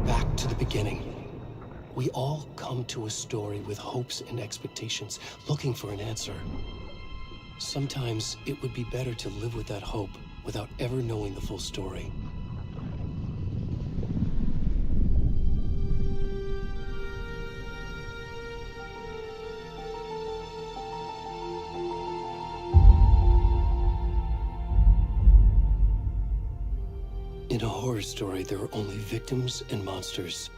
Back to the beginning. We all come to a story with hopes and expectations, looking for an answer. Sometimes it would be better to live with that hope without ever knowing the full story. In a horror story, there are only victims and monsters.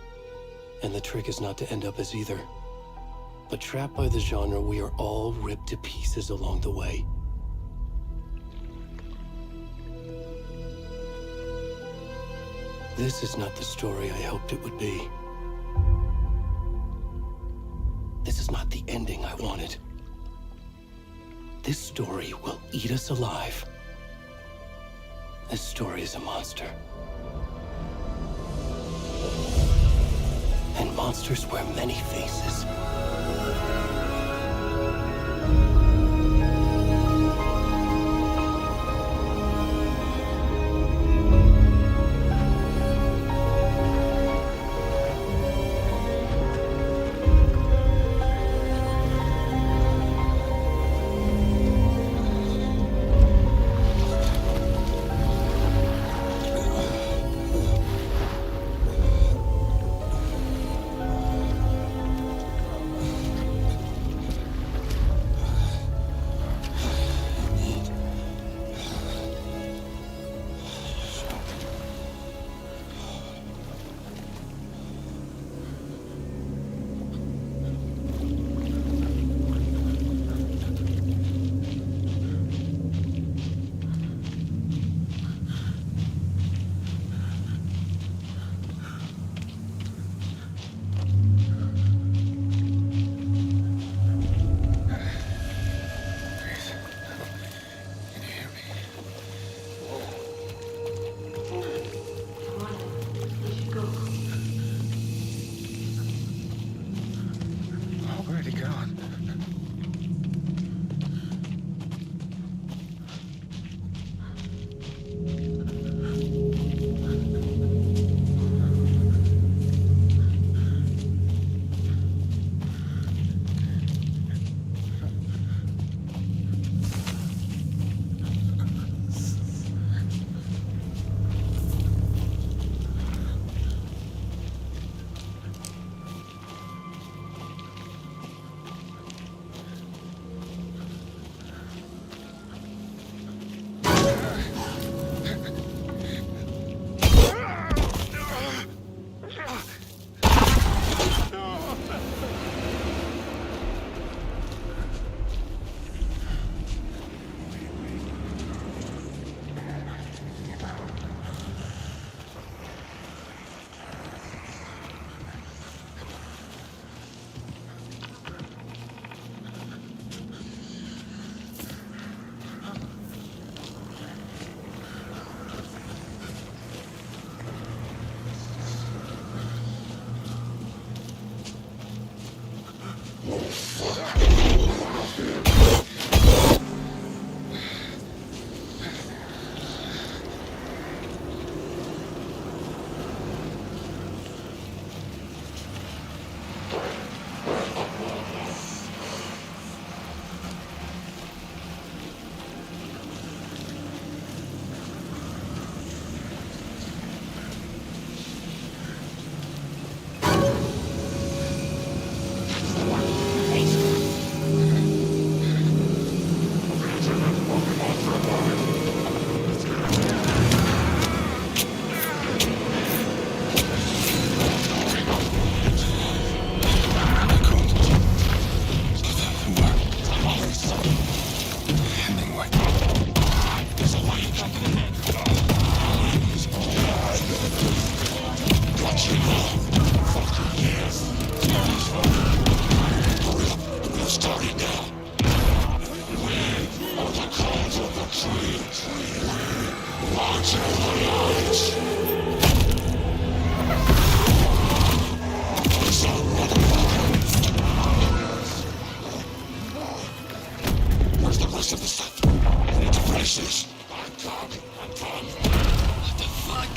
And the trick is not to end up as either. But trapped by the genre, we are all ripped to pieces along the way. This is not the story I hoped it would be. This is not the ending I wanted. This story will eat us alive. This story is a monster. And monsters wear many faces. What the fuck?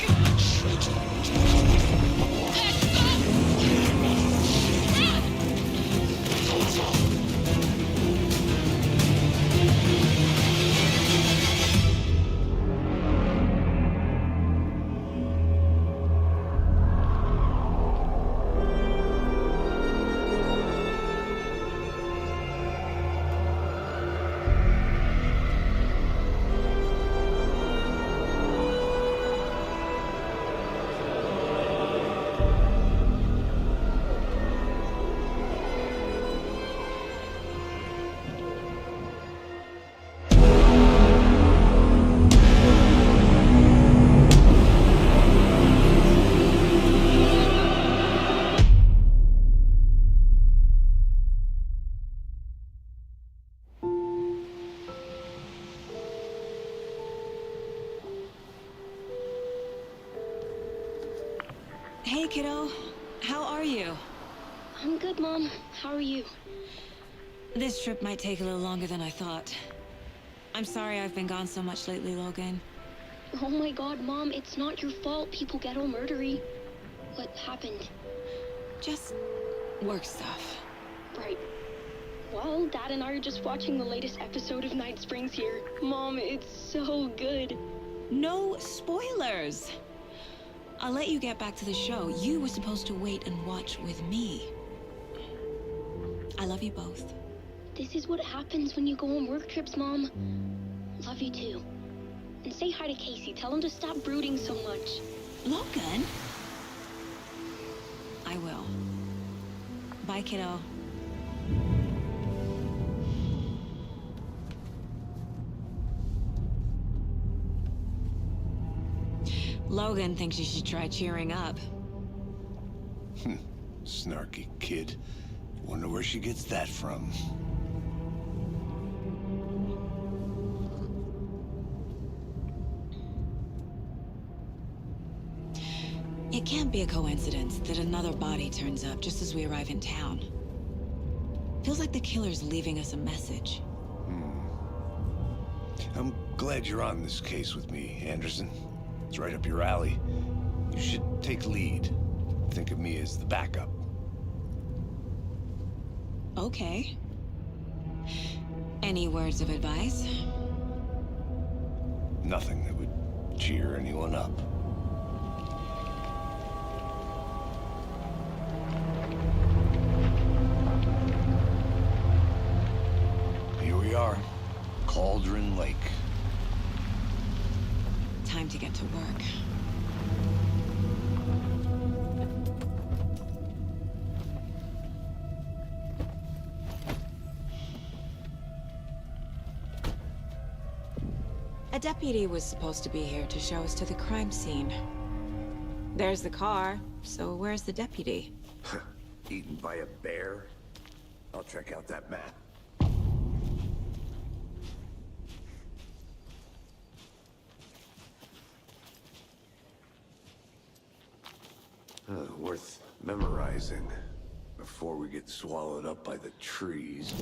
Hey, kiddo. How are you? I'm good, Mom. How are you? This trip might take a little longer than I thought. I'm sorry I've been gone so much lately, Logan. Oh my god, Mom, it's not your fault people get all murdery. What happened? Just work stuff. Right. Well, Dad and I are just watching the latest episode of Night Springs here. Mom, it's so good. No spoilers! I'll let you get back to the show. You were supposed to wait and watch with me. I love you both. This is what happens when you go on work trips, Mom. Love you too. And say hi to Casey. Tell him to stop brooding so much. Logan? I will. Bye, kiddo. Logan thinks you should try cheering up. Snarky kid. Wonder where she gets that from. It can't be a coincidence that another body turns up just as we arrive in town. Feels like the killer's leaving us a message. I'm glad you're on this case with me, Anderson. It's right up your alley. You should take lead. Think of me as the backup. Okay. Any words of advice? Nothing that would cheer anyone up. Here we are, Cauldron Lake. Time to get to work. A deputy was supposed to be here to show us to the crime scene. There's the car, so where's the deputy? Eaten by a bear? I'll check out that map. Worth memorizing before we get swallowed up by the trees.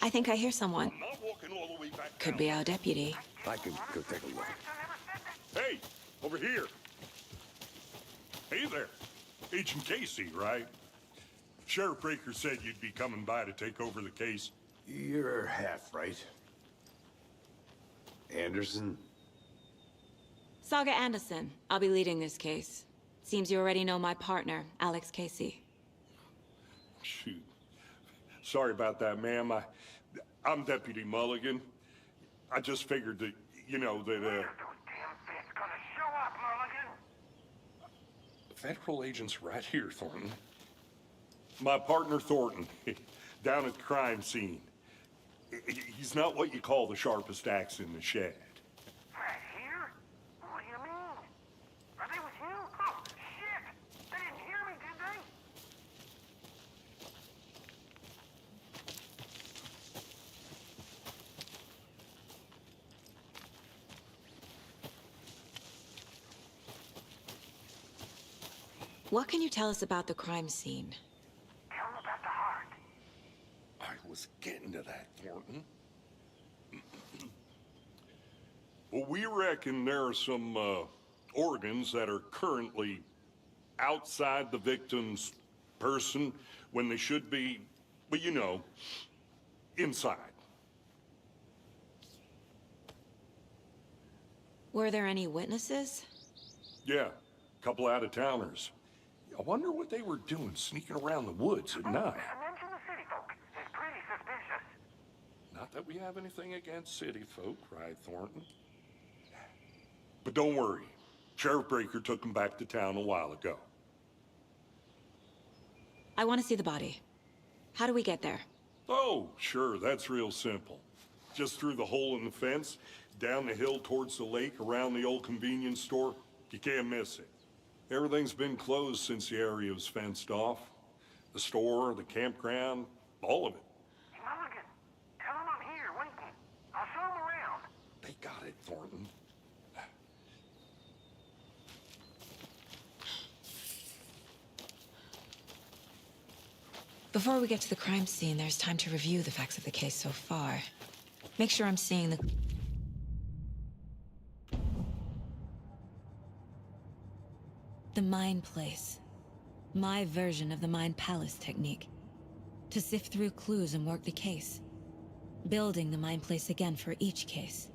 I think I hear someone. I'm not walking all the way back Could down. be our deputy. I can go take a look. Hey, over here. Hey there. Agent Casey, right? Sheriff Breaker said you'd be coming by to take over the case. You're half right. Anderson? Saga Anderson. I'll be leading this case. Seems you already know my partner, Alex Casey. Shoot. Sorry about that, ma'am. I'm Deputy Mulligan. I just figured that, you know, that, Federal agent's right here, Thornton. My partner, Thornton, down at the crime scene. He's not what you call the sharpest axe in the shed. Right here? What do you mean? Are they with you? Oh, shit! They didn't hear me, did they? What can you tell us about the crime scene? Tell them about the heart. I was getting to that, Thornton. Well, we reckon there are some organs that are currently outside the victim's person when they should be, well, you know, inside. Were there any witnesses? Yeah, a couple out-of-towners. I wonder what they were doing sneaking around the woods at night. Mention the city folk. It's pretty suspicious. Not that we have anything against city folk, right, Thornton? But don't worry. Sheriff Breaker took them back to town a while ago. I want to see the body. How do we get there? Oh, sure, that's real simple. Just through the hole in the fence, down the hill towards the lake, around the old convenience store. You can't miss it. Everything's been closed since the area was fenced off. The store, the campground, all of it. Mulligan, tell him I'm here waiting. I'll show him around. They got it, Thornton. Before we get to the crime scene, there's time to review the facts of the case so far. Make sure I'm seeing the mind place. My version of the mind palace technique. To sift through clues and work the case. Building the mind place again for each case.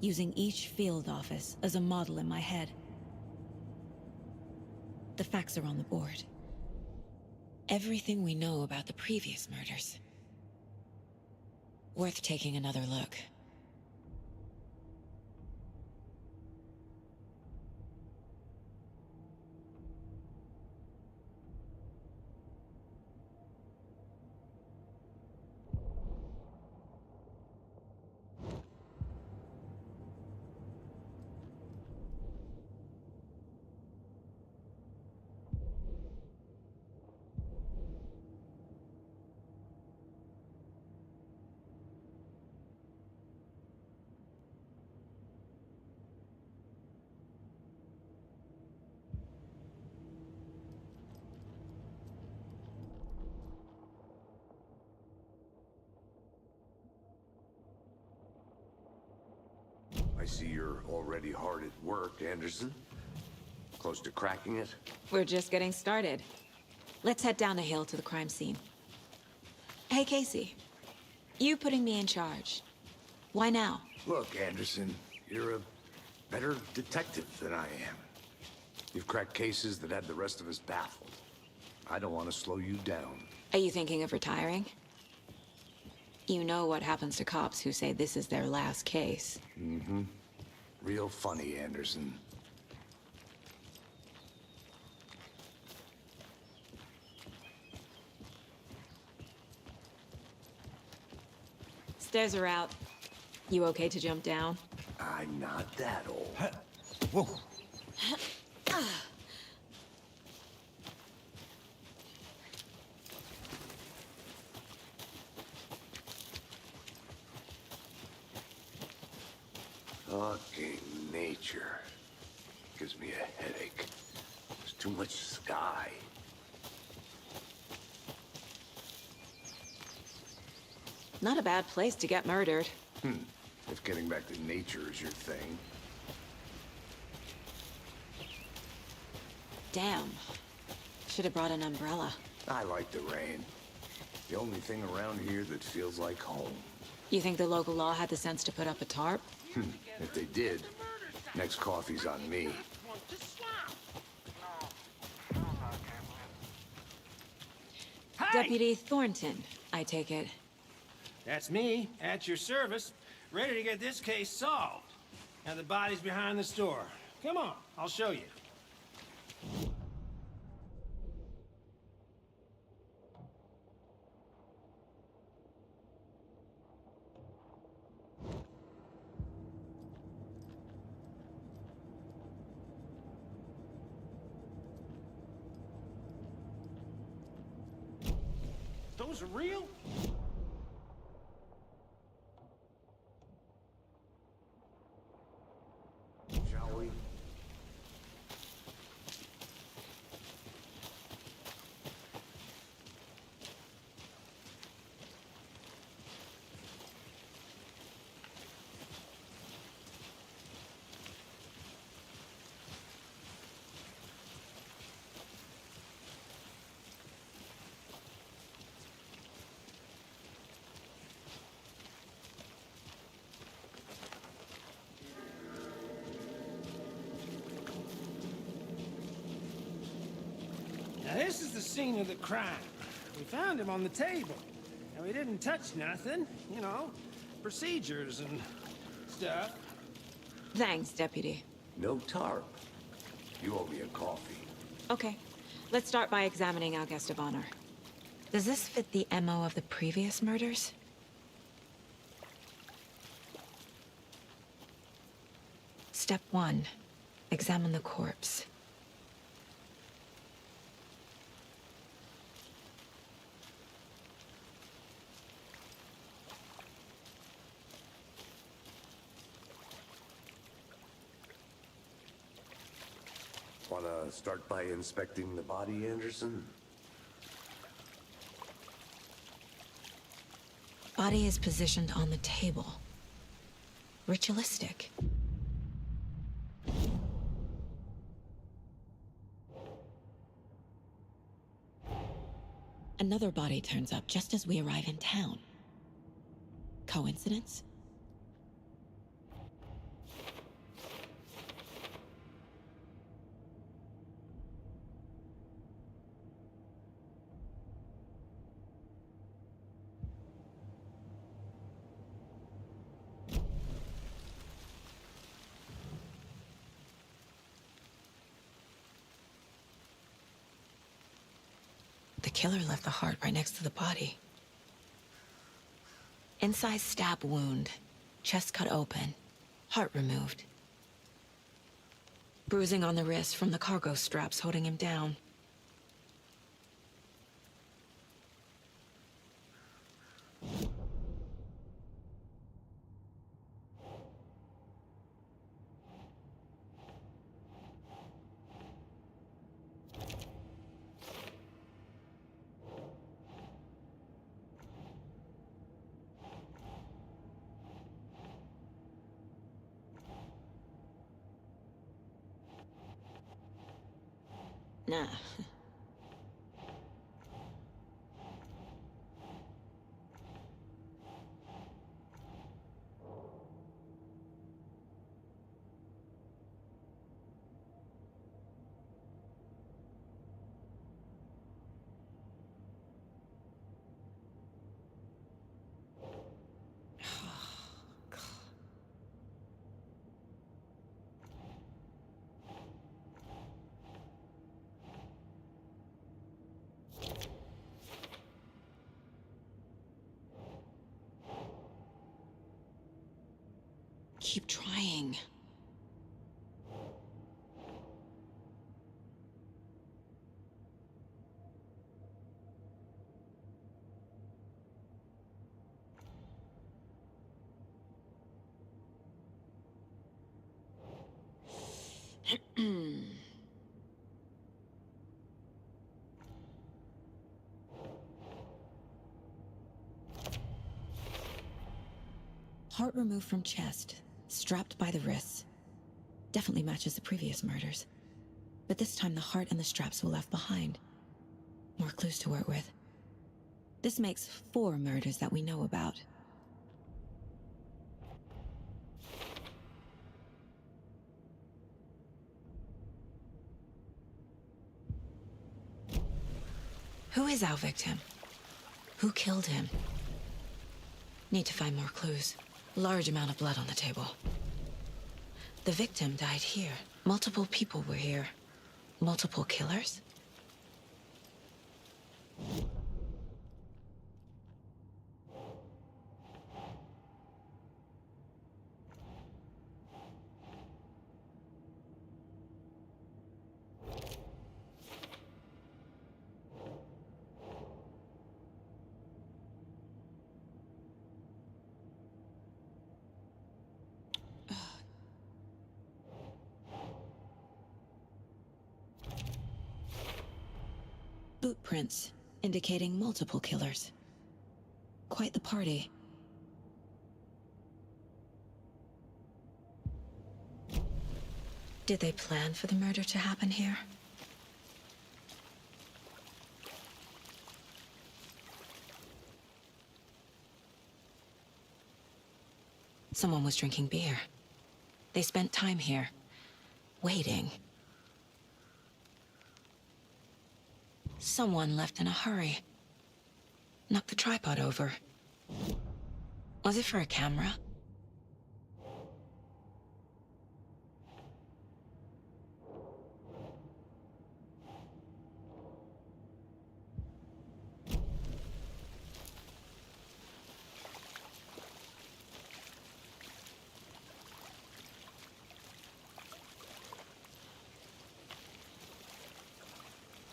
Using each field office as a model in my head. The facts are on the board. Everything we know about the previous murders. Worth taking another look. I see you're already hard at work, Anderson. Close to cracking it? We're just getting started. Let's head down the hill to the crime scene. Hey, Casey. You putting me in charge. Why now? Look, Anderson, you're a better detective than I am. You've cracked cases that had the rest of us baffled. I don't want to slow you down. Are you thinking of retiring? You know what happens to cops who say this is their last case. Mm-hmm. Real funny, Anderson. Stairs are out. You okay to jump down? I'm not that old. Whoa. Fucking nature. Gives me a headache. There's too much sky. Not a bad place to get murdered. If getting back to nature is your thing. Damn. Should have brought an umbrella. I like the rain. The only thing around here that feels like home. You think the local law had the sense to put up a tarp? If they did, next coffee's on me. Deputy Thornton, I take it. That's me, at your service, ready to get this case solved. Now the body's behind the store. Come on, I'll show you. Those are real? Shall we? Now this is the scene of the crime. We found him on the table. And we didn't touch nothing, you know, procedures and stuff. Thanks, Deputy. No tarp. You owe me a coffee. Okay. Let's start by examining our guest of honor. Does this fit the MO of the previous murders? Step 1. Examine the corpse. Wanna start by inspecting the body, Anderson? Body is positioned on the table. Ritualistic. Another body turns up just as we arrive in town. Coincidence? The killer left the heart right next to the body. Inside stab wound, chest cut open, heart removed. Bruising on the wrist from the cargo straps holding him down. Nah. Keep trying. Heart removed from chest, strapped by the wrists. Definitely matches the previous murders. But this time the heart and the straps were left behind. More clues to work with. This makes 4 murders that we know about. Who is our victim? Who killed him? Need to find more clues. Large amount of blood on the table. The victim died here. Multiple people were here. Multiple killers? Boot prints, indicating multiple killers. Quite the party. Did they plan for the murder to happen here? Someone was drinking beer. They spent time here, waiting. Someone left in a hurry. Knocked the tripod over. Was it for a camera?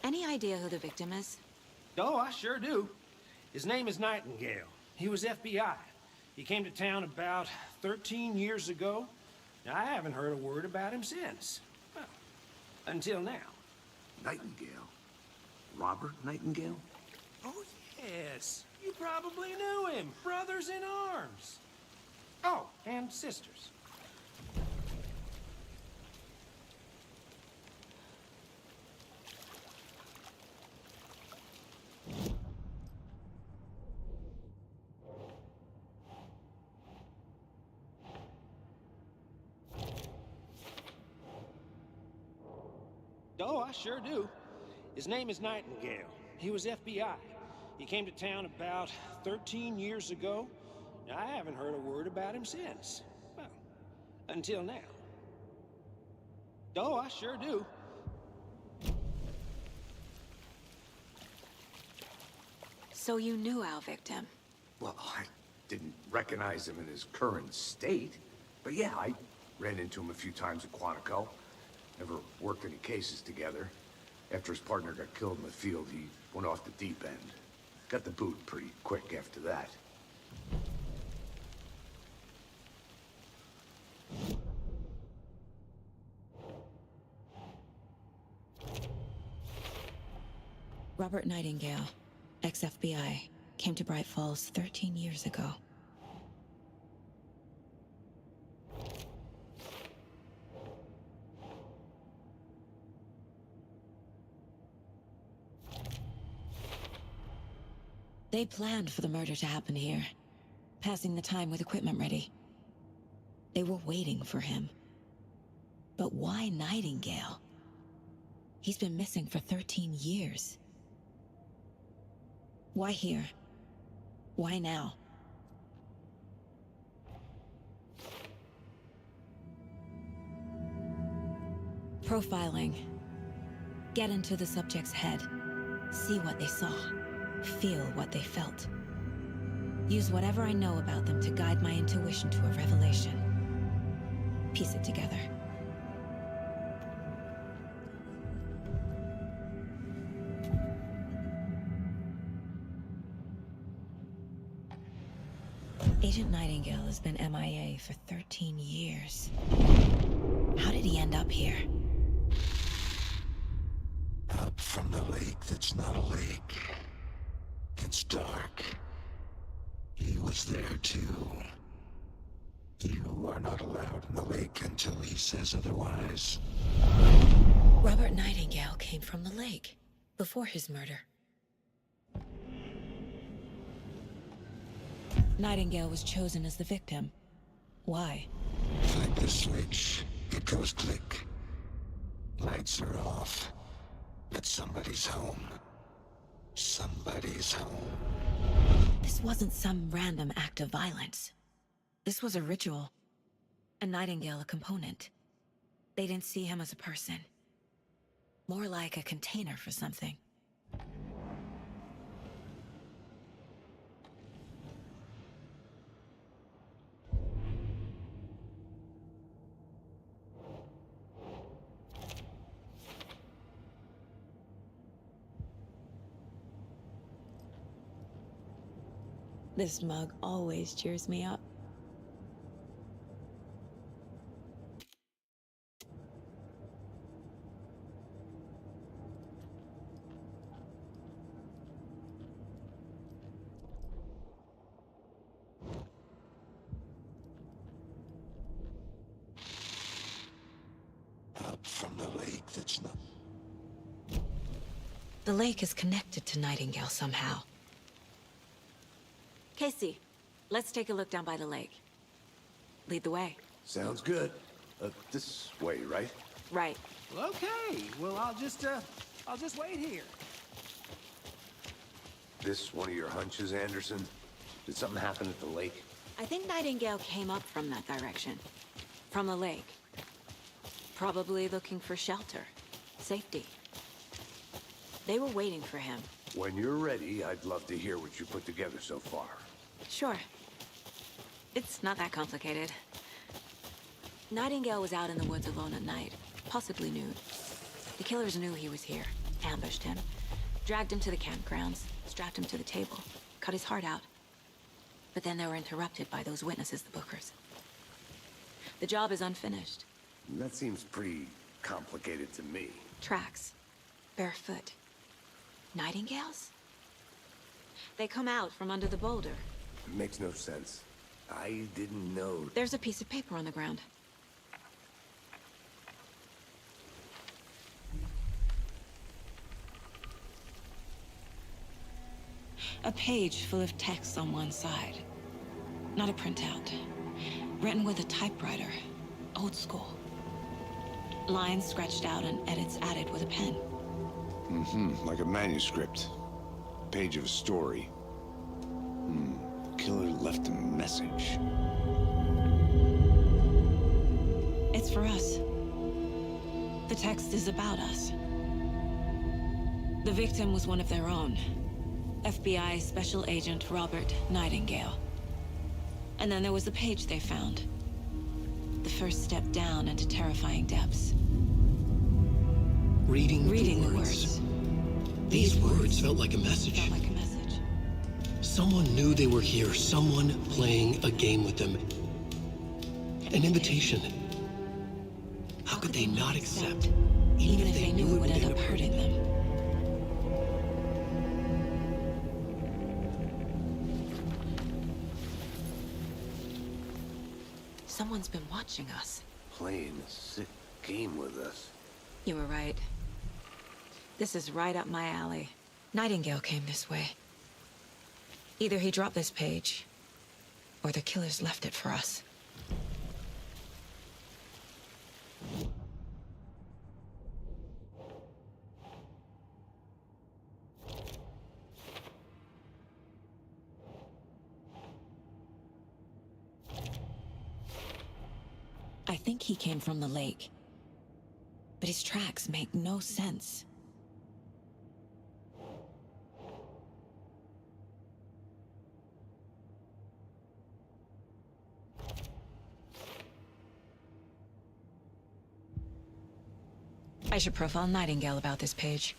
Any idea who the victim is? Oh, I sure do. His name is Nightingale. He was FBI. He came to town about 13 years ago. Now, I haven't heard a word about him since. Well, Until now. Nightingale? Robert Nightingale? Oh, yes. You probably knew him. Brothers in arms. Oh, and sisters. Oh, I sure do. His name is Nightingale. He was FBI. He came to town about 13 years ago. I haven't heard a word about him since. Well, until now. Oh, I sure do. So you knew our victim? Well, I didn't recognize him in his current state. But yeah, I ran into him a few times at Quantico. Never worked any cases together. After his partner got killed in the field, he went off the deep end. Got the boot pretty quick after that. Robert Nightingale, ex-FBI, came to Bright Falls 13 years ago. They planned for the murder to happen here, passing the time with equipment ready. They were waiting for him. But why Nightingale? He's been missing for 13 years. Why here? Why now? Profiling. Get into the subject's head. See what they saw. Feel what they felt. Use whatever I know about them to guide my intuition to a revelation. Piece it together. Agent Nightingale has been MIA for 13 years. How did he end up here? Up from the lake that's not a lake. It's dark. He was there too. You are not allowed in the lake until he says otherwise. Robert Nightingale came from the lake, before his murder. Nightingale was chosen as the victim. Why? Flick the switch, it goes click. Lights are off, but somebody's home. Somebody's home. This wasn't some random act of violence. This was a ritual. And Nightingale a component. They didn't see him as a person. More like a container for something. This mug always cheers me up. Up from the lake that's not... The lake is connected to Nightingale somehow. Casey, let's take a look down by the lake. Lead the way. Sounds good. This way, right? Right. Well, okay. Well, I'll just wait here. This one of your hunches, Anderson? Did something happen at the lake? I think Nightingale came up from that direction. From the lake. Probably looking for shelter. Safety. They were waiting for him. When you're ready, I'd love to hear what you put together so far. Sure. It's not that complicated. Nightingale was out in the woods alone at night, possibly nude. The killers knew he was here, ambushed him, dragged him to the campgrounds, strapped him to the table, cut his heart out. But then they were interrupted by those witnesses, the Bookers. The job is unfinished. That seems pretty complicated to me. Tracks. Barefoot. Nightingales? They come out from under the boulder. It makes no sense. I didn't know. There's a piece of paper on the ground. A page full of text on one side. Not a printout. Written with a typewriter. Old school. Lines scratched out and edits added with a pen. Like a manuscript. Page of a story. Killer left a message. It's for us. The text is about us. The victim was one of their own. FBI Special Agent Robert Nightingale. And then there was the page they found. The first step down into terrifying depths. Reading the words. These words felt like a message. Felt like a message. Someone knew they were here. Someone playing a game with them. An invitation. How could they not accept? Even if they knew it would end up hurting them. Someone's been watching us. Playing a sick game with us. You were right. This is right up my alley. Nightingale came this way. Either he dropped this page, or the killers left it for us. I think he came from the lake. But his tracks make no sense. I should profile Nightingale about this page.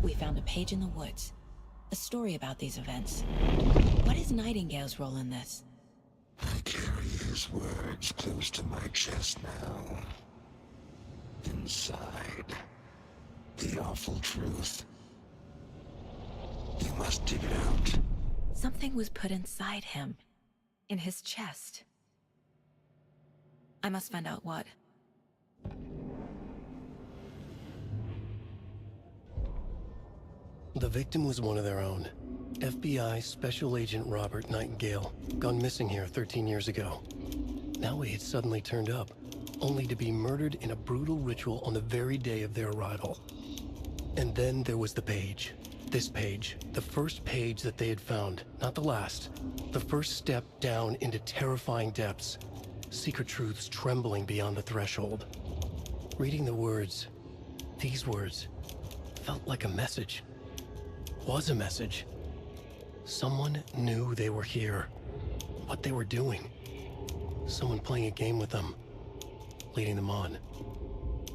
We found a page in the woods. A story about these events. What is Nightingale's role in this? I carry his words close to my chest now. Inside, the awful truth. You must dig it out. Something was put inside him. In his chest. I must find out what. The victim was one of their own. FBI Special Agent Robert Nightingale, gone missing here 13 years ago. Now he had suddenly turned up, only to be murdered in a brutal ritual on the very day of their arrival. And then there was the page. This page, the first page that they had found, not the last. The first step down into terrifying depths. Secret truths trembling beyond the threshold. Reading the words, these words, felt like a message. Was a message. Someone knew they were here. What they were doing. Someone playing a game with them. Leading them on.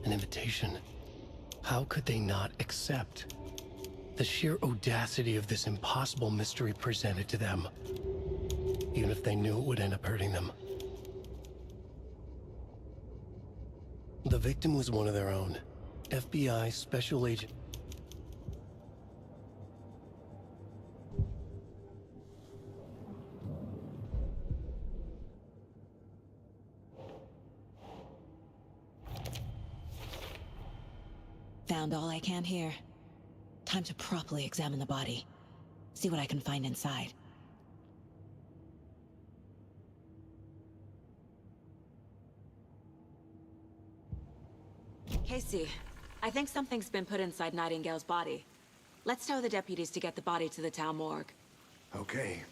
An invitation. How could they not accept? The sheer audacity of this impossible mystery presented to them. Even if they knew it would end up hurting them. The victim was one of their own. FBI Special Agent. Found all I can here. Time to properly examine the body. See what I can find inside. Casey, I think something's been put inside Nightingale's body. Let's tell the deputies to get the body to the town morgue. Okay.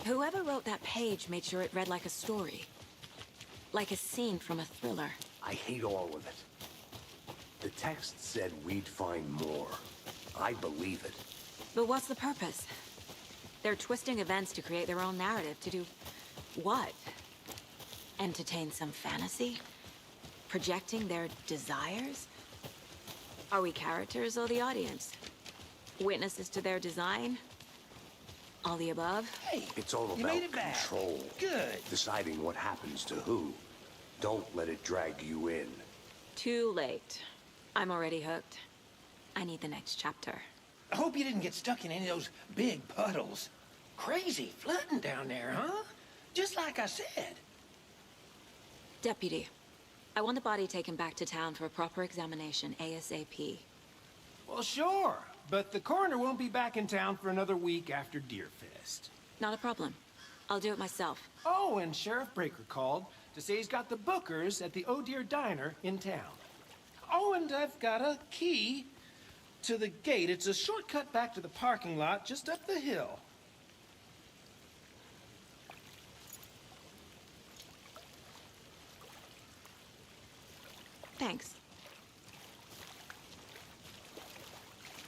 Whoever wrote that page made sure it read like a story. Like a scene from a thriller. I hate all of it. The text said we'd find more. I believe it. But what's the purpose? They're twisting events to create their own narrative. To do what? Entertain some fantasy? Projecting their desires? Are we characters or the audience? Witnesses to their design? All the above? Hey, It's all you about made it back. control. Good. Deciding what happens to who. Don't let it drag you in. Too late. I'm already hooked. I need the next chapter. I hope you didn't get stuck in any of those big puddles. Crazy flooding down there, huh? Just like I said. Deputy, I want the body taken back to town for a proper examination ASAP. Well, sure. But the coroner won't be back in town for another week after Deerfest. Not a problem. I'll do it myself. Oh, and Sheriff Breaker called to say he's got the bookers at the Oh Dear Diner in town. Oh, and I've got a key to the gate. It's a shortcut back to the parking lot just up the hill. Thanks.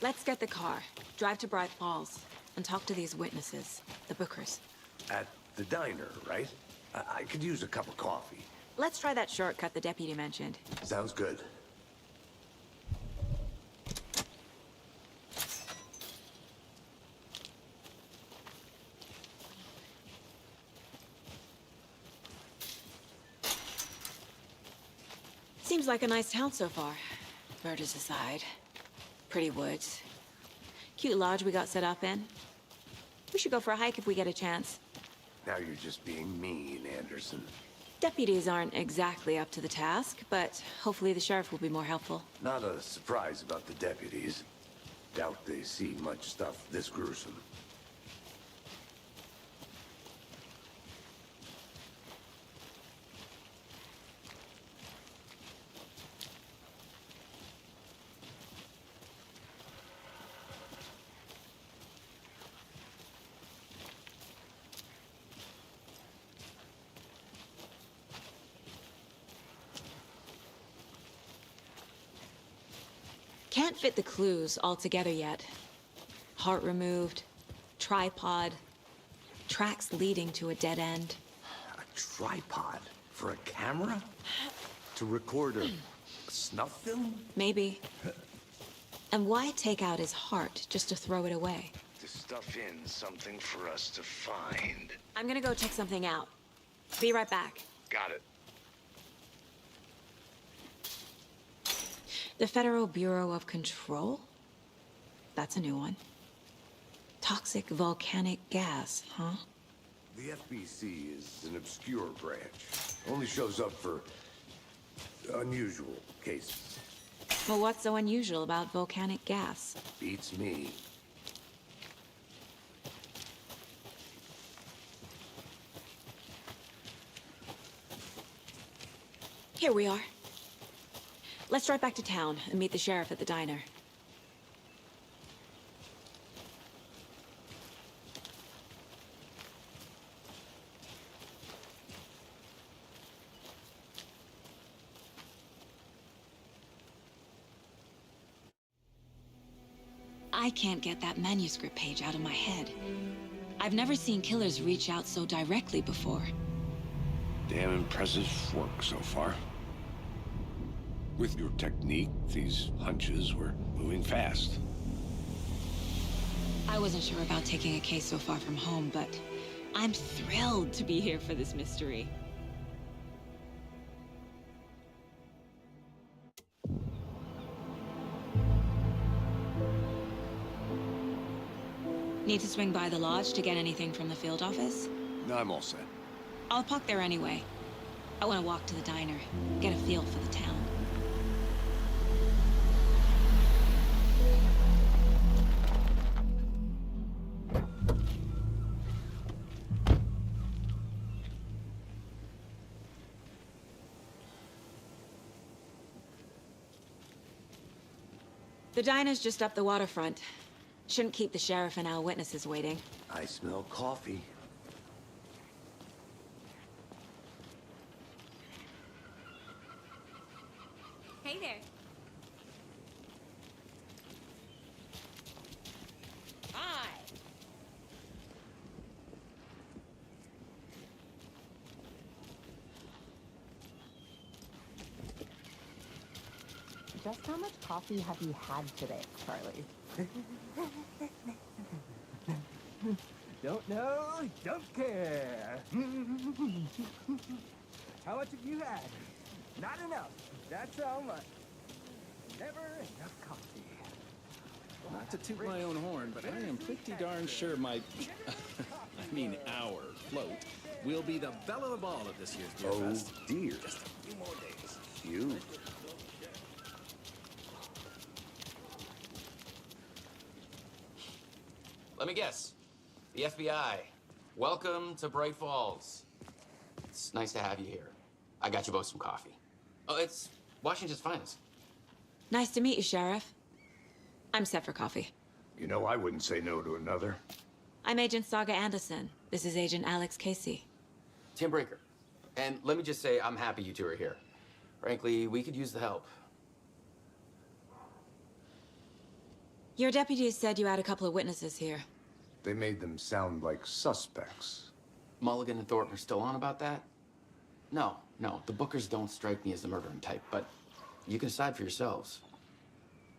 Let's get the car, drive to Bright Falls, and talk to these witnesses, the bookers. At the diner, right? I could use a cup of coffee. Let's try that shortcut the deputy mentioned. Sounds good. Seems like a nice town so far. Murders aside. Pretty woods. Cute lodge we got set up in. We should go for a hike if we get a chance. Now you're just being mean, Anderson. Deputies aren't exactly up to the task, but hopefully the sheriff will be more helpful. Not a surprise about the deputies. Doubt they see much stuff this gruesome. Can't fit the clues all together yet. Heart removed, tripod, tracks leading to a dead end. A tripod? For a camera? To record a snuff film? Maybe. And why take out his heart just to throw it away? To stuff in something for us to find. I'm gonna go check something out. Be right back. Got it. The Federal Bureau of Control? That's a new one. Toxic volcanic gas, huh? The FBC is an obscure branch. Only shows up for unusual cases. Well, what's so unusual about volcanic gas? Beats me. Here we are. Let's drive back to town and meet the sheriff at the diner. I can't get that manuscript page out of my head. I've never seen killers reach out so directly before. Damn impressive work so far. With your technique, these hunches were moving fast. I wasn't sure about taking a case so far from home, but I'm thrilled to be here for this mystery. Need to swing by the lodge to get anything from the field office? No, I'm all set. I'll park there anyway. I want to walk to the diner, get a feel for the town. The diner's just up the waterfront. Shouldn't keep the sheriff and our witnesses waiting. I smell coffee. Hey there. Hi. Just how much coffee have you had today, Charlie? Don't know, don't care. How much have you had? Not enough. That's how much. Never enough coffee. Not to toot my own horn, but I am pretty darn sure my, I mean our float, will be the belle of the ball at this year's Beer Oh Fest. dear. Just a few more days. Cute. Let me guess. The FBI. Welcome to Bright Falls. It's nice to have you here. I got you both some coffee. Oh, it's Washington's finest. Nice to meet you, Sheriff. I'm set for coffee. You know, I wouldn't say no to another. I'm Agent Saga Anderson. This is Agent Alex Casey. Tim Breaker. And let me just say, I'm happy you two are here. Frankly, we could use the help. Your deputies said you had a couple of witnesses here. They made them sound like suspects. Mulligan and Thornton are still on about that? No, the Bookers don't strike me as the murdering type, but you can decide for yourselves.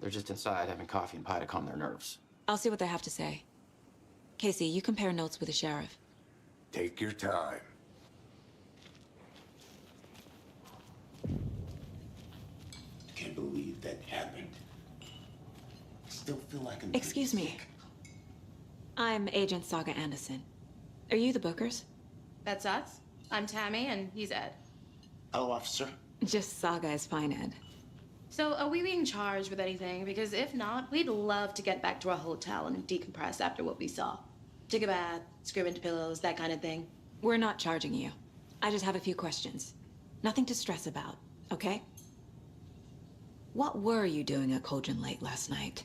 They're just inside having coffee and pie to calm their nerves. I'll see what they have to say. Casey, you compare notes with the sheriff. Take your time. I can't believe that happened. I still feel like I'm... Excuse me. I'm Agent Saga Anderson. Are you the Bookers? That's us. I'm Tammy, and he's Ed. Hello, officer. Just Saga is fine, Ed. So, are we being charged with anything? Because if not, we'd love to get back to our hotel and decompress after what we saw. Take a bath, scream into pillows, that kind of thing. We're not charging you. I just have a few questions. Nothing to stress about, okay? What were you doing at Cauldron Lake last night?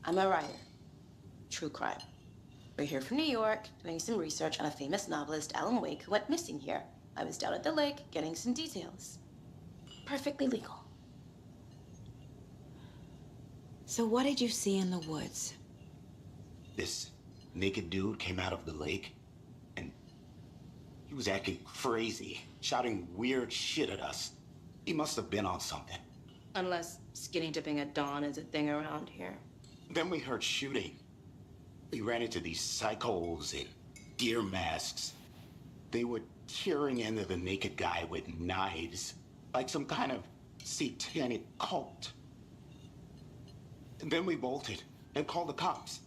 I'm a writer. True crime. We're here from New York, doing some research on a famous novelist, Alan Wake, who went missing here. I was down at the lake, getting some details. Perfectly legal. So what did you see in the woods? This naked dude came out of the lake, and he was acting crazy, shouting weird shit at us. He must have been on something. Unless skinny dipping at dawn is a thing around here. Then we heard shooting. We ran into these psychos in deer masks. They were tearing into the naked guy with knives, like some kind of satanic cult. And then we bolted and called the cops.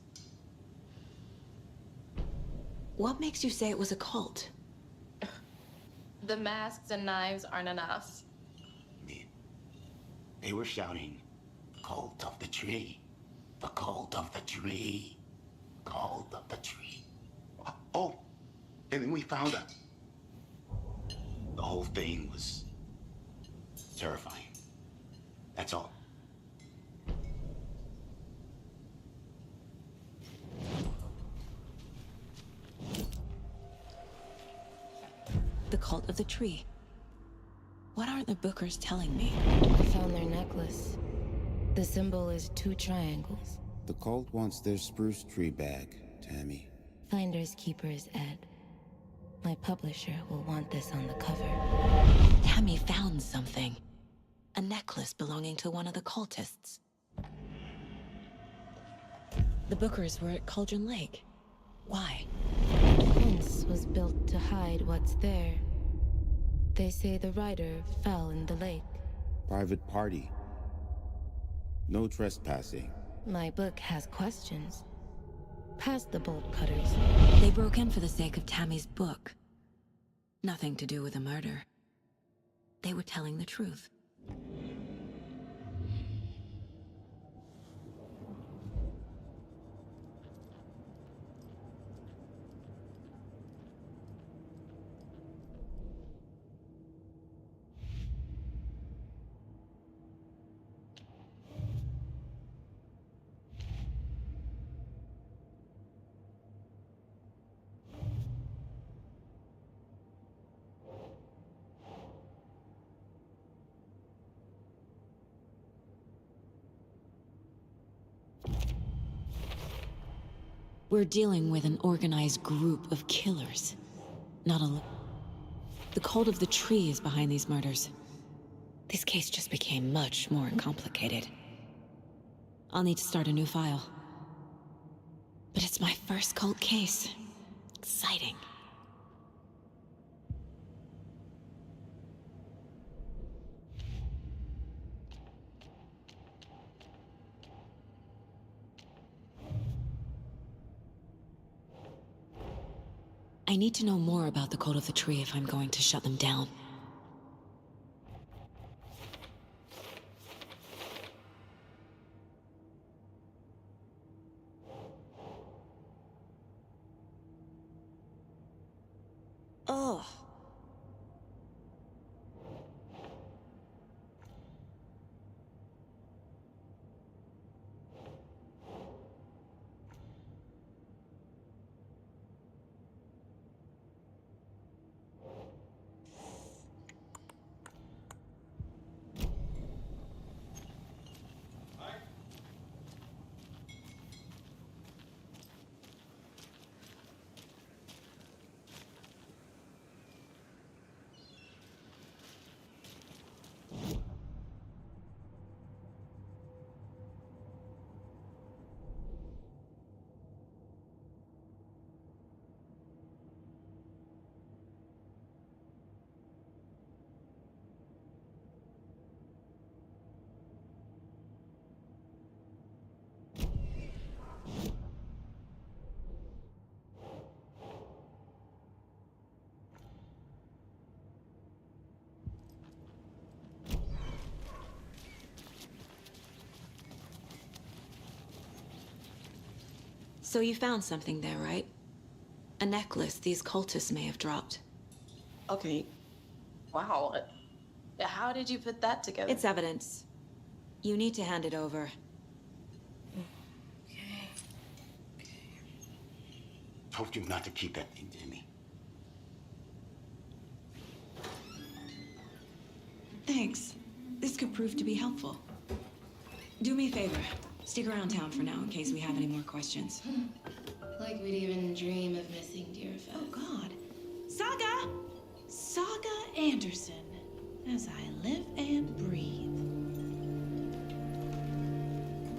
What makes you say it was a cult? The masks and knives aren't enough. They were shouting, "Cult of the tree, the cult of the tree, cult of the tree." Oh, and then we found her. The whole thing was terrifying. That's all. The cult of the tree. What aren't the Bookers telling me? I found their necklace. The symbol is 2 triangles. The cult wants their spruce tree back, Tammy. Finders keepers, Ed. My publisher will want this on the cover. Tammy found something. A necklace belonging to one of the cultists. The Bookers were at Cauldron Lake. Why? The fence was built to hide what's there. They say the rider fell in the lake. Private party. No trespassing. My book has questions. Past the bolt cutters. They broke in for the sake of Tammy's book. Nothing to do with a murder. They were telling the truth. We're dealing with an organized group of killers. Not a... The cult of the tree is behind these murders. This case just became much more complicated. I'll need to start a new file. But it's my first cult case. Exciting. I need to know more about the Code of the Tree if I'm going to shut them down. Oh. So you found something there, right? A necklace these cultists may have dropped. Okay. Wow. How did you put that together? It's evidence. You need to hand it over. Told you not to keep that thing to me. Thanks. This could prove to be helpful. Do me a favor. Stick around town for now in case we have any more questions. Like we'd even dream of missing dear Fez. Oh, God. Saga! Saga Anderson. As I live and breathe.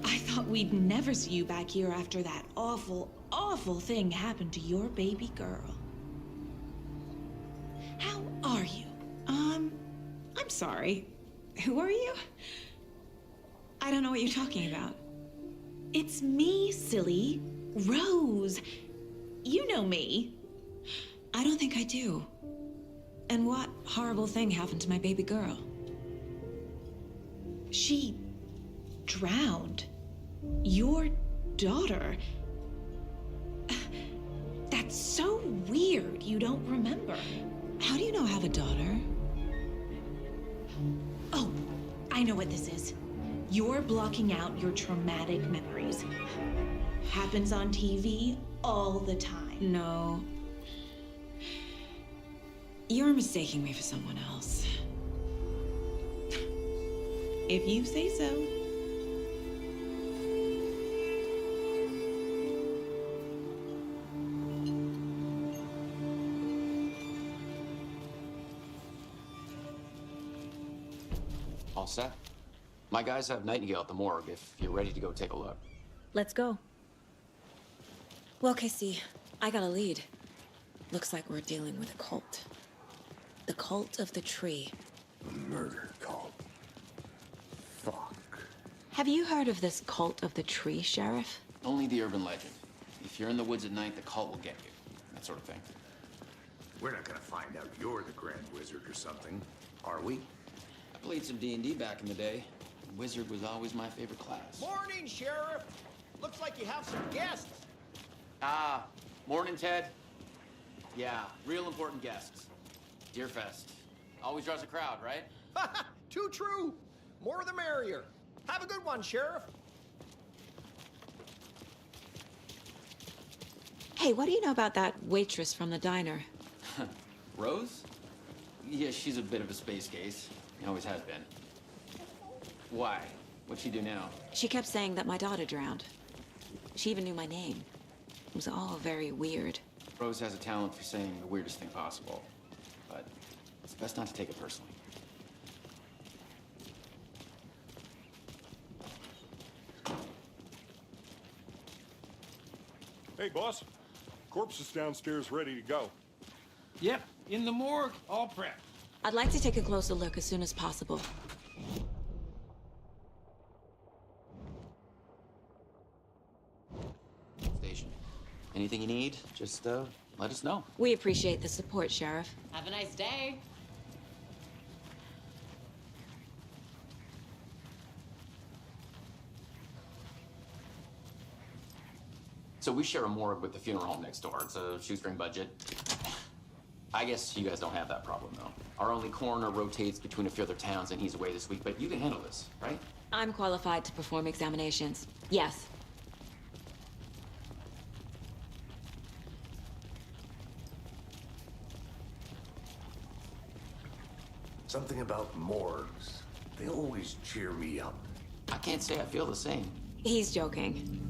I thought we'd never see you back here after that awful, awful thing happened to your baby girl. How are you? I'm sorry. Who are you? I don't know what you're talking about. It's me, silly. Rose. You know me. I don't think I do. And what horrible thing happened to my baby girl? She drowned. Your daughter. That's so weird you don't remember. How do you know I have a daughter? Oh, I know what this is. You're blocking out your traumatic memories. Happens on TV all the time. No. You're mistaking me for someone else. If you say so. All set? My guys have Nightingale at the morgue if you're ready to go take a look. Let's go. Well, Casey, I got a lead. Looks like we're dealing with a cult. The Cult of the Tree. A murder cult. Fuck. Have you heard of this Cult of the Tree, Sheriff? Only the urban legend. If you're in the woods at night, the cult will get you. That sort of thing. We're not gonna find out you're the Grand Wizard or something, are we? I played some D&D back in the day. Wizard was always my favorite class. Morning, Sheriff. Looks like you have some guests. Ah, morning, Ted. Yeah, real important guests. Deerfest. Always draws a crowd, right? Too true. More the merrier. Have a good one, Sheriff. Hey, what do you know about that waitress from the diner? Rose? Yeah, she's a bit of a space case. Always has been. Why? What'd she do now? She kept saying that my daughter drowned. She even knew my name. It was all very weird. Rose has a talent for saying the weirdest thing possible. But it's best not to take it personally. Hey, boss. Corpse is downstairs ready to go. Yep, in the morgue, all prepped. I'd like to take a closer look as soon as possible. Station. Anything you need, just let us know. We appreciate the support, Sheriff. Have a nice day. So we share a morgue with the funeral home next door. It's a shoestring budget. I guess you guys don't have that problem, though. Our only coroner rotates between a few other towns, and he's away this week, but you can handle this, right? I'm qualified to perform examinations. Yes. Something about morgues. They always cheer me up. I can't say I feel the same. He's joking.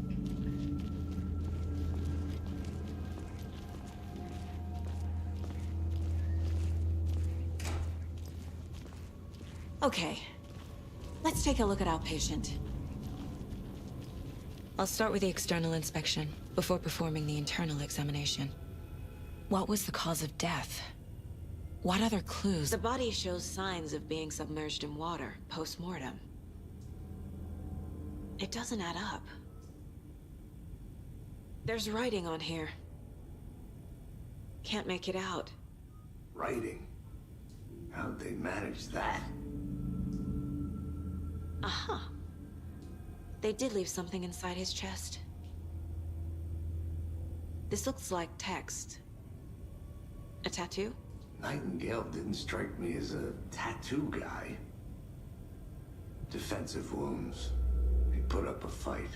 Okay, let's take a look at our patient. I'll start with the external inspection before performing the internal examination. What was the cause of death? What other clues? The body shows signs of being submerged in water post-mortem. It doesn't add up. There's writing on here. Can't make it out. Writing? How'd they manage that? Uh-huh. They did leave something inside his chest. This looks like text. A tattoo? Nightingale didn't strike me as a tattoo guy. Defensive wounds. He put up a fight.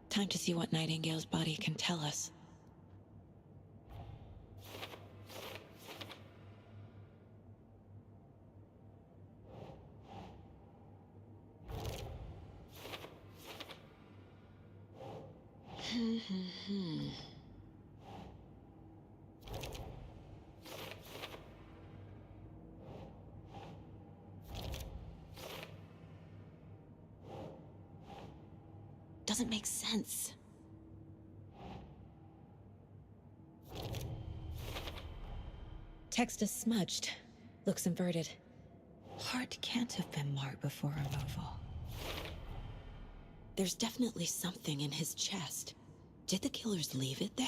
Time to see what Nightingale's body can tell us. Doesn't make sense. Text is smudged. Looks inverted. Heart can't have been marked before removal. There's definitely something in his chest. Did the killers leave it there?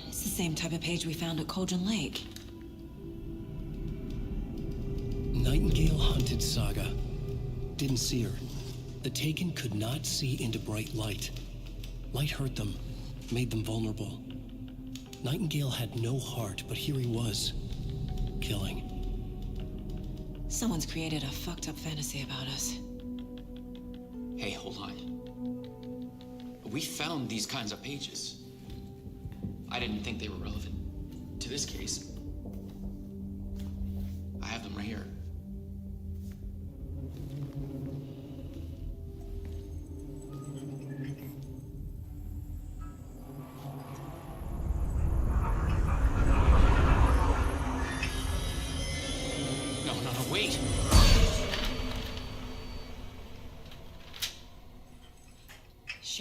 It's the same type of page we found at Cauldron Lake. Nightingale hunted Saga. Didn't see her. The Taken could not see into bright light. Light hurt them, made them vulnerable. Nightingale had no heart, but here he was, killing. Someone's created a fucked up fantasy about us. Hey, hold on. We found these kinds of pages. I didn't think they were relevant to this case.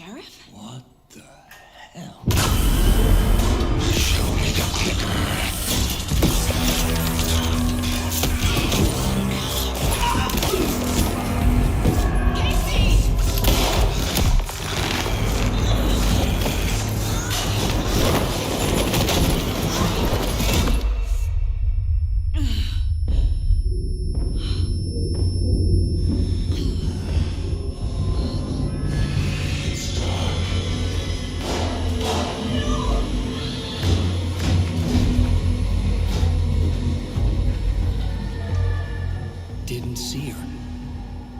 Sheriff? What the hell? Show me the clicker. Didn't see her.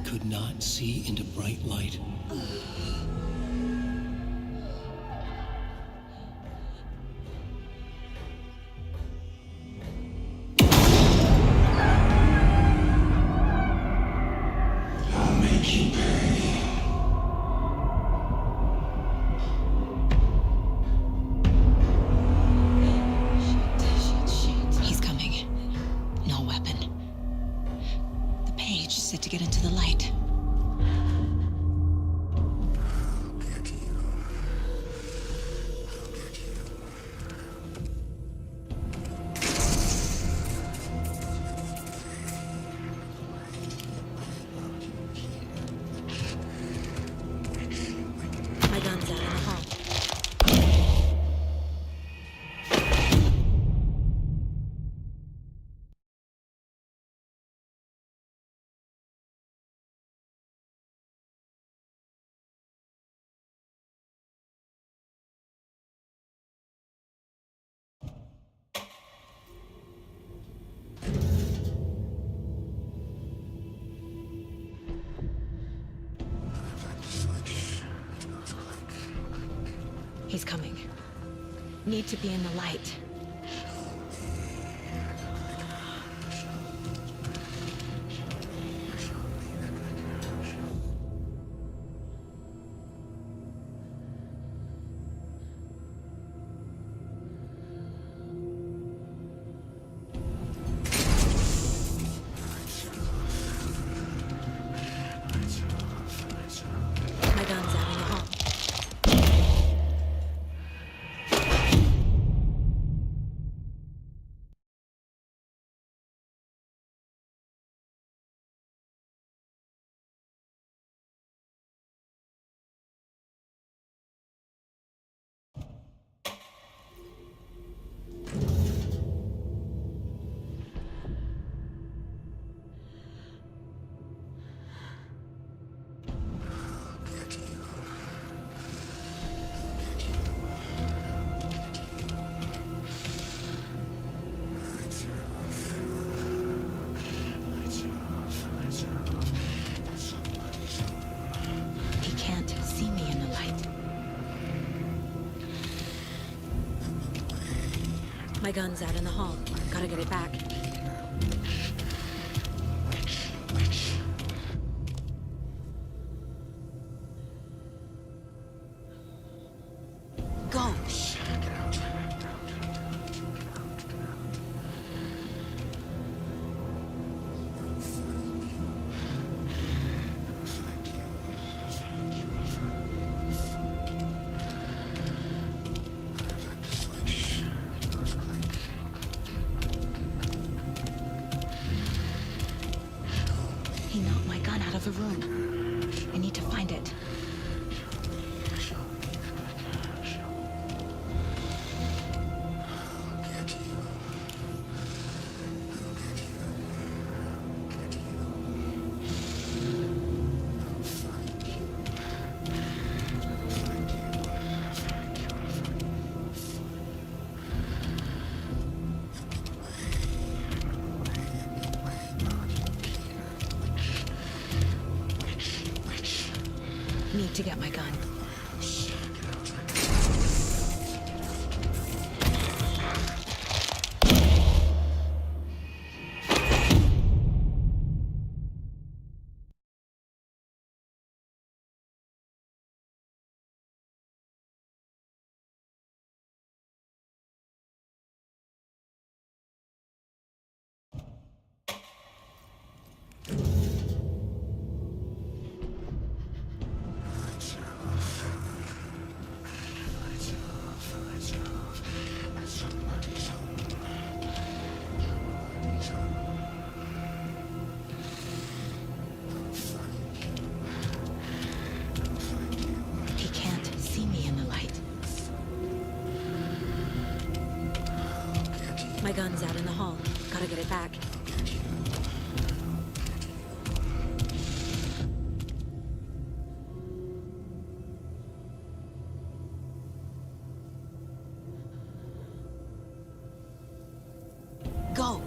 Could not see into bright light. I'll make you pay. He's coming. No weapon. The page said to get into the light. My gun's out in the hall. He's coming. Need to be in the light. My gun's out in the hall. He can't see me in the light. My gun's out in the hall. Gotta get it back. Go! He knocked my gun out of a room. I need to find it. Need to get my gun. My gun's out in the hall. Gotta get it back. Go!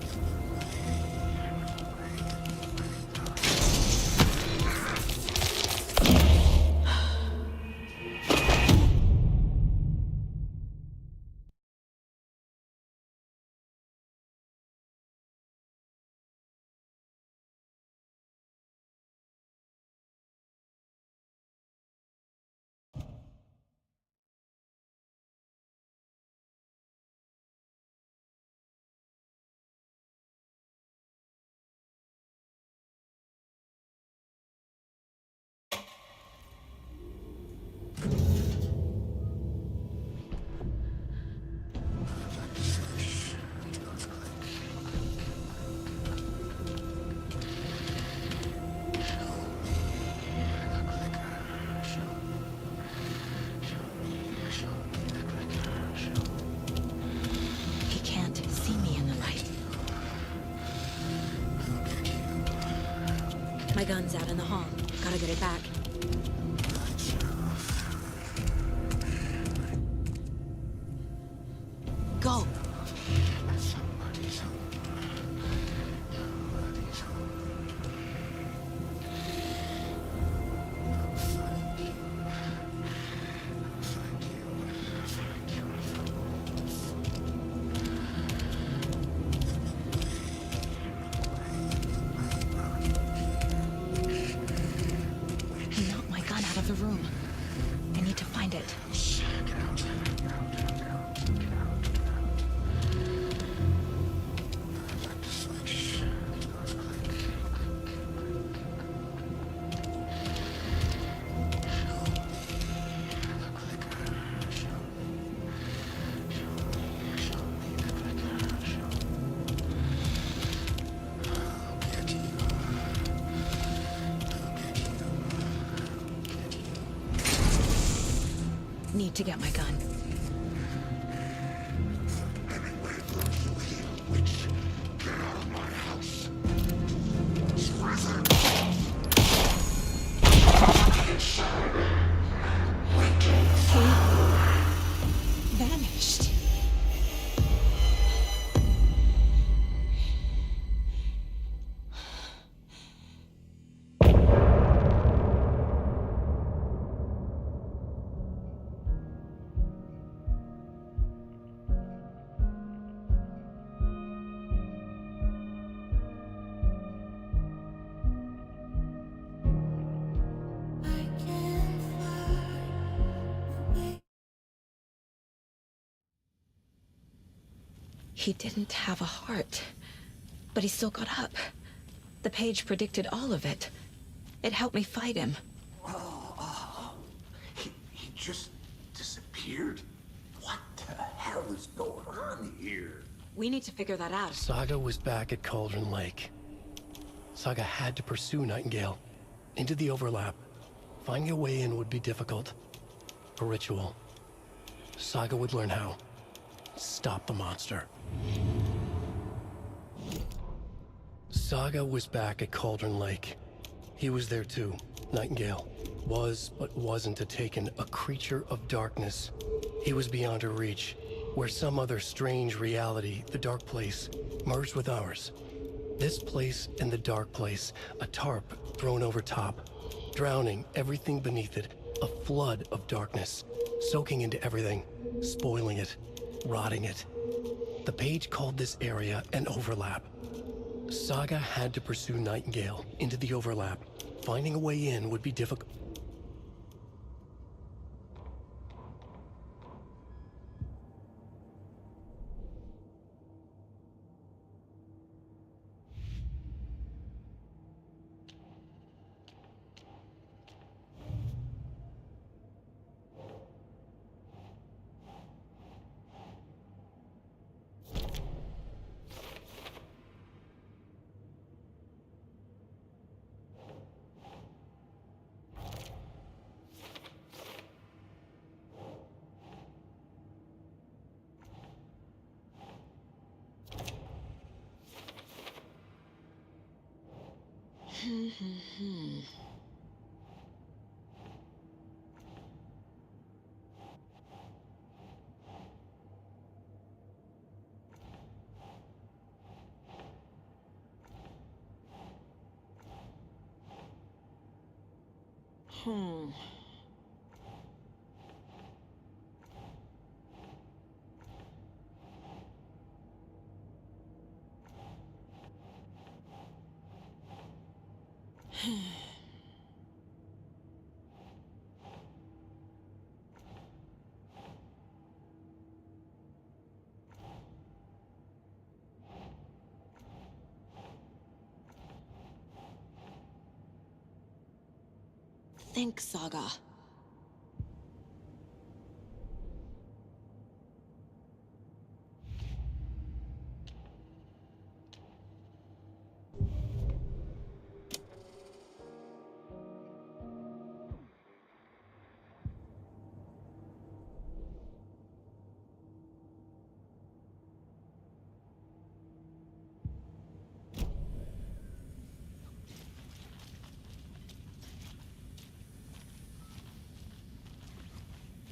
He can't see me in the light. My gun's out in the hall. Gotta get it back. Go! He knocked my gun out of the room. I need to find it. Need to get my gun. He vanished. He didn't have a heart, but he still got up. The page predicted all of it. It helped me fight him. He just disappeared? What the hell is going on here? We need to figure that out. Saga was back at Cauldron Lake. Saga had to pursue Nightingale into the overlap. Finding a way in would be difficult. A ritual. Saga would learn how. Stop the monster. Saga was back at Cauldron Lake. He was there too. Nightingale was, but wasn't a taken, a creature of darkness. He was beyond her reach, where some other strange reality, the dark place, merged with ours. This place and the dark place, a tarp thrown over top, drowning everything beneath it, a flood of darkness, soaking into everything, spoiling it, rotting it. The page called this area an overlap. Saga had to pursue Nightingale into the overlap. Finding a way in would be difficult. Think, Saga.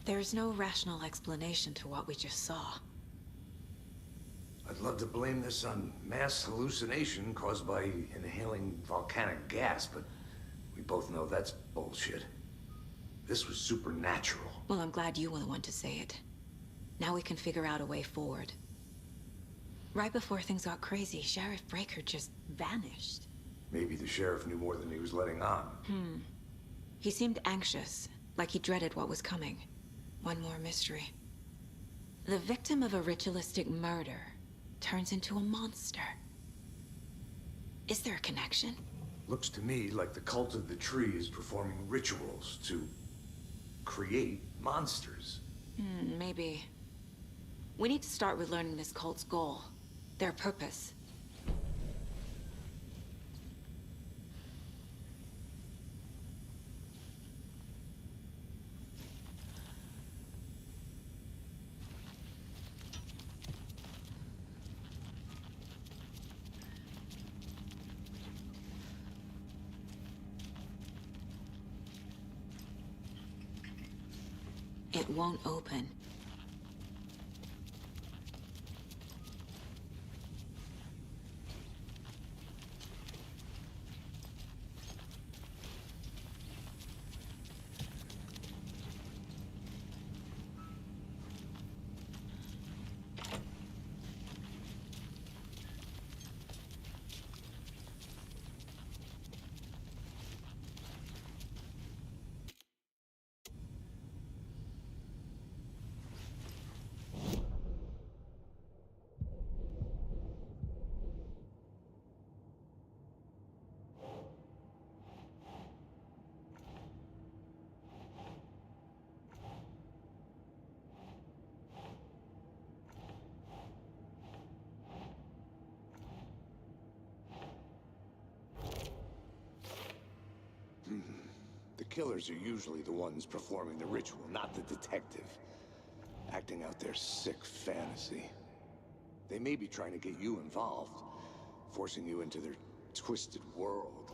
There's no rational explanation to what we just saw. I'd love to blame this on mass hallucination caused by inhaling volcanic gas, but we both know that's bullshit. This was supernatural. Well, I'm glad you were the one to say it. Now we can figure out a way forward. Right before things got crazy, Sheriff Breaker just vanished. Maybe the sheriff knew more than he was letting on. He seemed anxious, like he dreaded what was coming. One more mystery. The victim of a ritualistic murder turns into a monster. Is there a connection? Looks to me like the cult of the tree is performing rituals to create monsters. Maybe. We need to start with learning this cult's goal, their purpose. It won't open. The killers are usually the ones performing the ritual, not the detective. Acting out their sick fantasy. They may be trying to get you involved, forcing you into their twisted world.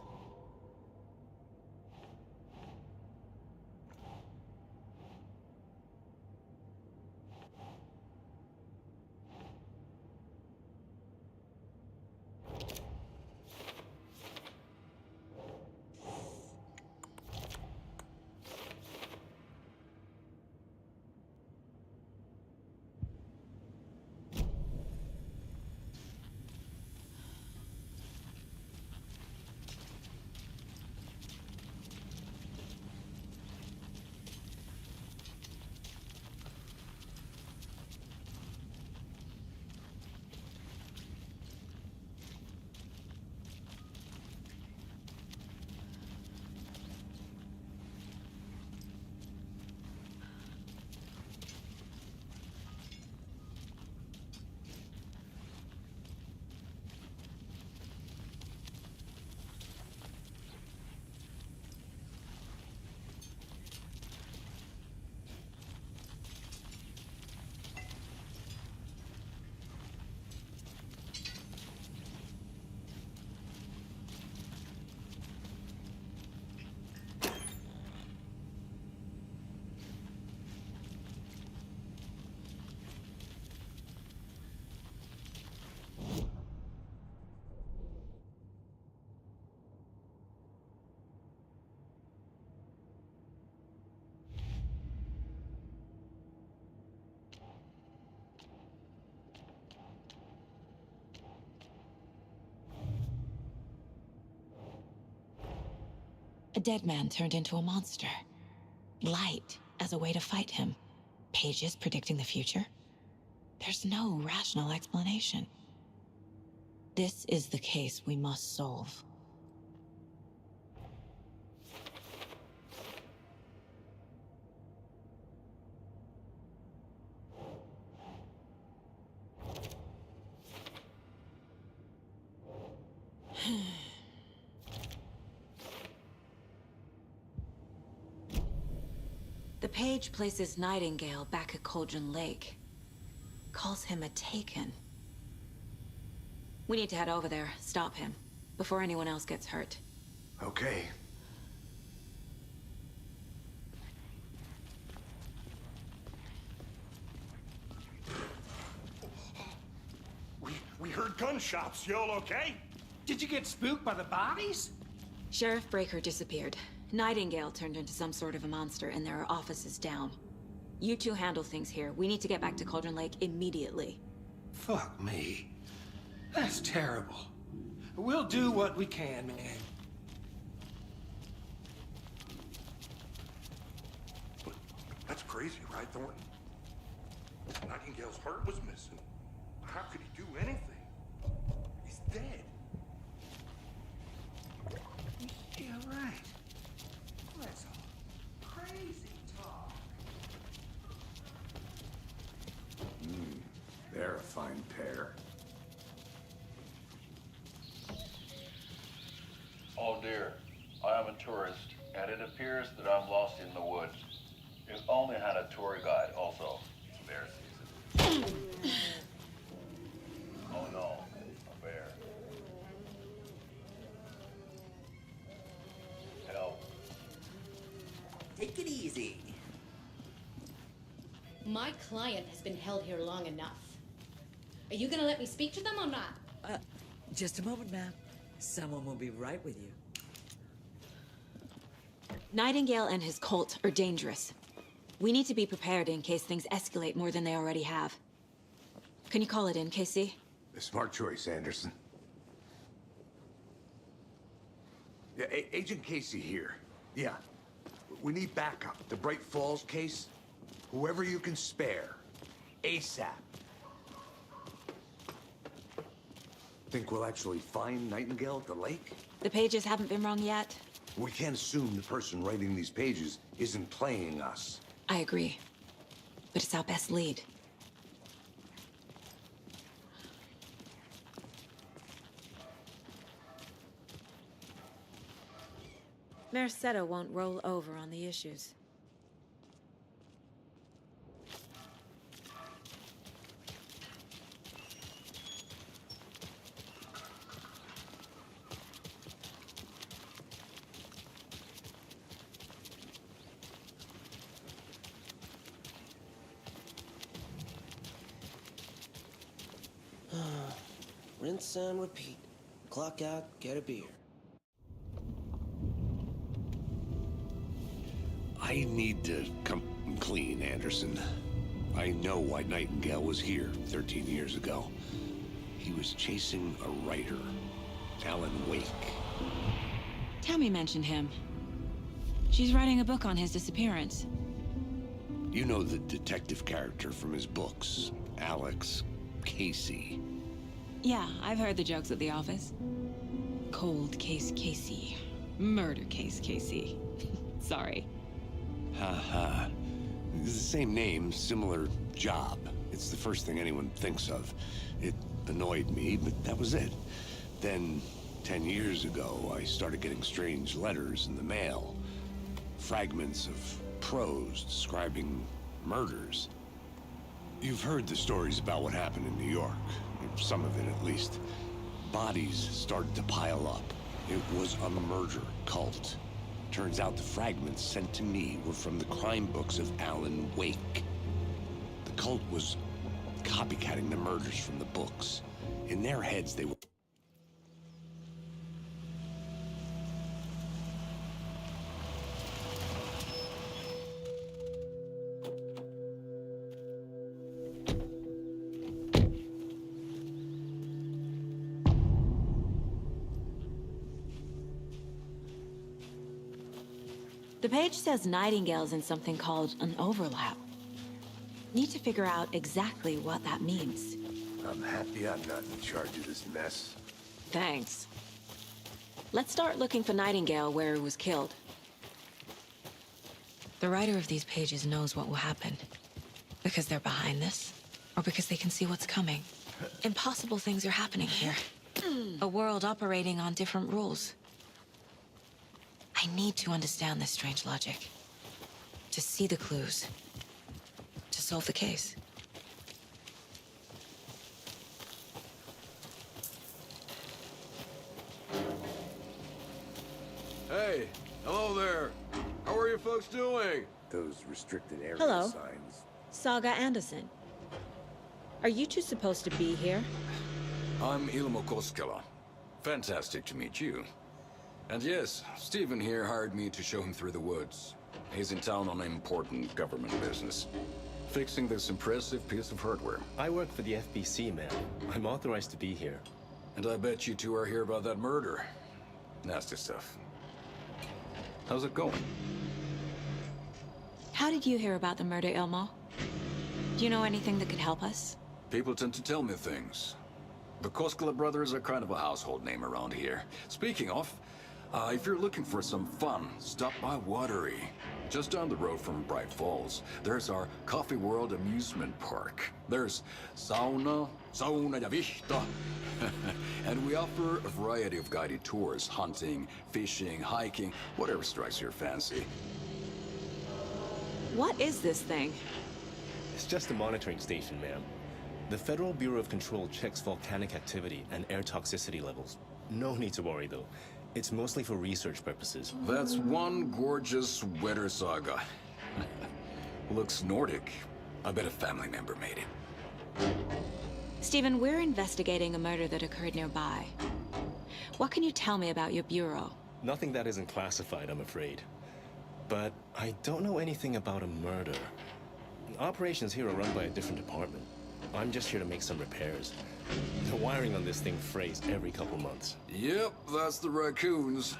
A dead man turned into a monster. Light as a way to fight him. Pages predicting the future. There's no rational explanation. This is the case we must solve. The page places Nightingale back at Cauldron Lake. Calls him a Taken. We need to head over there, stop him, before anyone else gets hurt. Okay. We heard gunshots. Y'all okay? Did you get spooked by the bodies? Sheriff Breaker disappeared. Nightingale turned into some sort of a monster, and there are offices down. You two handle things here. We need to get back to Cauldron Lake immediately. Fuck me. That's terrible. We'll do what we can, man. That's crazy, right, Thornton? Nightingale's heart was missing. How could he do anything? He's dead. Yeah, right. That's all crazy talk. They're a fine pair. Oh dear, I am a tourist, and it appears that I'm lost in the woods. If only I had a tour guide also. It's bear season. Oh no, a bear. Help. Take it easy. My client has been held here long enough. Are you gonna let me speak to them or not? Just a moment, ma'am. Someone will be right with you. Nightingale and his cult are dangerous. We need to be prepared in case things escalate more than they already have. Can you call it in, KC? A smart choice, Anderson. Yeah, Agent Casey here. Yeah. We need backup. The Bright Falls case. Whoever you can spare. ASAP. Think we'll actually find Nightingale at the lake? The pages haven't been wrong yet. We can't assume the person writing these pages isn't playing us. I agree. But it's our best lead. Mercado won't roll over on the issues. Rinse and repeat. Clock out, get a beer. I need to come clean, Anderson. I know why Nightingale was here 13 years ago. He was chasing a writer, Alan Wake. Tammy mentioned him. She's writing a book on his disappearance. You know the detective character from his books, Alex Casey. Yeah, I've heard the jokes at the office. Cold case Casey. Murder case Casey. Sorry. Ha. It's the same name, similar job. It's the first thing anyone thinks of. It annoyed me, but that was it. Then, 10 years ago, I started getting strange letters in the mail. Fragments of prose describing murders. You've heard the stories about what happened in New York. Some of it, at least. Bodies started to pile up. It was a murder cult. Turns out the fragments sent to me were from the crime books of Alan Wake. The cult was copycatting the murders from the books. In their heads, they were... The page says Nightingale's in something called an overlap. Need to figure out exactly what that means. I'm happy I'm not in charge of this mess. Thanks. Let's start looking for Nightingale where he was killed. The writer of these pages knows what will happen. Because they're behind this, or because they can see what's coming. Impossible things are happening here. A world operating on different rules. I need to understand this strange logic. To see the clues. To solve the case. Hey, hello there. How are you folks doing? Those restricted area Hello. signs. Saga Anderson. Are you two supposed to be here? I'm Ilmo Koskela. Fantastic to meet you. And yes, Stephen here hired me to show him through the woods. He's in town on important government business. Fixing this impressive piece of hardware. I work for the FBC, man. I'm authorized to be here. And I bet you two are here about that murder. Nasty stuff. How's it going? How did you hear about the murder, Ilmo? Do you know anything that could help us? People tend to tell me things. The Koskela brothers are kind of a household name around here. Speaking of, if you're looking for some fun, stop by Watery. Just down the road from Bright Falls, there's our Coffee World amusement park. There's sauna ja vihta. And we offer a variety of guided tours, hunting, fishing, hiking, whatever strikes your fancy. What is this thing? It's just a monitoring station, ma'am. The Federal Bureau of Control checks volcanic activity and air toxicity levels. No need to worry, though. It's mostly for research purposes. That's one gorgeous weather saga. Looks Nordic. I bet a family member made it. Stephen, we're investigating a murder that occurred nearby. What can you tell me about your bureau? Nothing that isn't classified, I'm afraid. But I don't know anything about a murder. Operations here are run by a different department. I'm just here to make some repairs. The wiring on this thing frays every couple months. Yep, that's the raccoons.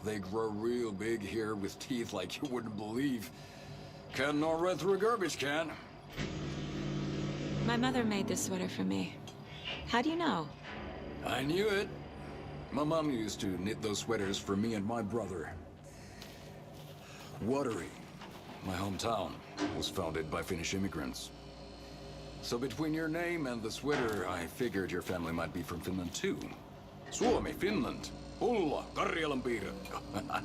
They grow real big here with teeth like you wouldn't believe. Can't gnaw right through a garbage can. My mother made this sweater for me. How do you know? I knew it. My mom used to knit those sweaters for me and my brother. Watery, my hometown, was founded by Finnish immigrants. So between your name and the sweater, I figured your family might be from Finland too. Suomi, Finland. Ulla, Karjalan piirakka.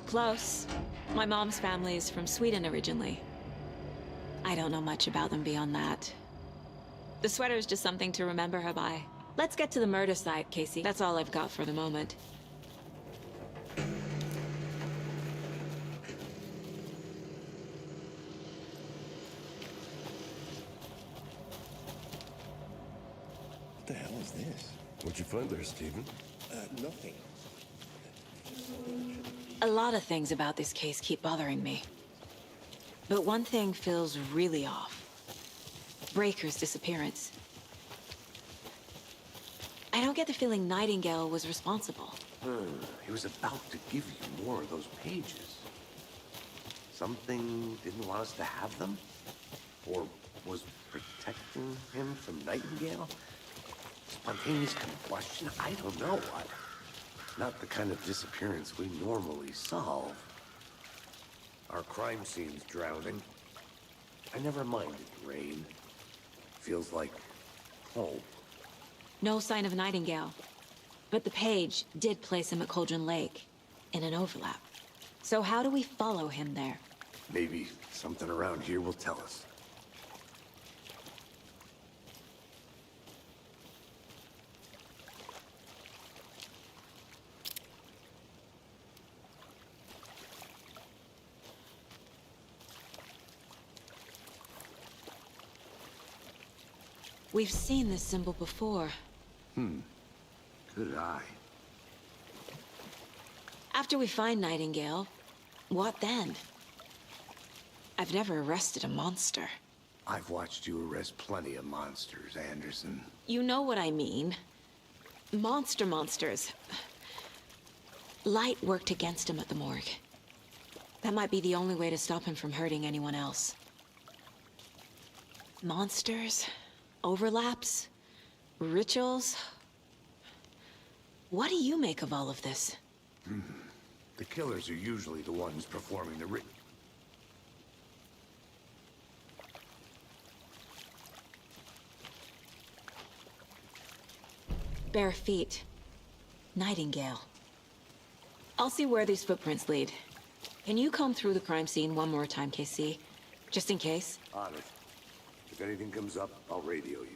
Close. My mom's family is from Sweden originally. I don't know much about them beyond that. The sweater is just something to remember her by. Let's get to the murder site, Casey. That's all I've got for the moment. What the hell is this? What'd you find there, Stephen? Nothing. A lot of things about this case keep bothering me. But one thing feels really off. Breaker's disappearance. I don't get the feeling Nightingale was responsible. He was about to give you more of those pages. Something didn't want us to have them? Or was protecting him from Nightingale? Spontaneous combustion? I don't know. Not the kind of disappearance we normally solve. Our crime scene's drowning. I never minded rain. Feels like home. No sign of Nightingale. But the page did place him at Cauldron Lake, in an overlap. So how do we follow him there? Maybe something around here will tell us. We've seen this symbol before. Good eye. After we find Nightingale, what then? I've never arrested a monster. I've watched you arrest plenty of monsters, Anderson. You know what I mean. Monsters. Light worked against him at the morgue. That might be the only way to stop him from hurting anyone else. Monsters? Overlaps? Rituals? What do you make of all of this? The killers are usually the ones performing the Bare feet. Nightingale. I'll see where these footprints lead. Can you comb through the crime scene one more time, KC? Just in case? On it. If anything comes up, I'll radio you.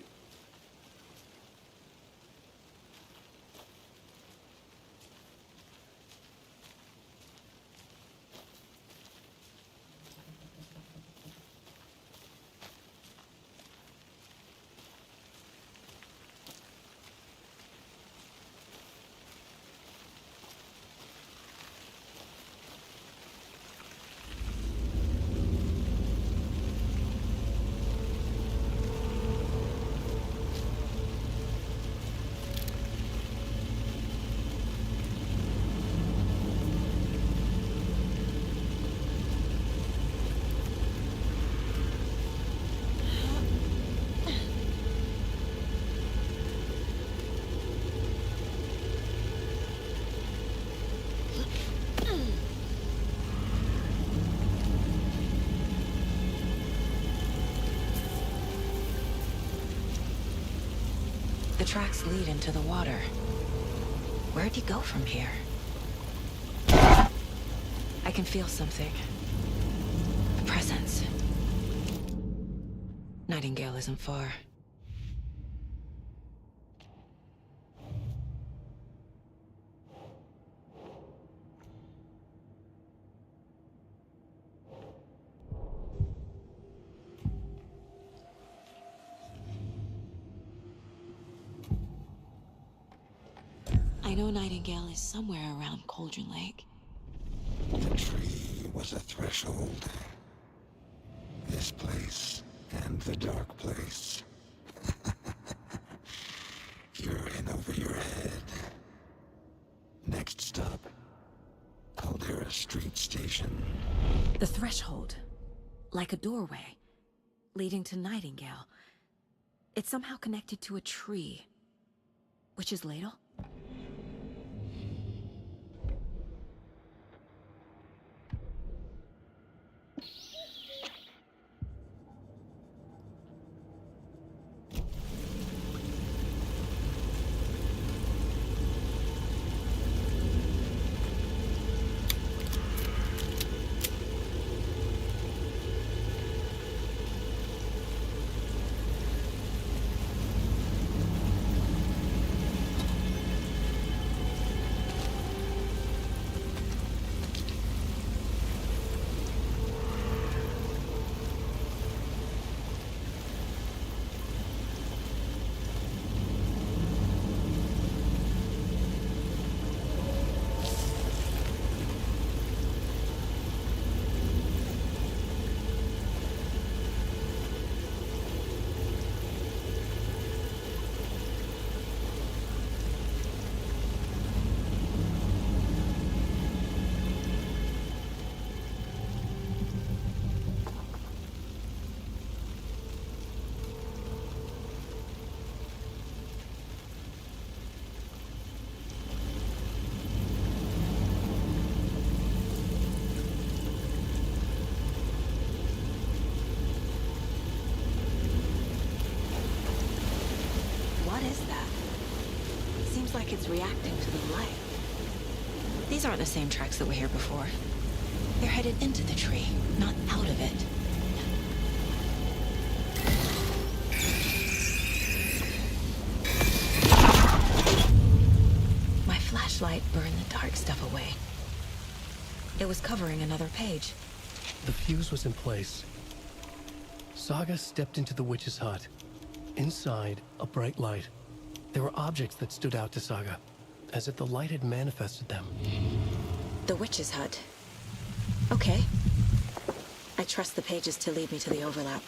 The tracks lead into the water. Where'd he go from here? I can feel something. A presence. Nightingale isn't far. I know Nightingale is somewhere around Cauldron Lake. The tree was a threshold. This place and the dark place. You're in over your head. Next stop, Caldera Street Station. The threshold. Like a doorway. Leading to Nightingale. It's somehow connected to a tree. Witch's Ladle? Like it's reacting to the light. These aren't the same tracks that were here before. They're headed into the tree, not out of it. My flashlight burned the dark stuff away. It was covering another page. The fuse was in place. Saga stepped into the witch's hut. Inside, a bright light. There were objects that stood out to Saga, as if the light had manifested them. The witch's hut. Okay. I trust the pages to lead me to the overlap.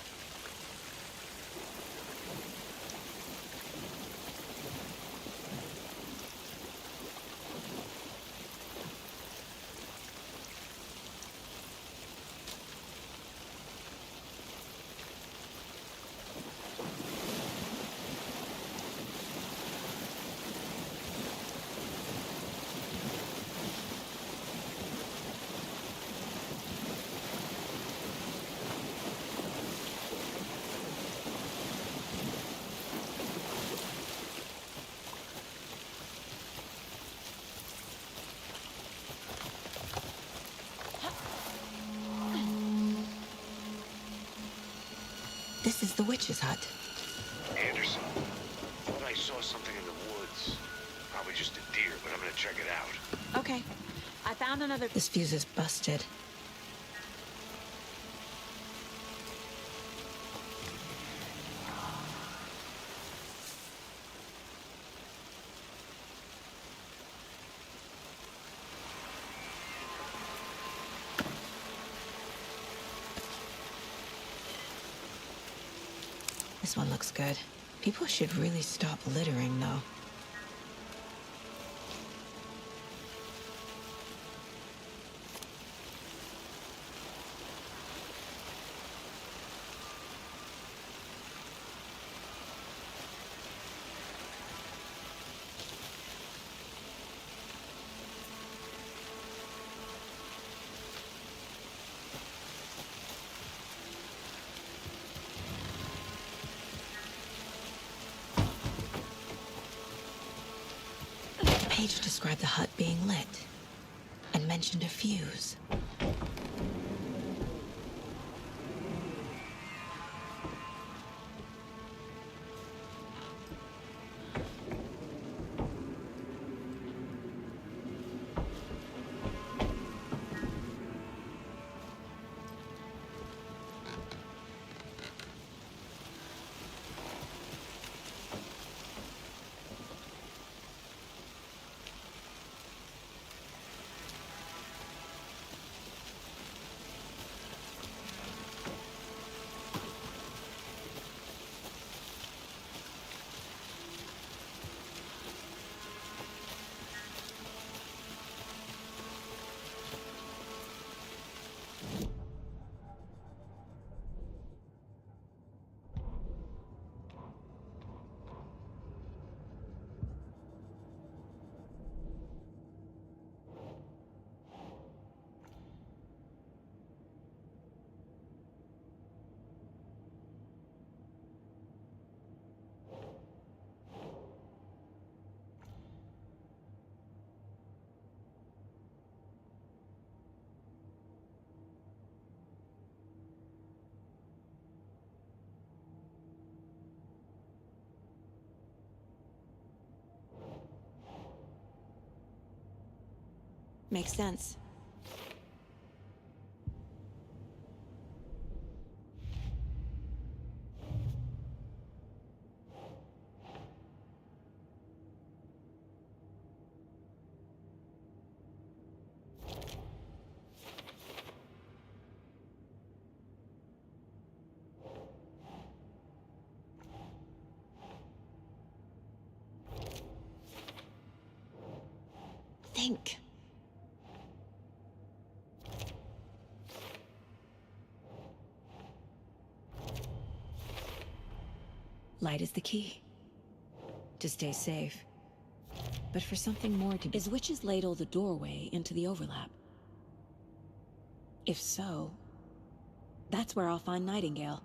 This is the witch's hut. Anderson, thought I saw something in the woods. Probably just a deer, but I'm gonna check it out. Okay. I found another... This fuse is busted. This one looks good. People should really stop littering, though. Page described the hut being lit and mentioned a fuse. Makes sense. Think. Light is the key. To stay safe. But for something more to... Is Witch's Ladle the doorway into the overlap? If so, that's where I'll find Nightingale.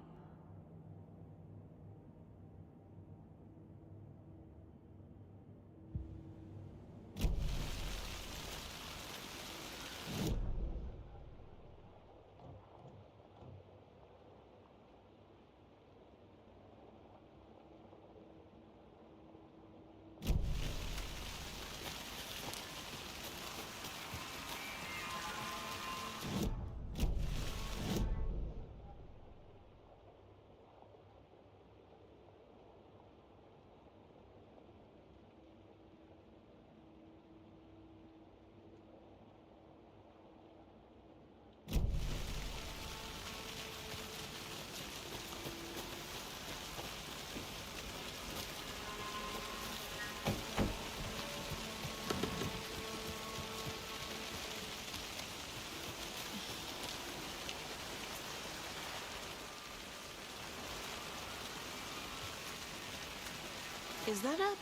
Is that a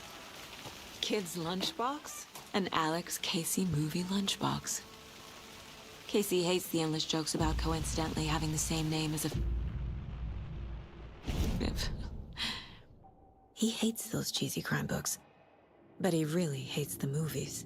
kid's lunchbox? An Alex Casey movie lunchbox. Casey hates the endless jokes about coincidentally having the same name as a... He hates those cheesy crime books, but he really hates the movies.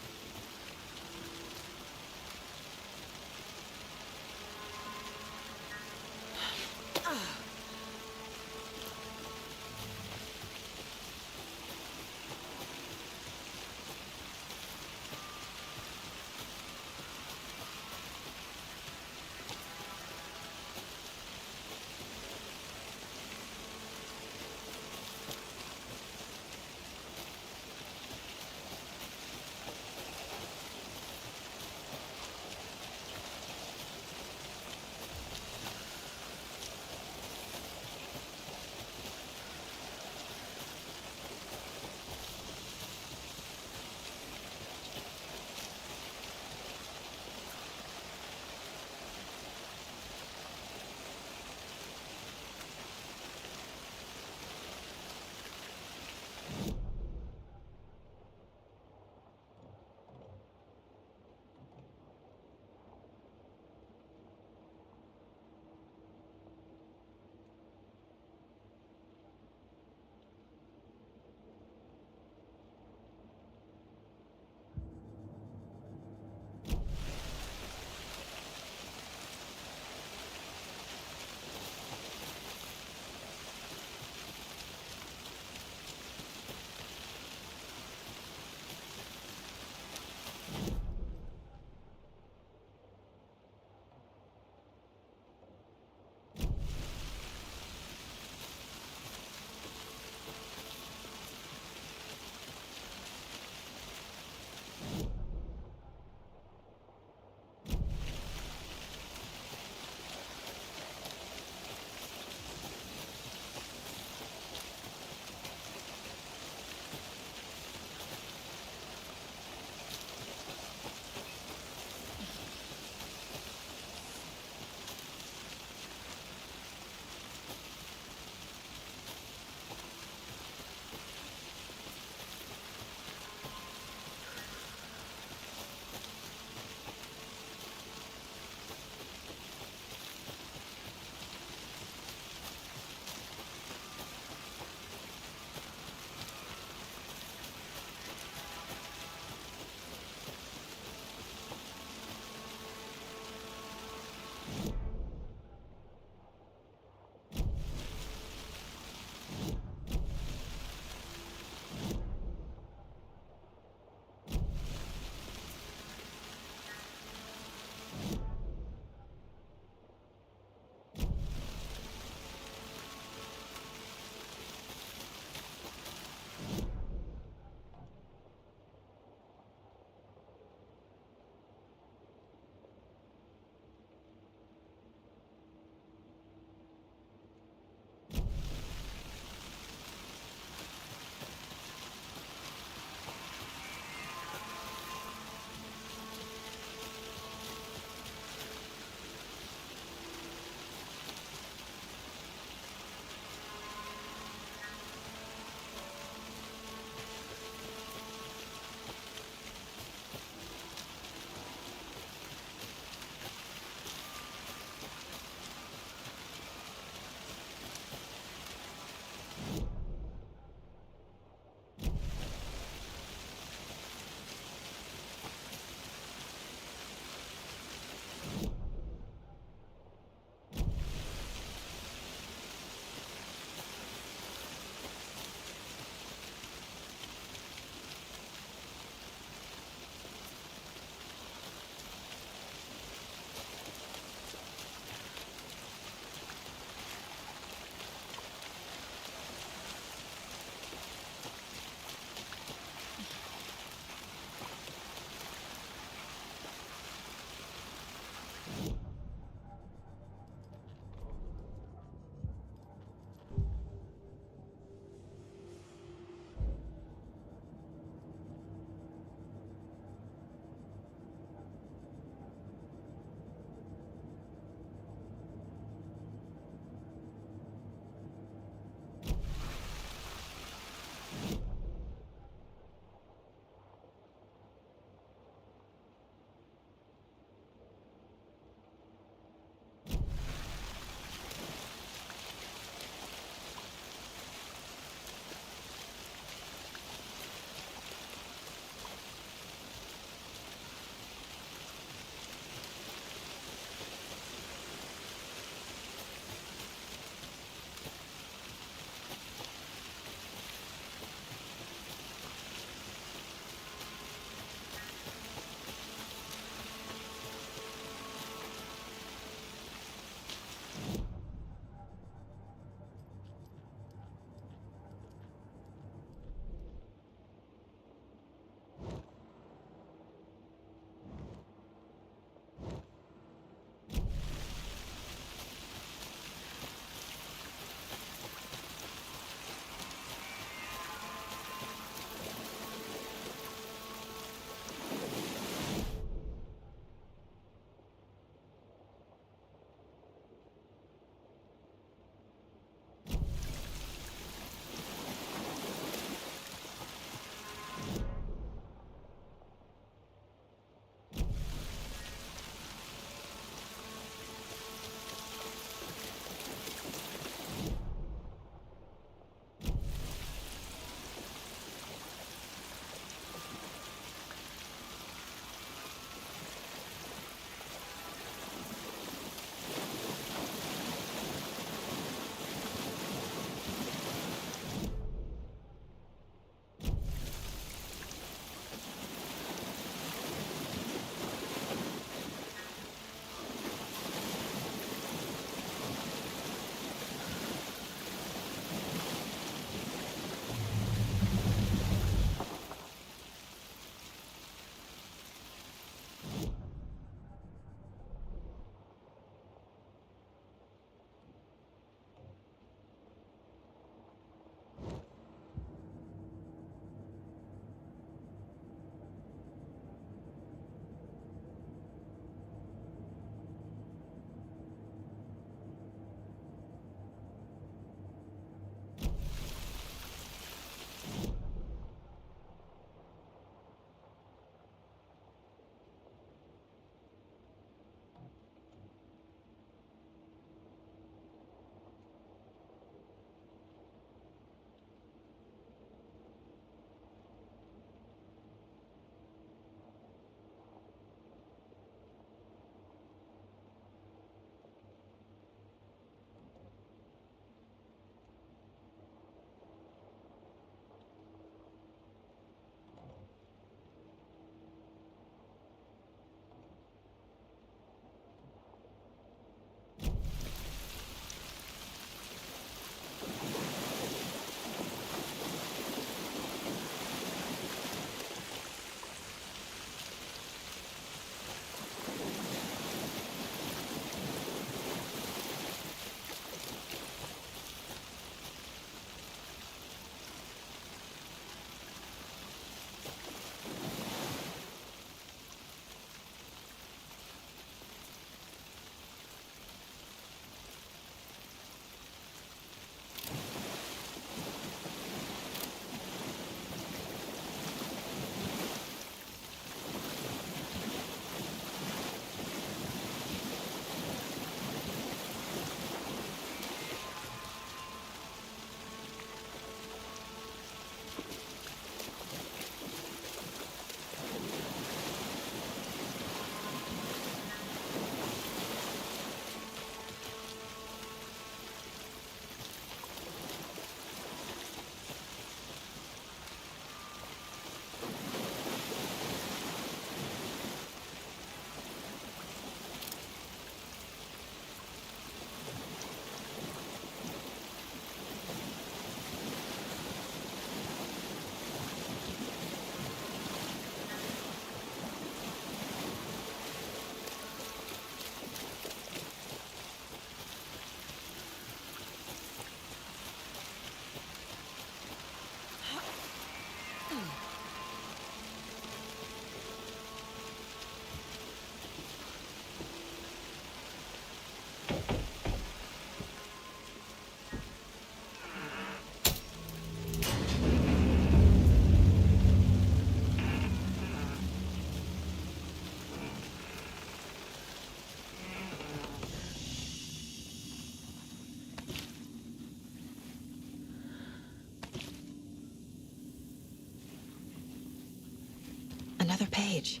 page.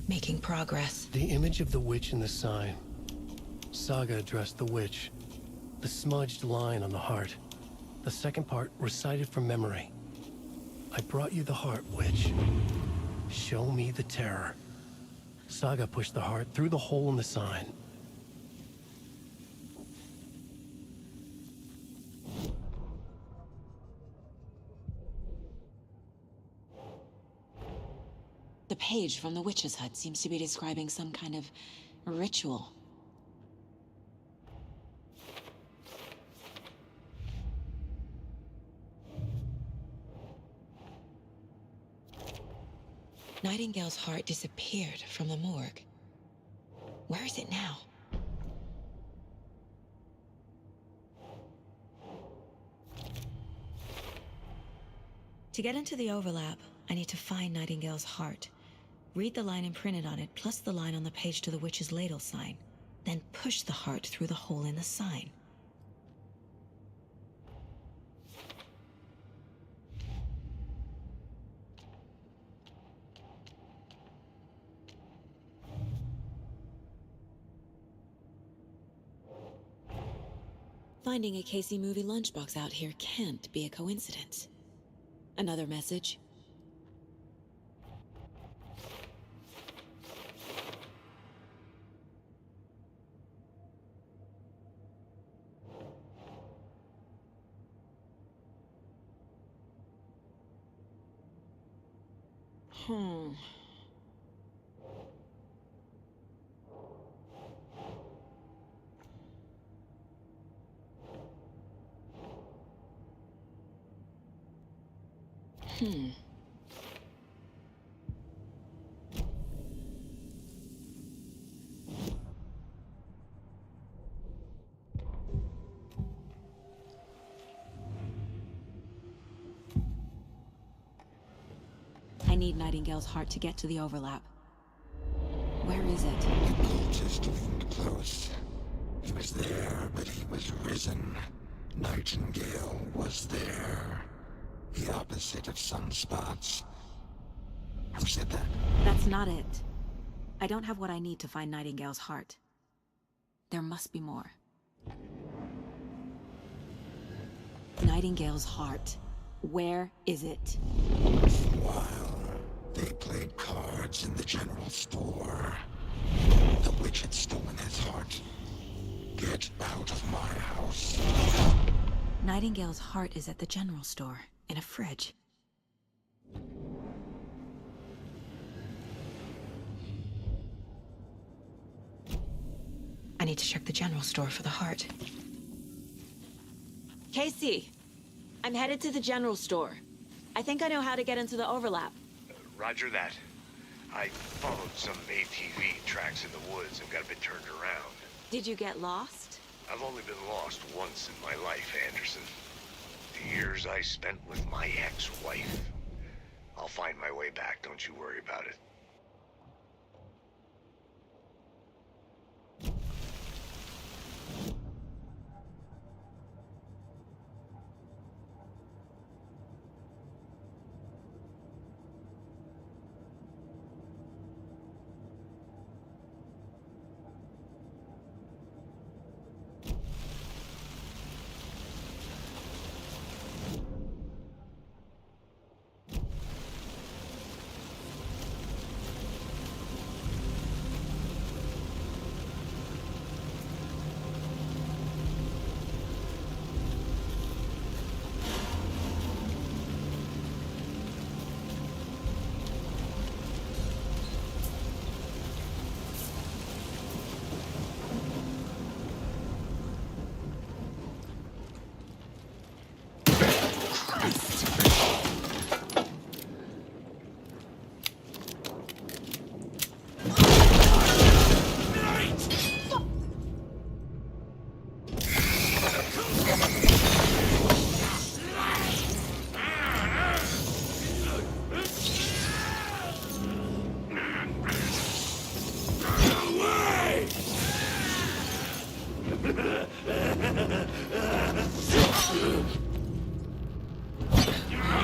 Making progress. The image of the witch in the sign. Saga addressed the witch. The smudged line on the heart. The second part recited from memory. I brought you the heart, witch. Show me the terror. Saga pushed the heart through the hole in the sign. The page from the witch's hut seems to be describing some kind of ritual. Nightingale's heart disappeared from the morgue. Where is it now? To get into the overlap, I need to find Nightingale's heart. Read the line imprinted on it, plus the line on the page to the witch's ladle sign. Then push the heart through the hole in the sign. Finding a Casey movie lunchbox out here can't be a coincidence. Another message. I need Nightingale's heart to get to the overlap. Where is it? The cultist loomed close. He was there, but he was risen. Nightingale was there. The opposite of sunspots. Who said that? That's not it. I don't have what I need to find Nightingale's heart. There must be more. Nightingale's heart. Where is it? For a while, they played cards in the general store. The witch had stolen his heart. Get out of my house. Nightingale's heart is at the general store, in a fridge. I need to check the general store for the heart. Casey! I'm headed to the general store. I think I know how to get into the overlap. Roger that. I followed some ATV tracks in the woods and got a bit turned around. Did you get lost? I've only been lost once in my life, Anderson. The years I spent with my ex-wife. I'll find my way back, don't you worry about it.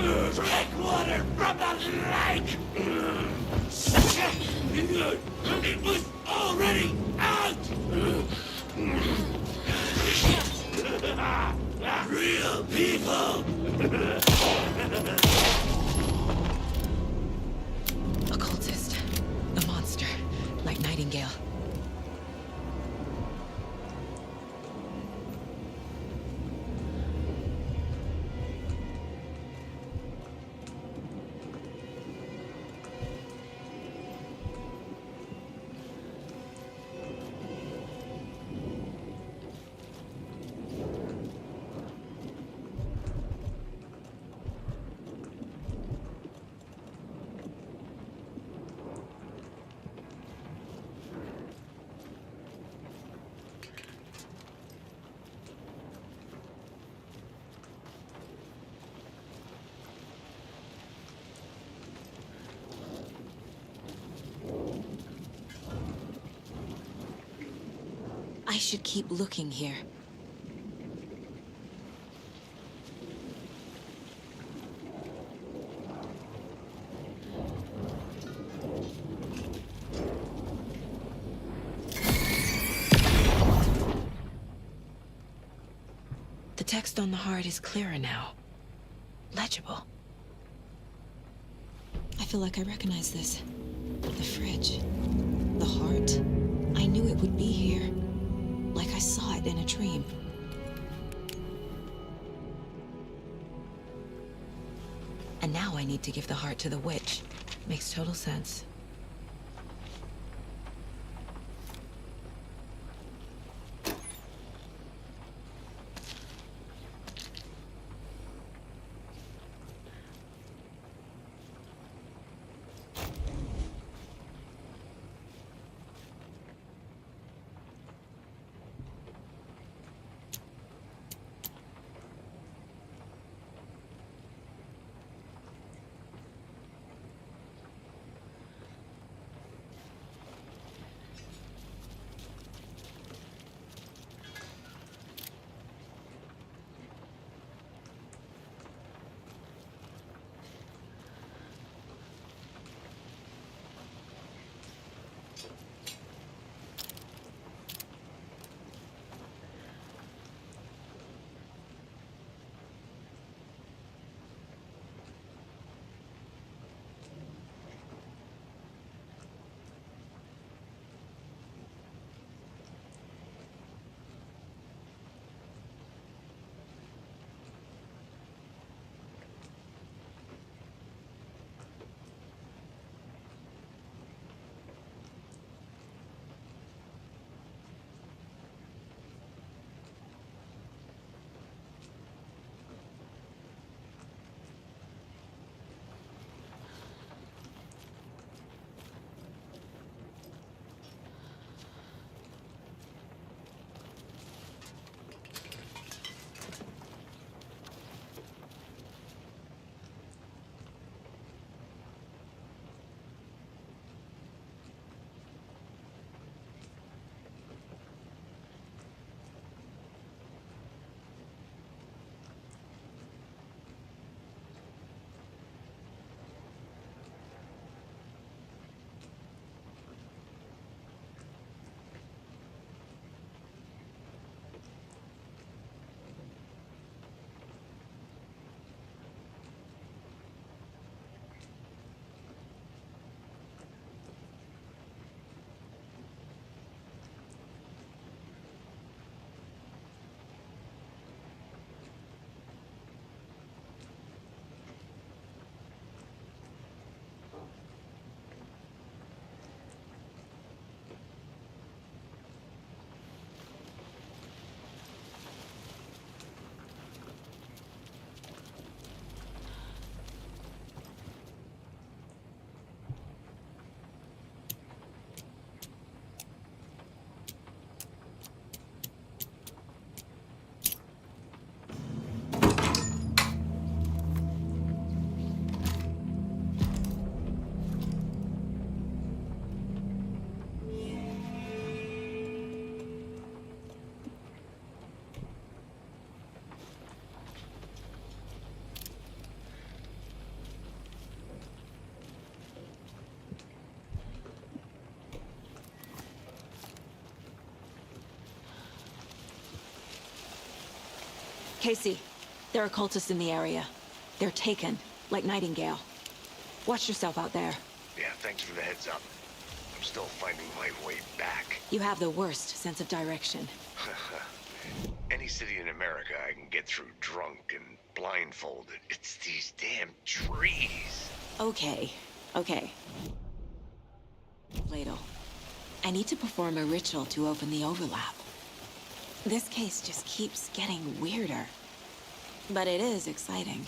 Drink water from the lake! It was already out! Real people! Occultist. A monster. Like Nightingale. I should keep looking here. The text on the heart is clearer now. Legible. I feel like I recognize this. The fridge. The heart. I knew it would be here. Like I saw it in a dream. And now I need to give the heart to the witch. Makes total sense. Casey, there are cultists in the area. They're taken, like Nightingale. Watch yourself out there. Yeah, thanks for the heads up. I'm still finding my way back. You have the worst sense of direction. Any city in America I can get through drunk and blindfolded. It's these damn trees. Okay. Ladle, I need to perform a ritual to open the overlap. This case just keeps getting weirder. But it is exciting.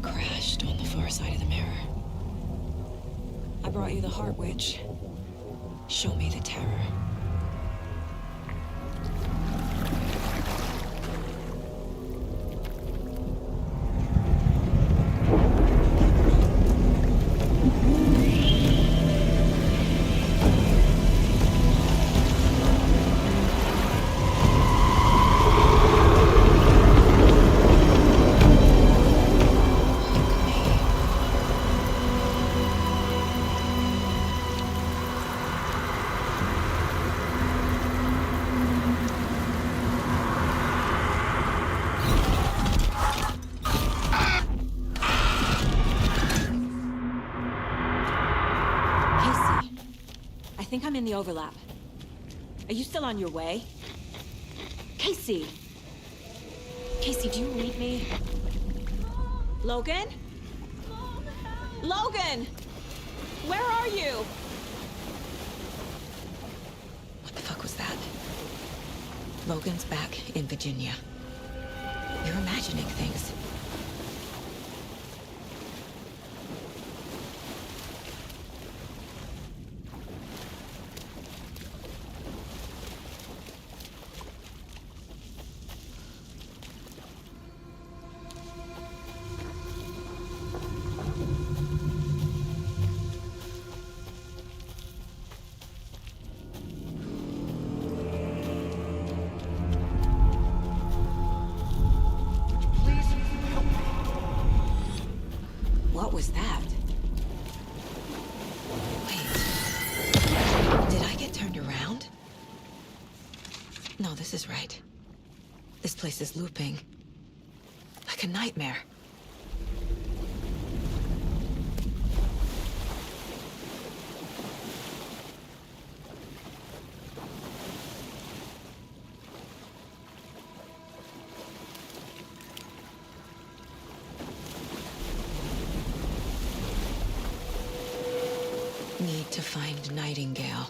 Crashed on the far side of the mirror. I brought you the Heart Witch. Show me the terror. I'm in the overlap. Are you still on your way? Casey! Casey, do you read me? Logan? Logan! Where are you? What the fuck was that? Logan's back in Virginia. You're imagining things. What was that? Wait. Did I get turned around? No, this is right. This place is looping. Like a nightmare. Need to find Nightingale.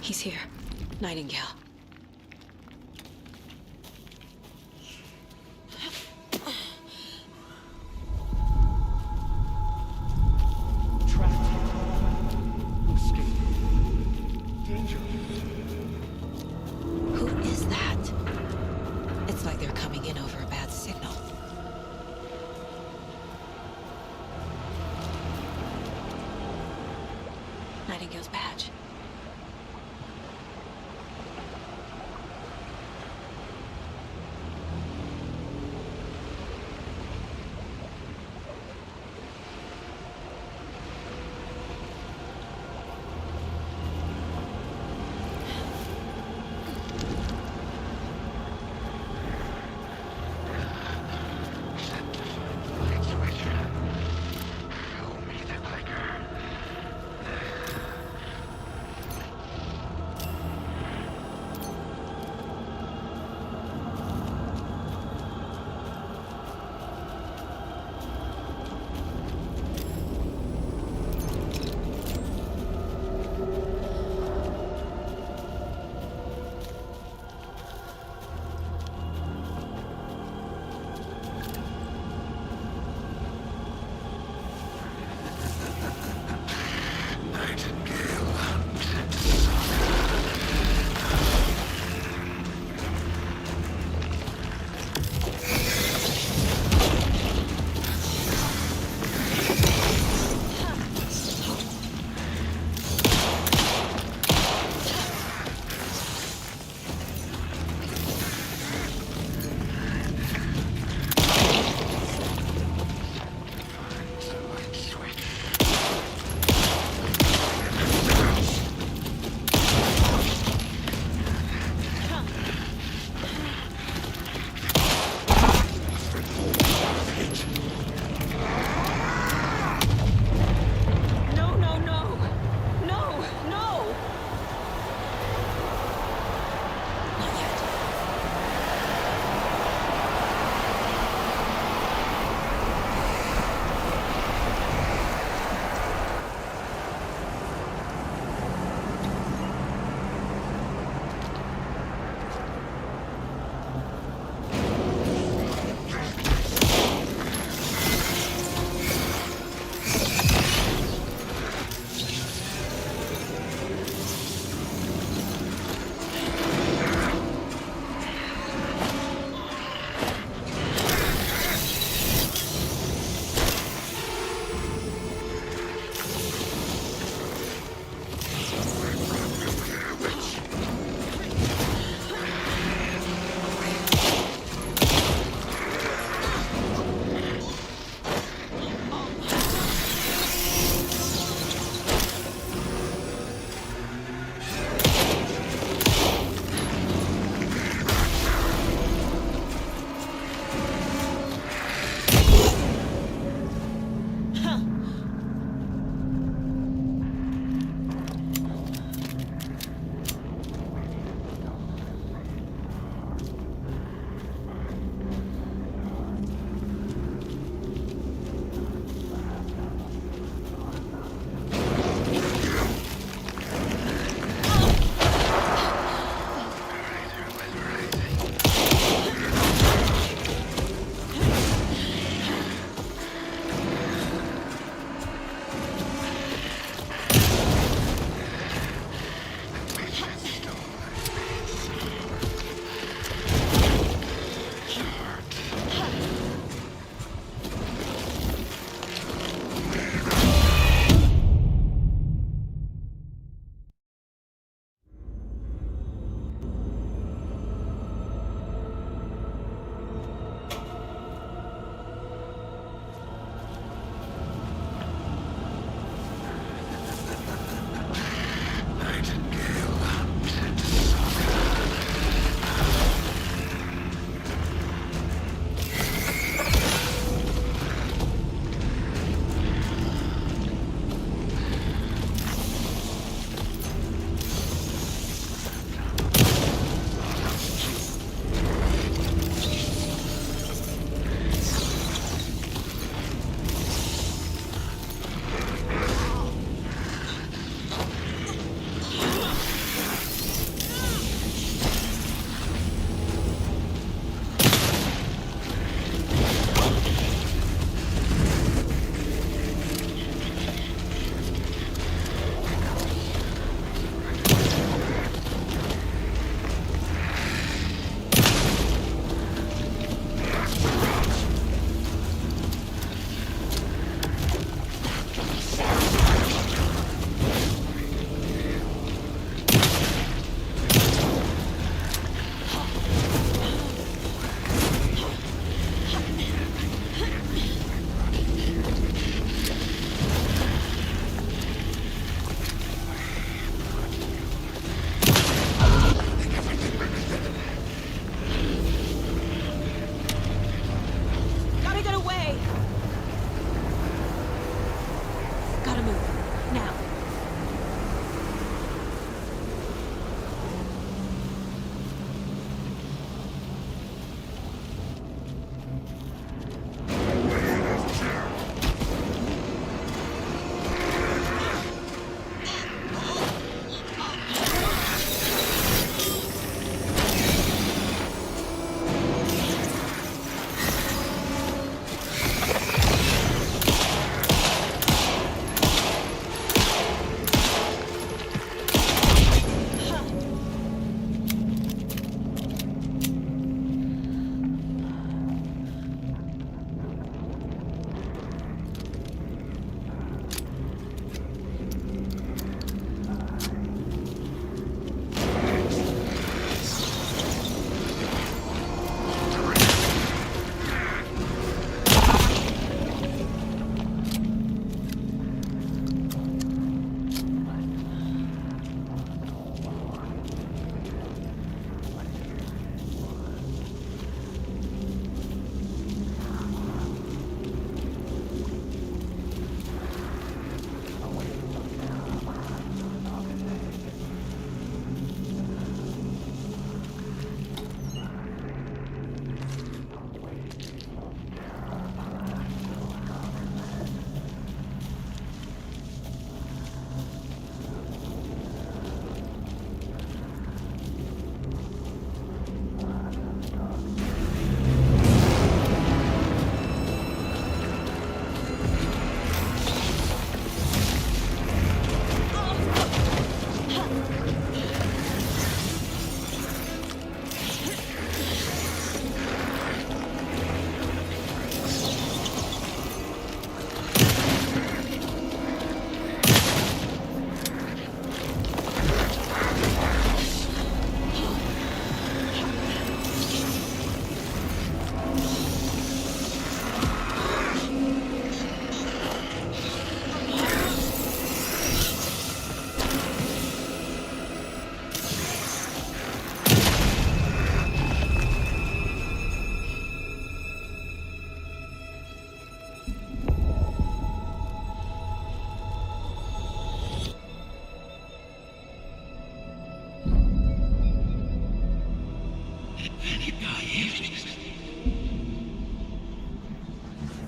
He's here. Nightingale. Who is that? It's like they're coming in over a bad signal. Nightingale's badge.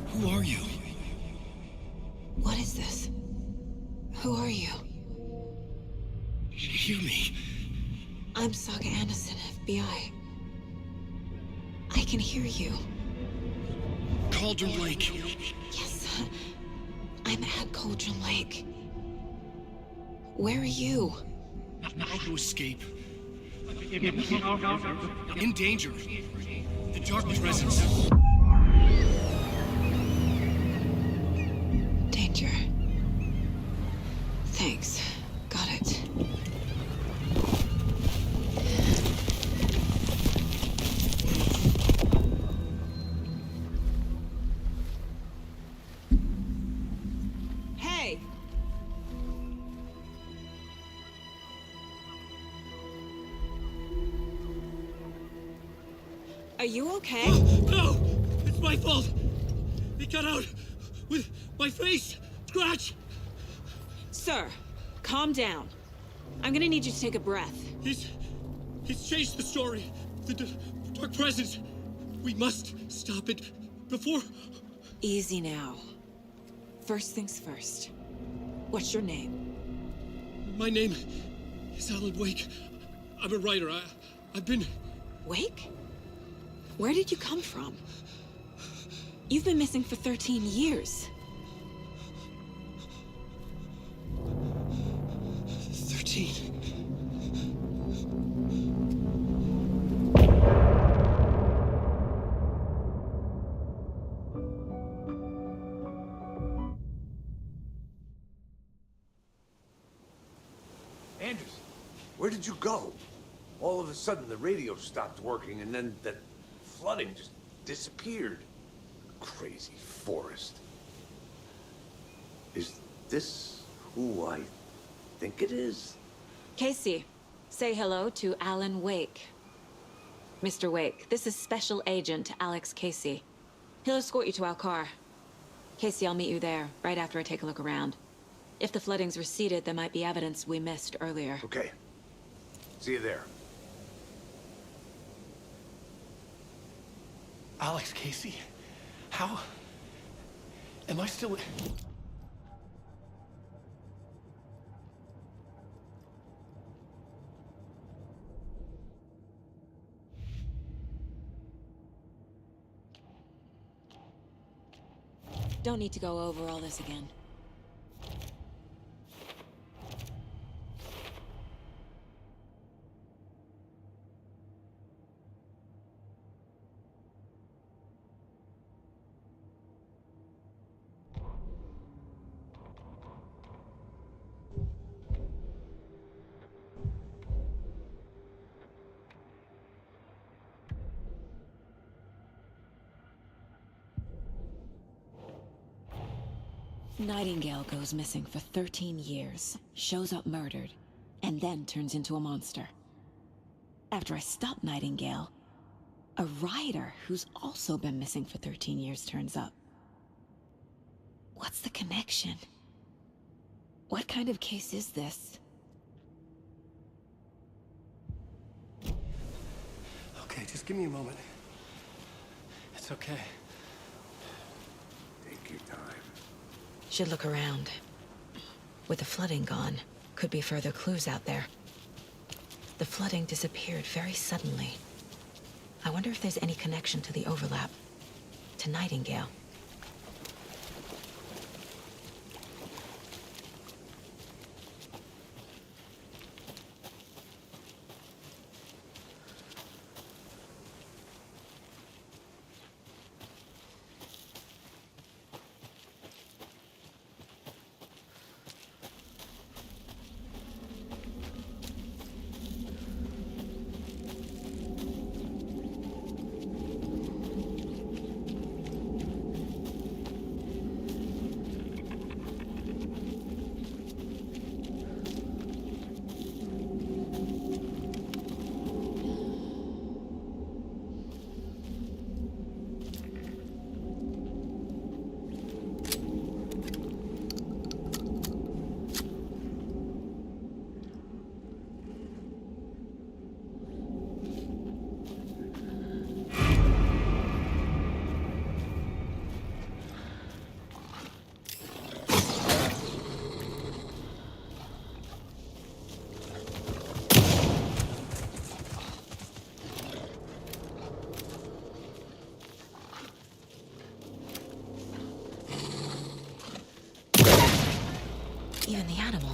Who are you? What is this? Who are you? Hear me. I'm Saga Anderson, FBI. I can hear you. Cauldron Lake. Yes, I'm at Cauldron Lake. Where are you? How to escape. In danger. The dark presence. Danger. Thanks. Got it. Hey! Are you okay? No! It's my fault! It got out with my face! Scratch! Sir, calm down. I'm gonna need you to take a breath. He's changed the story. The dark presence. We must stop it before... Easy now. First things first. What's your name? My name is Alan Wake. I'm a writer. I've been... Wake? Where did you come from? You've been missing for 13 years. 13. Anders, where did you go? All of a sudden, the radio stopped working, and then that flooding just disappeared. Crazy forest. Is this who I think it is? Casey, say hello to Alan Wake. Mr. Wake, this is Special Agent Alex Casey. He'll escort you to our car. Casey, I'll meet you there, right after I take a look around. If the flooding's receded, there might be evidence we missed earlier. Okay. See you there. Alex Casey? How? Am I still... Don't need to go over all this again. Nightingale goes missing for 13 years, shows up murdered, and then turns into a monster. After I stop Nightingale, a rider who's also been missing for 13 years turns up. What's the connection? What kind of case is this? Okay, just give me a moment. It's okay. Take your time. Should look around. With the flooding gone, could be further clues out there. The flooding disappeared very suddenly. I wonder if there's any connection to the overlap. To Nightingale.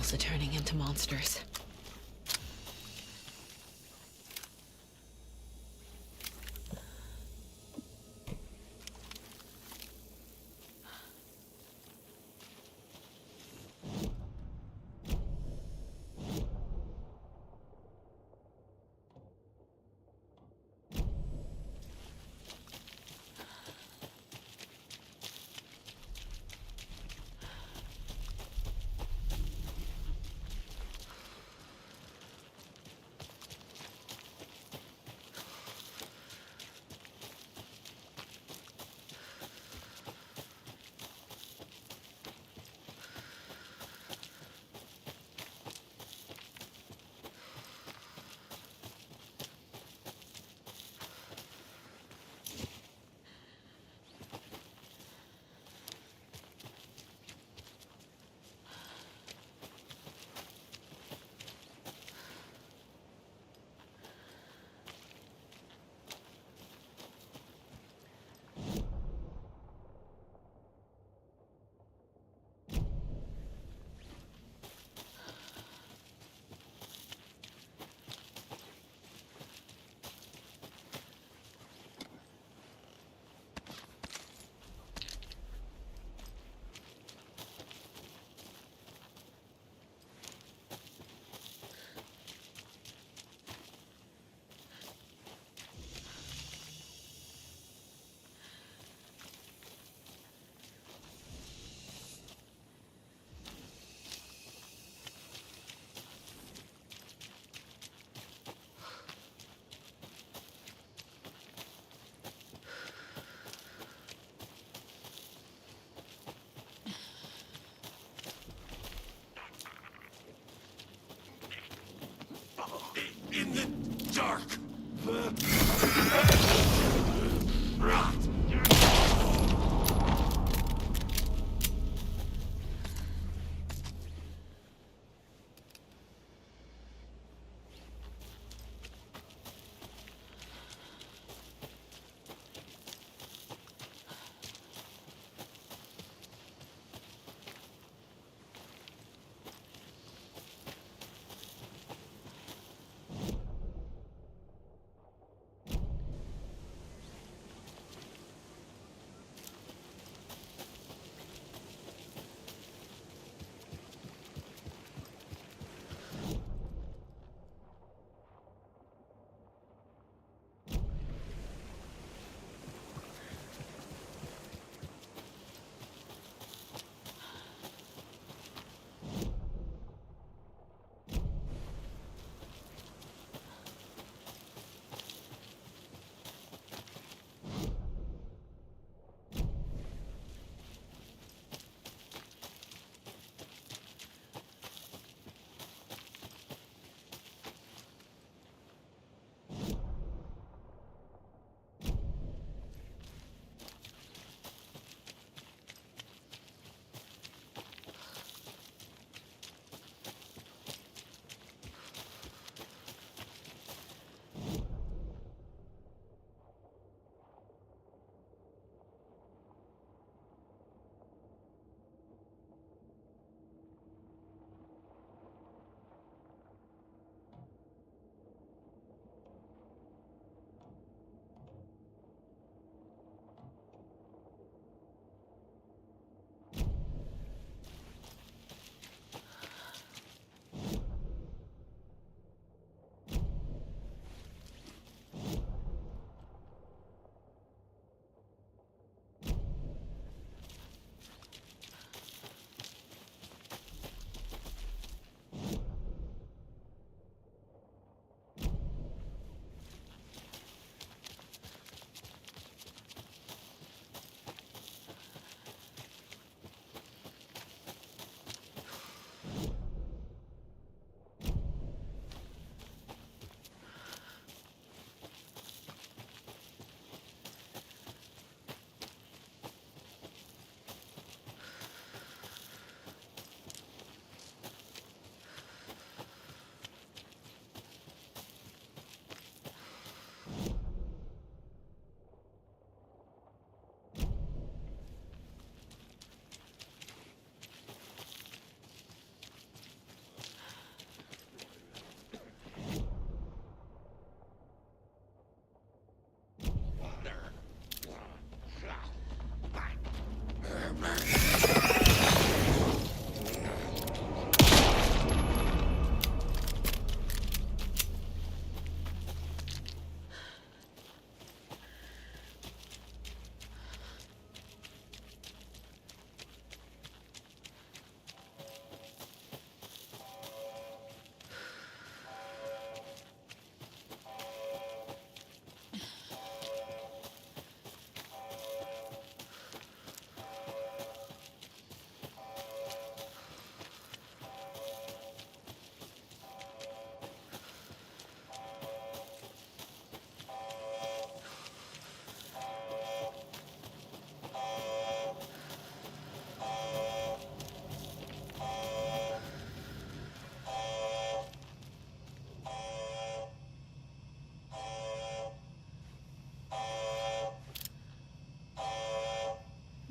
also turning into monsters.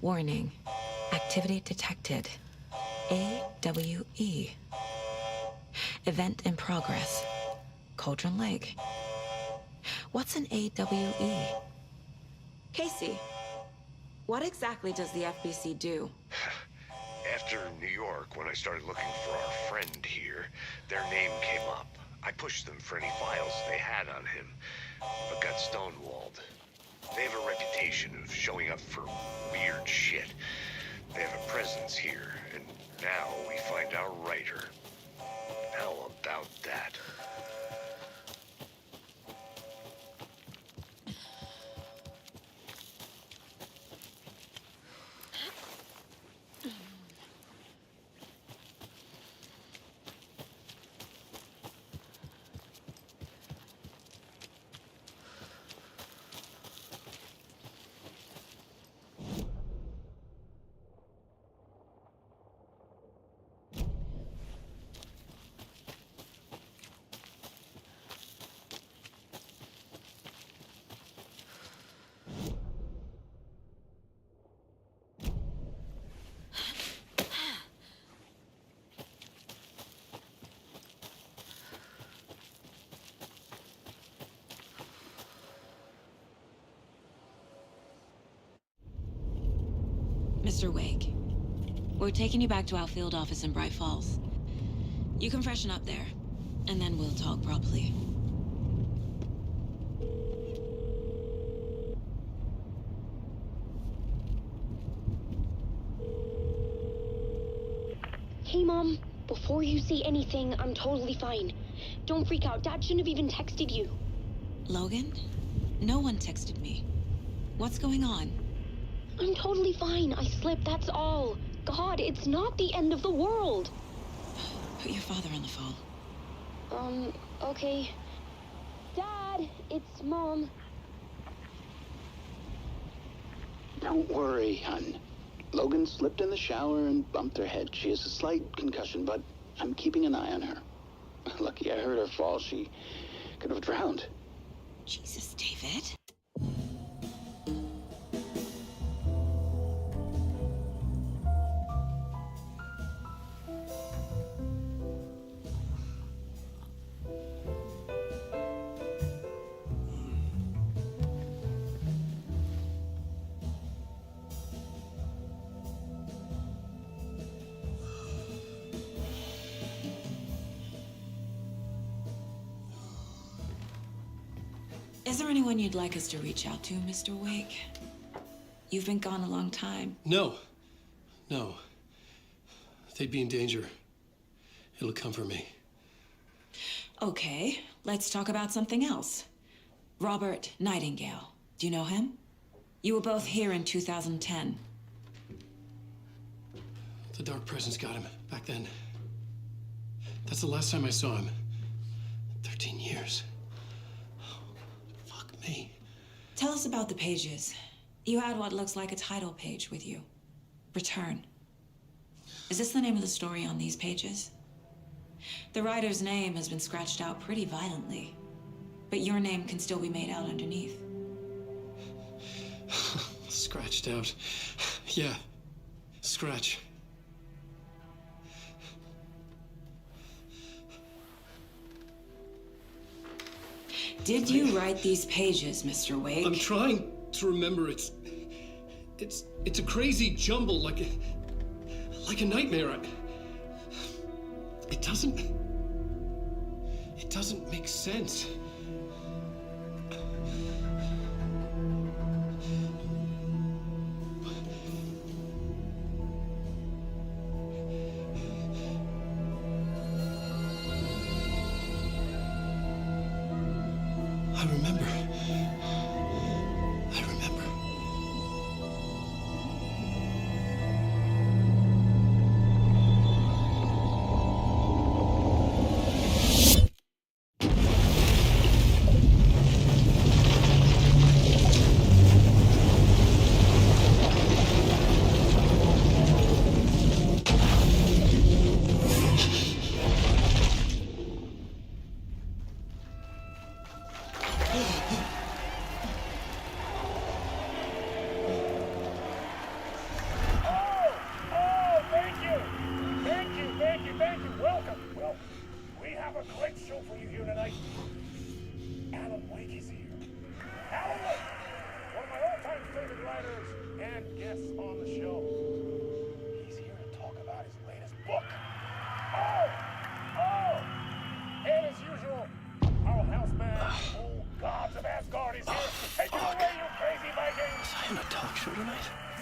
Warning. Activity detected. AWE. Event in progress. Cauldron Lake. What's an AWE? Casey, what exactly does the FBC do? After New York, when I started looking for our friend here, their name came up. I pushed them for any files they had on him, but got stonewalled. They have a reputation of showing up for weird shit. They have a presence here, and now we find our writer. How about that? Mr. Wake, we're taking you back to our field office in Bright Falls. You can freshen up there, and then we'll talk properly. Hey, Mom. Before you say anything, I'm totally fine. Don't freak out. Dad shouldn't have even texted you. Logan? No one texted me. What's going on? I'm totally fine. I slipped, that's all. God, it's not the end of the world. Put your father on the phone. Okay. Dad, it's Mom. Don't worry, hon. Logan slipped in the shower and bumped her head. She has a slight concussion, but I'm keeping an eye on her. Lucky I heard her fall. She could have drowned. Jesus, David. Is there anyone you'd like us to reach out to, Mr. Wake? You've been gone a long time. No. No. They'd be in danger. It'll come for me. Okay, let's talk about something else. Robert Nightingale. Do you know him? You were both here in 2010. The Dark Presence got him back then. That's the last time I saw him. 13 years. Fuck me. Tell us about the pages. You had what looks like a title page with you. Return. Is this the name of the story on these pages? The writer's name has been scratched out pretty violently, but your name can still be made out underneath. Scratched out. Yeah. Scratch. Did you write these pages, Mr. Wake? I'm trying to remember. It's a crazy jumble, like a nightmare. It doesn't make sense. I remember.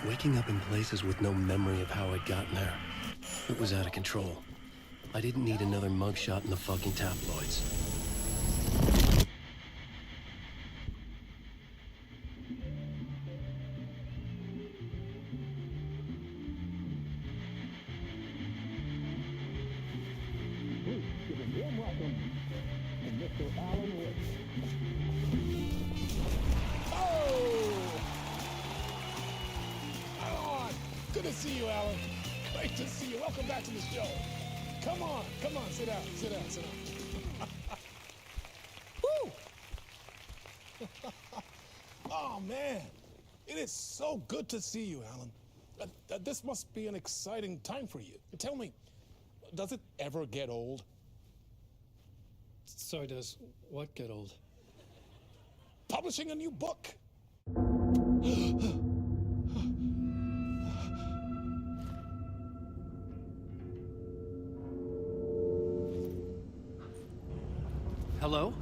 Waking up in places with no memory of how I'd gotten there. It was out of control. I didn't need another mugshot in the fucking tabloids. Good to see you, Alan. Great to see you. Welcome back to the show. Come on, sit down, sit down, sit down. Woo! Oh, man. It is so good to see you, Alan. This must be an exciting time for you. Tell me, does it ever get old? Sorry, does what get old? Publishing a new book. Hello?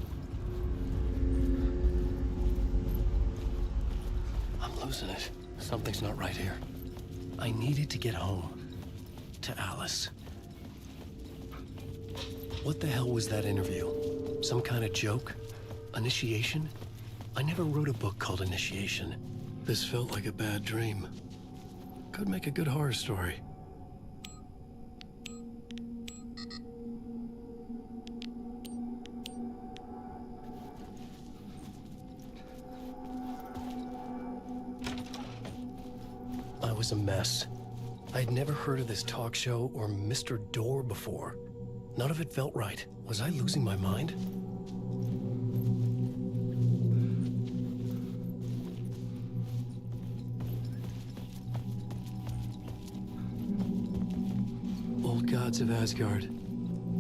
I'm losing it. Something's not right here. I needed to get home. To Alice. What the hell was that interview? Some kind of joke? Initiation? I never wrote a book called Initiation. This felt like a bad dream. Could make a good horror story. I was a mess. I'd never heard of this talk show or Mr. Door before. None of it felt right. Was I losing my mind? Old Gods of Asgard.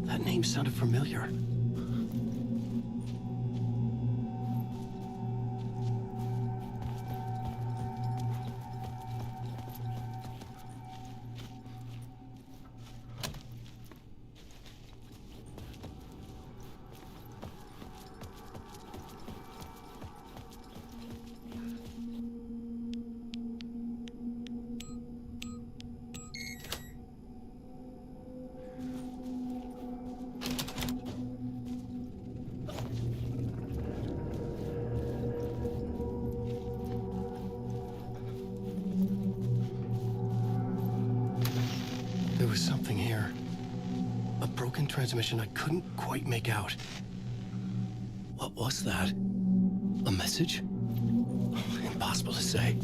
That name sounded familiar. There was something here. A broken transmission I couldn't quite make out. What was that? A message? Impossible to say.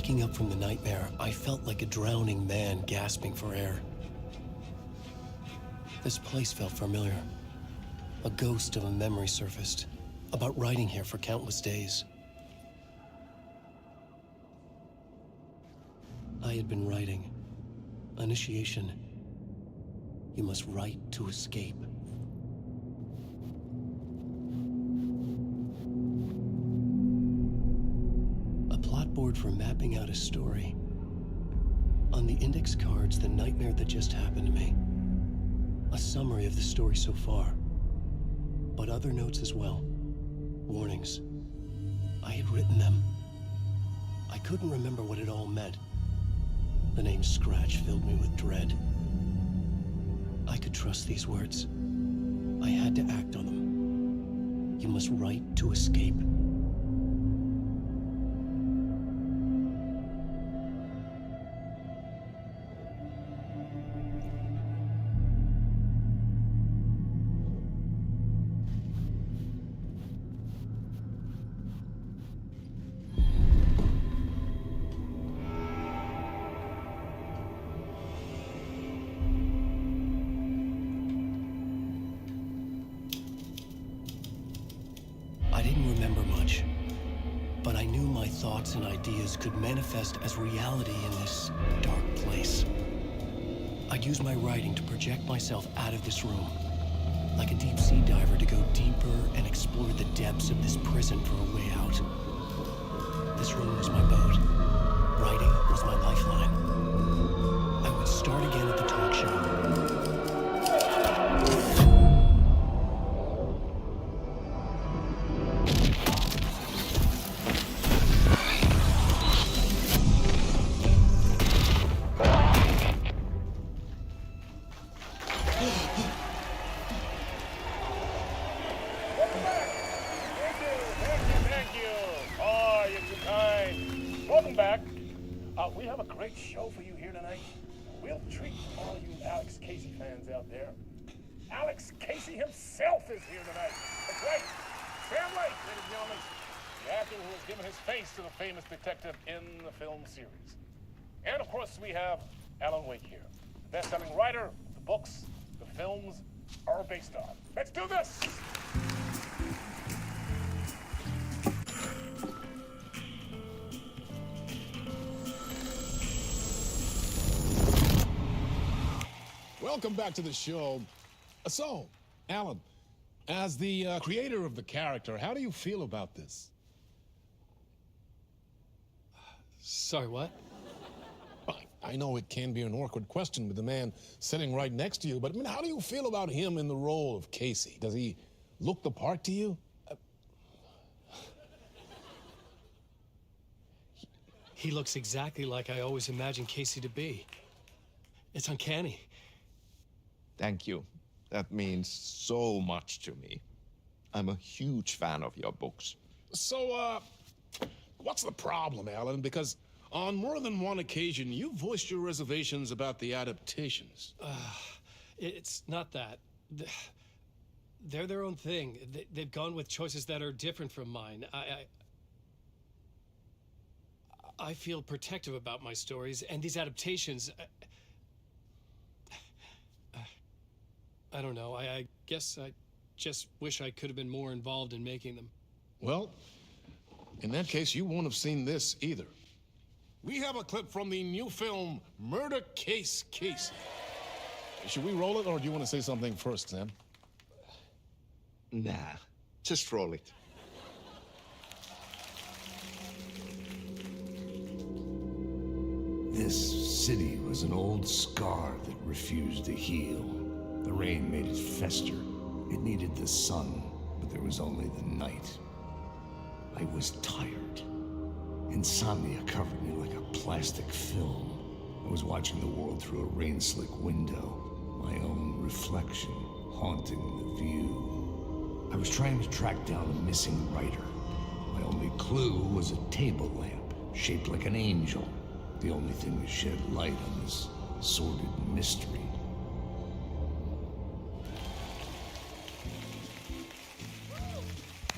Waking up from the nightmare, I felt like a drowning man gasping for air. This place felt familiar. A ghost of a memory surfaced, about riding here for countless days. I had been writing. Initiation. You must write to escape. A plot board for mapping out a story. On the index cards, the nightmare that just happened to me. A summary of the story so far. But other notes as well. Warnings. I had written them. I couldn't remember what it all meant. The name Scratch filled me with dread. I could trust these words. I had to act on them. You must write to escape. I didn't remember much, but I knew my thoughts and ideas could manifest as reality in this dark place. I'd use my writing to project myself out of this room, like a deep sea diver to go deeper and explore the depths of this prison for a way out. This room was my boat. Writing was my lifeline. I would start again at the talk show. Welcome back. We have a great show for you here tonight. We'll treat all you Alex Casey fans out there. Alex Casey himself is here tonight. That's right. Sam Lake, ladies and gentlemen. The actor who has given his face to the famous detective in the film series. And of course, we have Alan Wake here, the best-selling writer the books the films are based on. Let's do this! Welcome back to the show. So, Alan, as the creator of the character, how do you feel about this? Sorry, what? I know it can be an awkward question with the man sitting right next to you, but I mean, how do you feel about him in the role of Casey? Does he look the part to you? He looks exactly like I always imagined Casey to be. It's uncanny. Thank you. That means so much to me. I'm a huge fan of your books. So, what's the problem, Alan? Because on more than one occasion, you voiced your reservations about the adaptations. It's not that. They're their own thing. They've gone with choices that are different from mine. I feel protective about my stories, and these adaptations... I don't know. I guess I just wish I could have been more involved in making them. Well, in that case, you won't have seen this either. We have a clip from the new film, Murder Case Casey. Should we roll it, or do you want to say something first, Sam? Nah, just roll it. This city was an old scar that refused to heal. The rain made it fester. It needed the sun, but there was only the night. I was tired. Insomnia covered me like a plastic film. I was watching the world through a rain-slick window, my own reflection haunting the view. I was trying to track down a missing writer. My only clue was a table lamp, shaped like an angel. The only thing to shed light on this sordid mystery.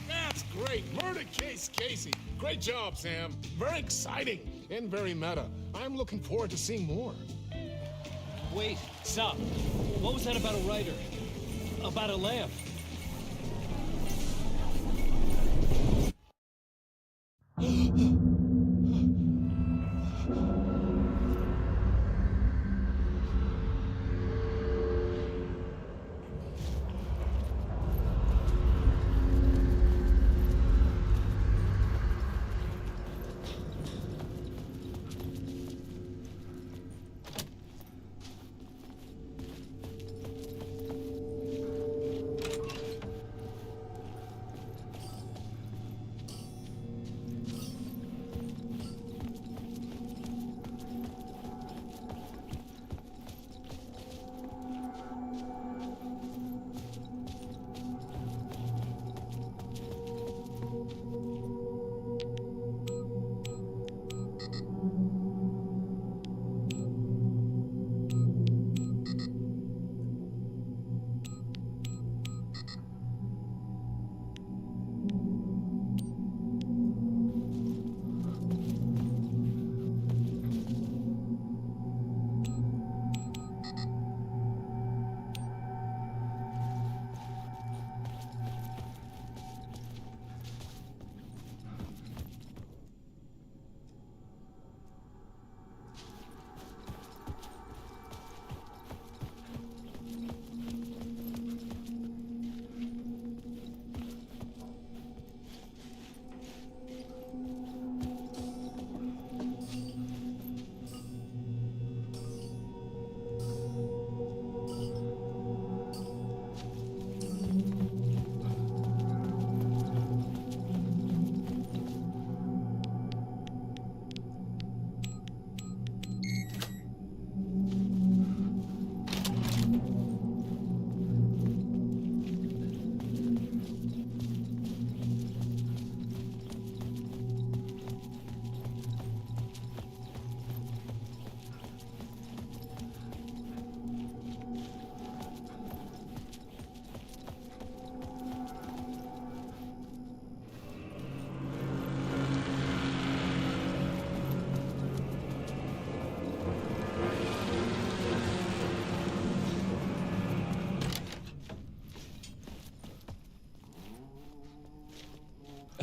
That's great. Murder case, Casey. Great job, Sam. Very exciting and very meta. I'm looking forward to seeing more. Wait, stop. What was that about a writer? About a lamp?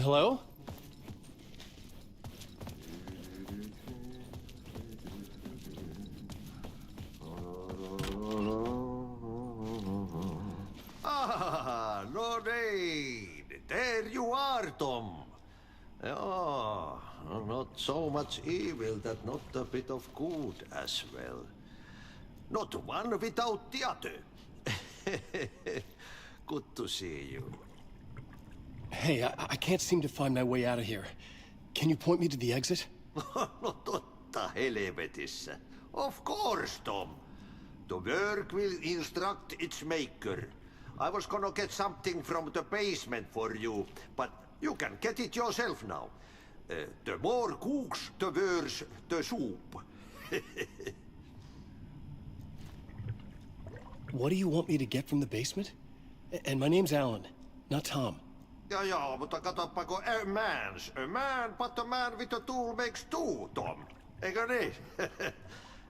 Hello? Ah, Lorraine! There you are, Tom. Oh, not so much evil that not a bit of good as well. Not one without the other. Good to see you. Hey, I can't seem to find my way out of here. Can you point me to the exit? No totta helvetissä. Of course, Tom. The work will instruct its maker. I was gonna get something from the basement for you, but you can get it yourself now. The more cooks, the worse the soup. What do you want me to get from the basement? And my name's Alan, not Tom. Ja, mutta katsoppa, a man, but a man with a tool makes two, Tom. Eikö niin?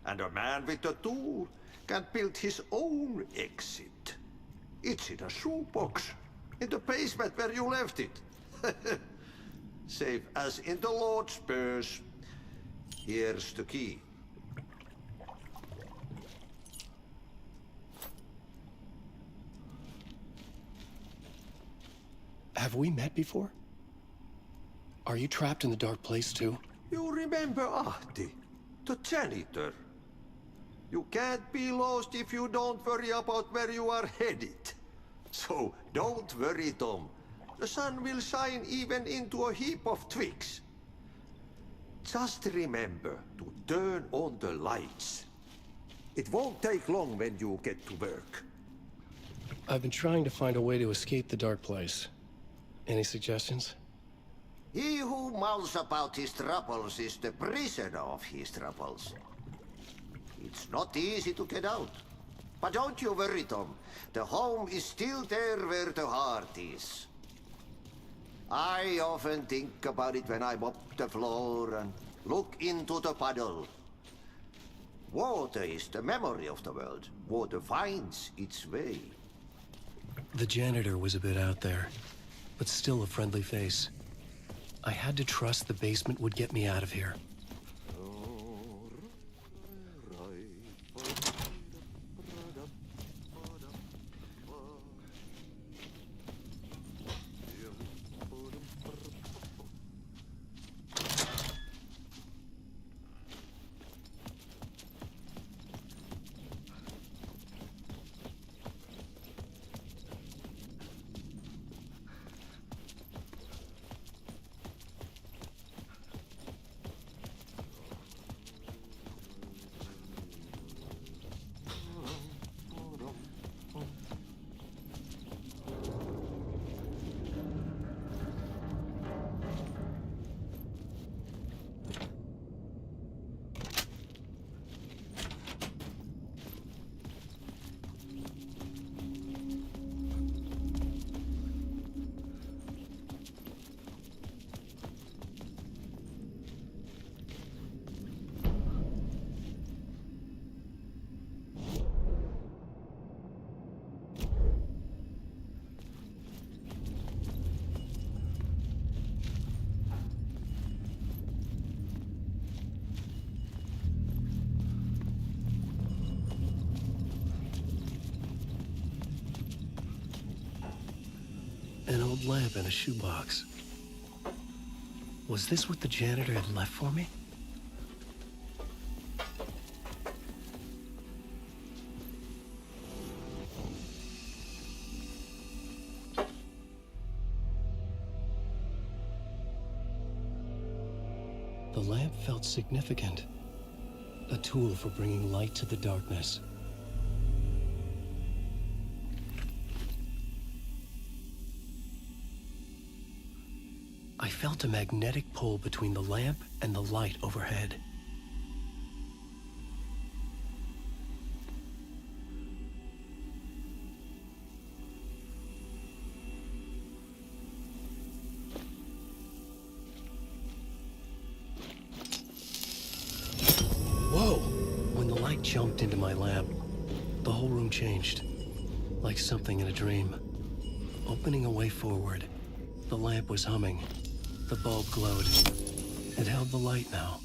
And a man with a tool can build his own exit. It's in a shoebox, in the basement where you left it. Safe as in the Lord's purse. Here's the key. Have we met before? Are you trapped in the dark place too? You remember Ahti, the janitor. You can't be lost if you don't worry about where you are headed. So don't worry, Tom. The sun will shine even into a heap of twigs. Just remember to turn on the lights. It won't take long when you get to work. I've been trying to find a way to escape the dark place. Any suggestions? He who mouths about his troubles is the prisoner of his troubles. It's not easy to get out. But don't you worry, Tom. The home is still there where the heart is. I often think about it when I mop the floor and look into the puddle. Water is the memory of the world. Water finds its way. The janitor was a bit out there, but still a friendly face. I had to trust the basement would get me out of here. An old lamp in a shoebox. Was this what the janitor had left for me? The lamp felt significant. A tool for bringing light to the darkness. I felt a magnetic pull between the lamp and the light overhead. Whoa! When the light jumped into my lamp, the whole room changed, like something in a dream. Opening a way forward, the lamp was humming. The bulb glowed. It held the light now.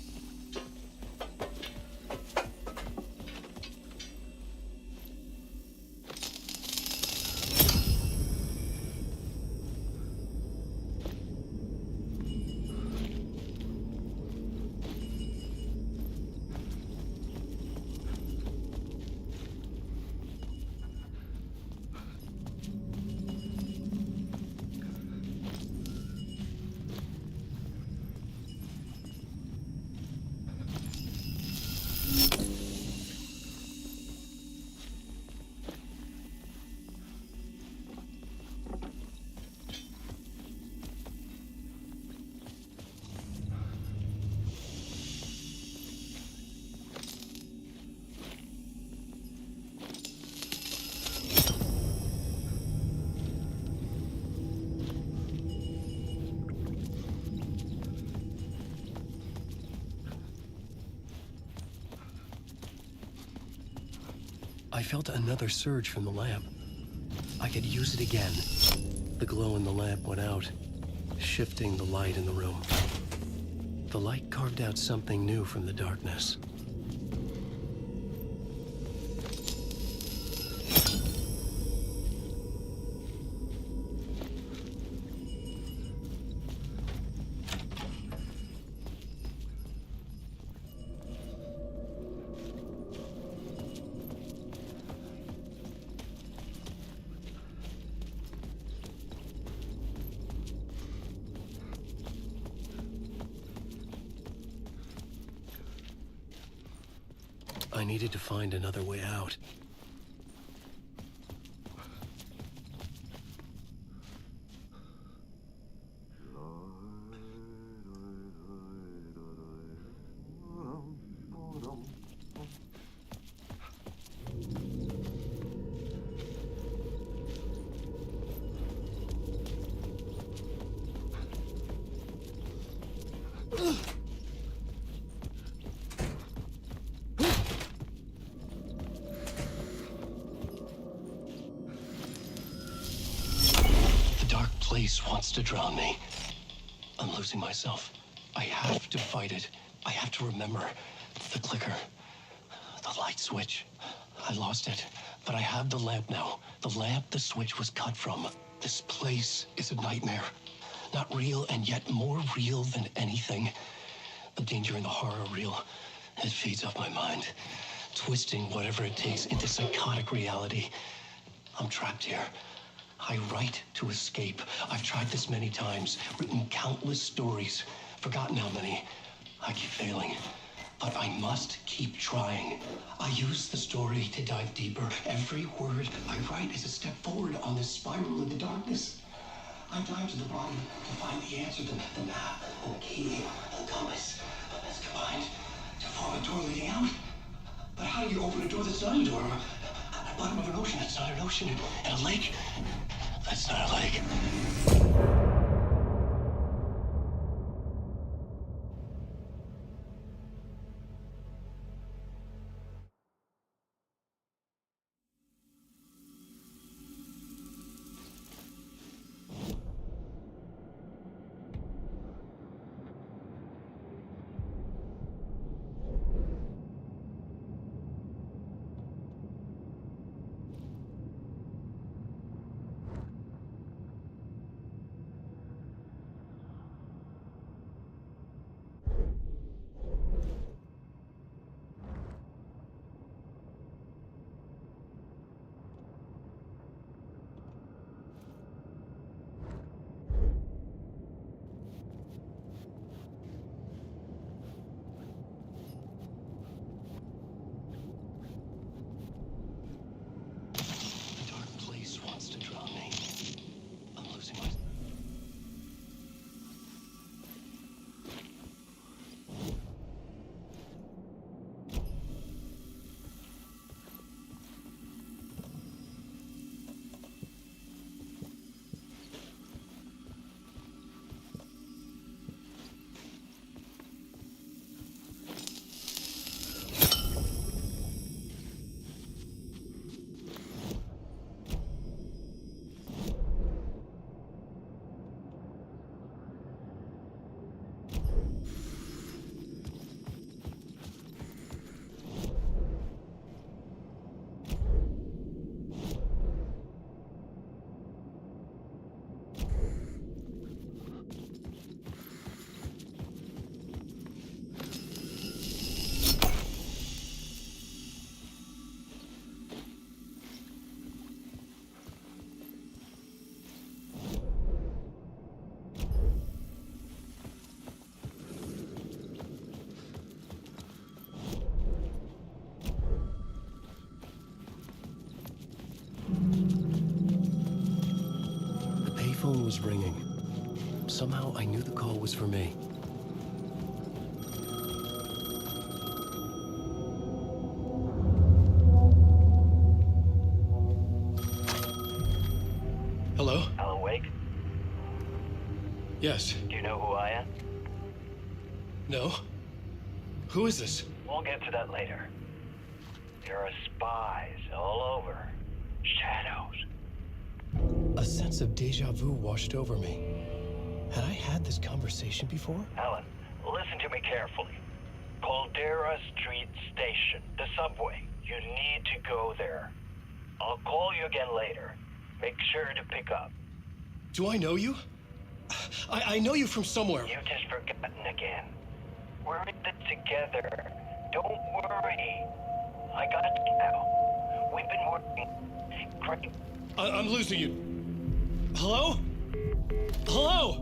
I felt another surge from the lamp. I could use it again. The glow in the lamp went out, shifting the light in the room. The light carved out something new from the darkness. I needed to find another way out. place wants to drown me. I'm losing myself. I have to fight it. I have to remember the clicker, the light switch. I lost it, but I have the lamp now. The lamp the switch was cut from. This place is a nightmare. Not real, and yet more real than anything. The danger and the horror are real. It feeds off my mind, twisting whatever it takes into psychotic reality. I'm trapped here. I write to escape. I've tried this many times, written countless stories, forgotten how many. I keep failing, but I must keep trying. I use the story to dive deeper. Every word I write is a step forward on this spiral in the darkness. I dive to the bottom to find the answer, the map, and the key, and the compass. That's combined to form a door leading out. But how do you open a door that's not a door? At the bottom of an ocean, that's not an ocean. And a lake, that's not a lake. Phone was ringing. Somehow I knew the call was for me. Hello? Alan Wake? Yes. Do you know who I am? No? Who is this? We'll get to that later. There are spies all over. Shadows. A sense of deja vu washed over me. Had I had this conversation before? Alan, listen to me carefully. Caldera Street Station, the subway. You need to go there. I'll call you again later. Make sure to pick up. Do I know you? I know you from somewhere. You've just forgotten again. We're in it together. Don't worry. I got you now. We've been working great. I'm losing you. Hello? Hello?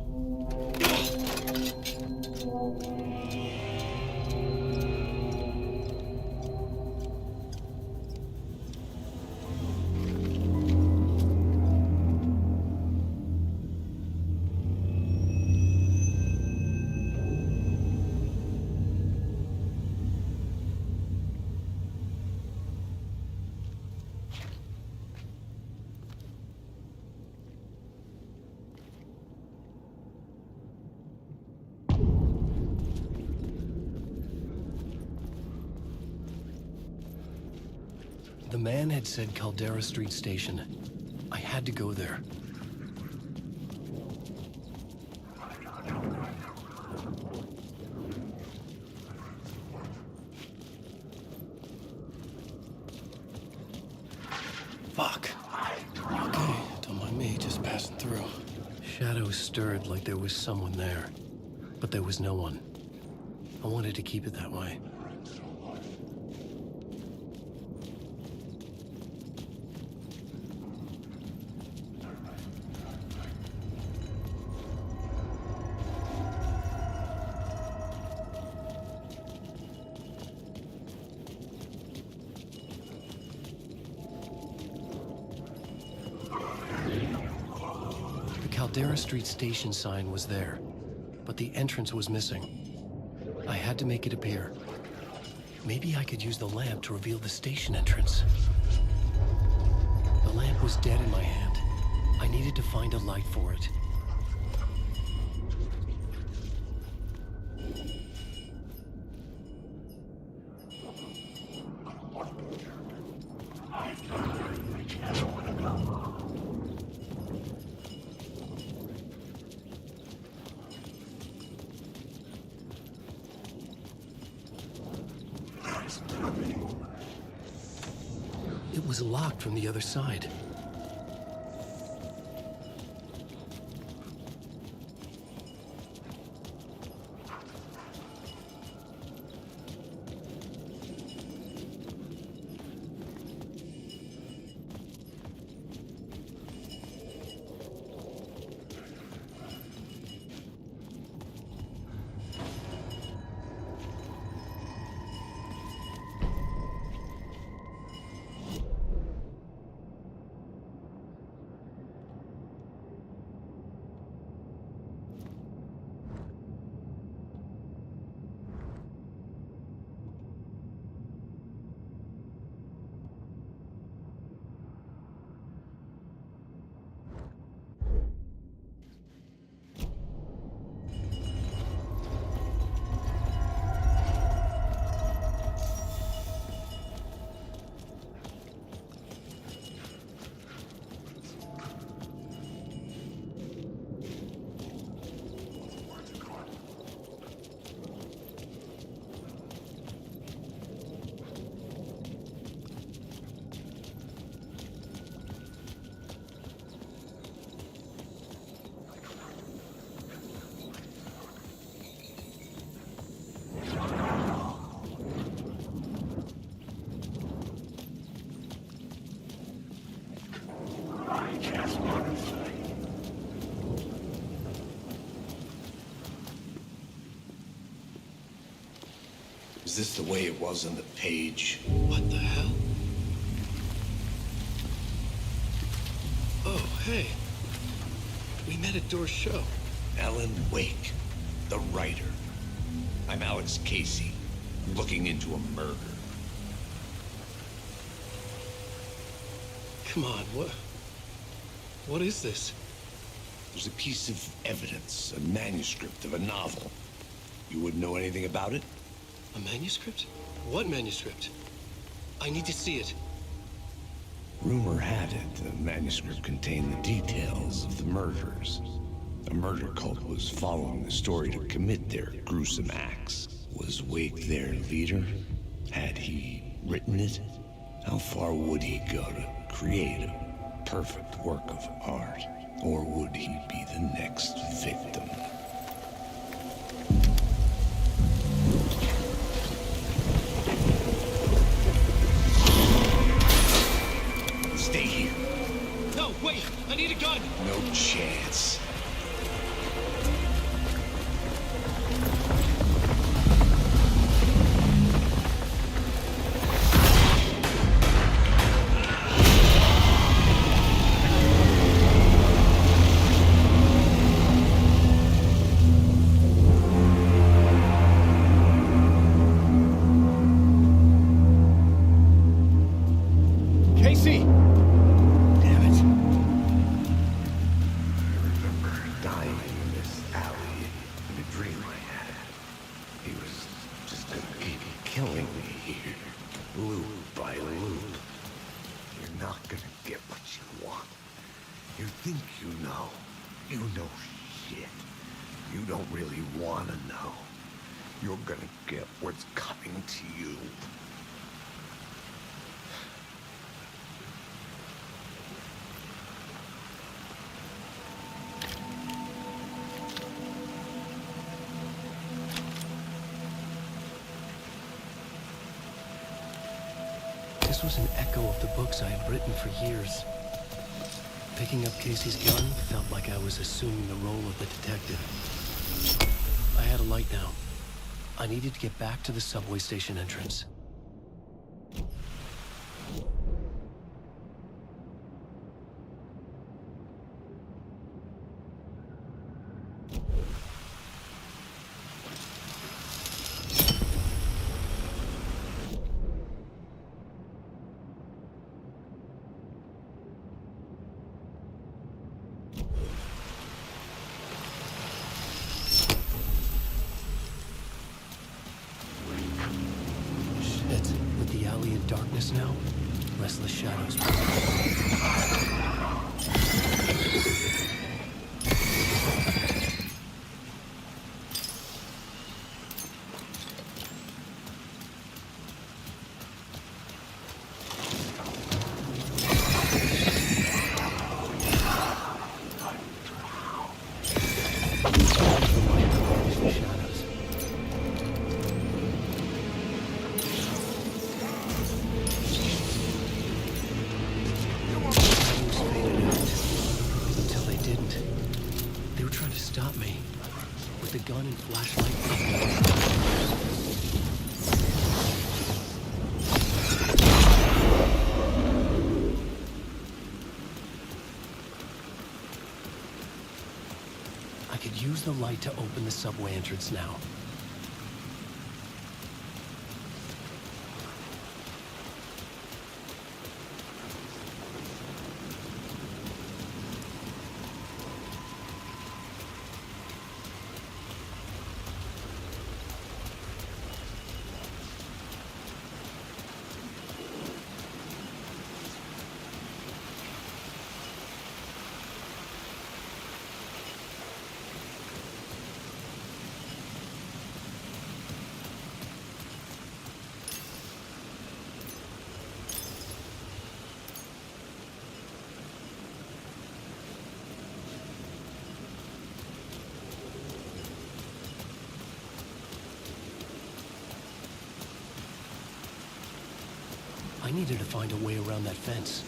The man had said Caldera Street Station. I had to go there. Fuck. Okay, don't mind me, just passing through. Shadows stirred like there was someone there, but there was no one. I wanted to keep it that way. Caldera Street station sign was there, but the entrance was missing. I had to make it appear. Maybe I could use the lamp to reveal the station entrance. The lamp was dead in my hand. I needed to find a light for it. It was locked from the other side. Is this the way it was on the page? What the hell? Oh, hey. We met at Door's show. Alan Wake, the writer. I'm Alex Casey, looking into a murder. Come on, what is this? There's a piece of evidence, a manuscript of a novel. You wouldn't know anything about it? A manuscript? What manuscript? I need to see it. Rumor had it the manuscript contained the details of the murders. A murder cult was following the story to commit their gruesome acts. Was Wake their leader? Had he written it? How far would he go to create a perfect work of art? Or would he be the next victim? Stay here. No, wait! I need a gun! No chance. Casey! Damn it. I remember dying in this alley in a dream I had. He was just gonna keep killing me here, loop by loop. You're not gonna get what you want. You think you know. You know shit. You don't really want to know. You're gonna get what's coming to you. This was an echo of the books I had written for years. Picking up Casey's gun felt like I was assuming the role of the detective. I had a light now. I needed to get back to the subway station entrance. Darkness now, restless shadows. Use the light to open the subway entrance now. I needed to find a way around that fence.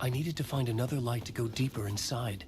I needed to find another light to go deeper inside.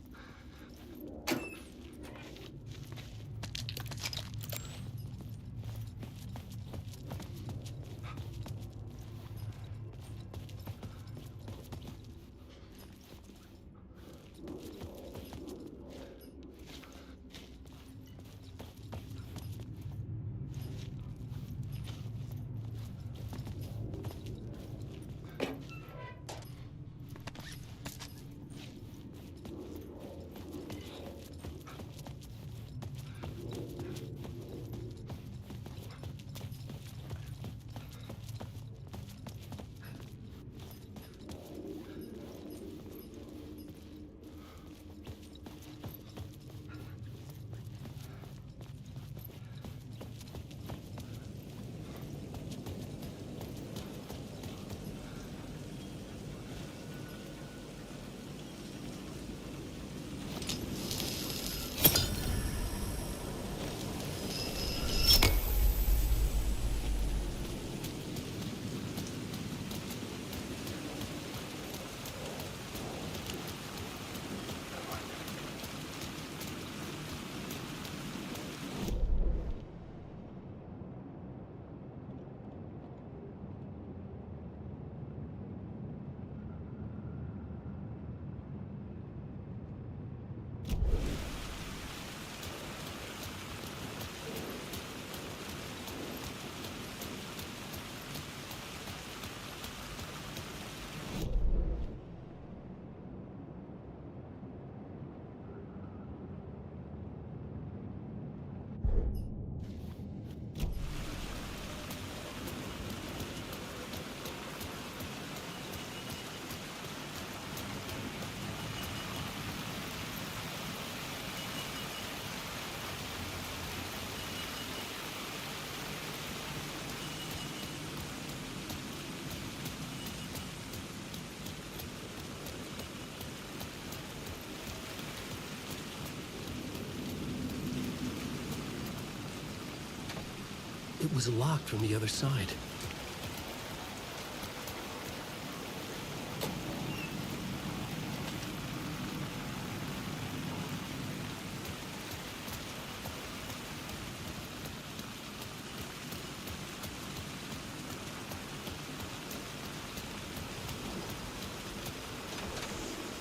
It was locked from the other side.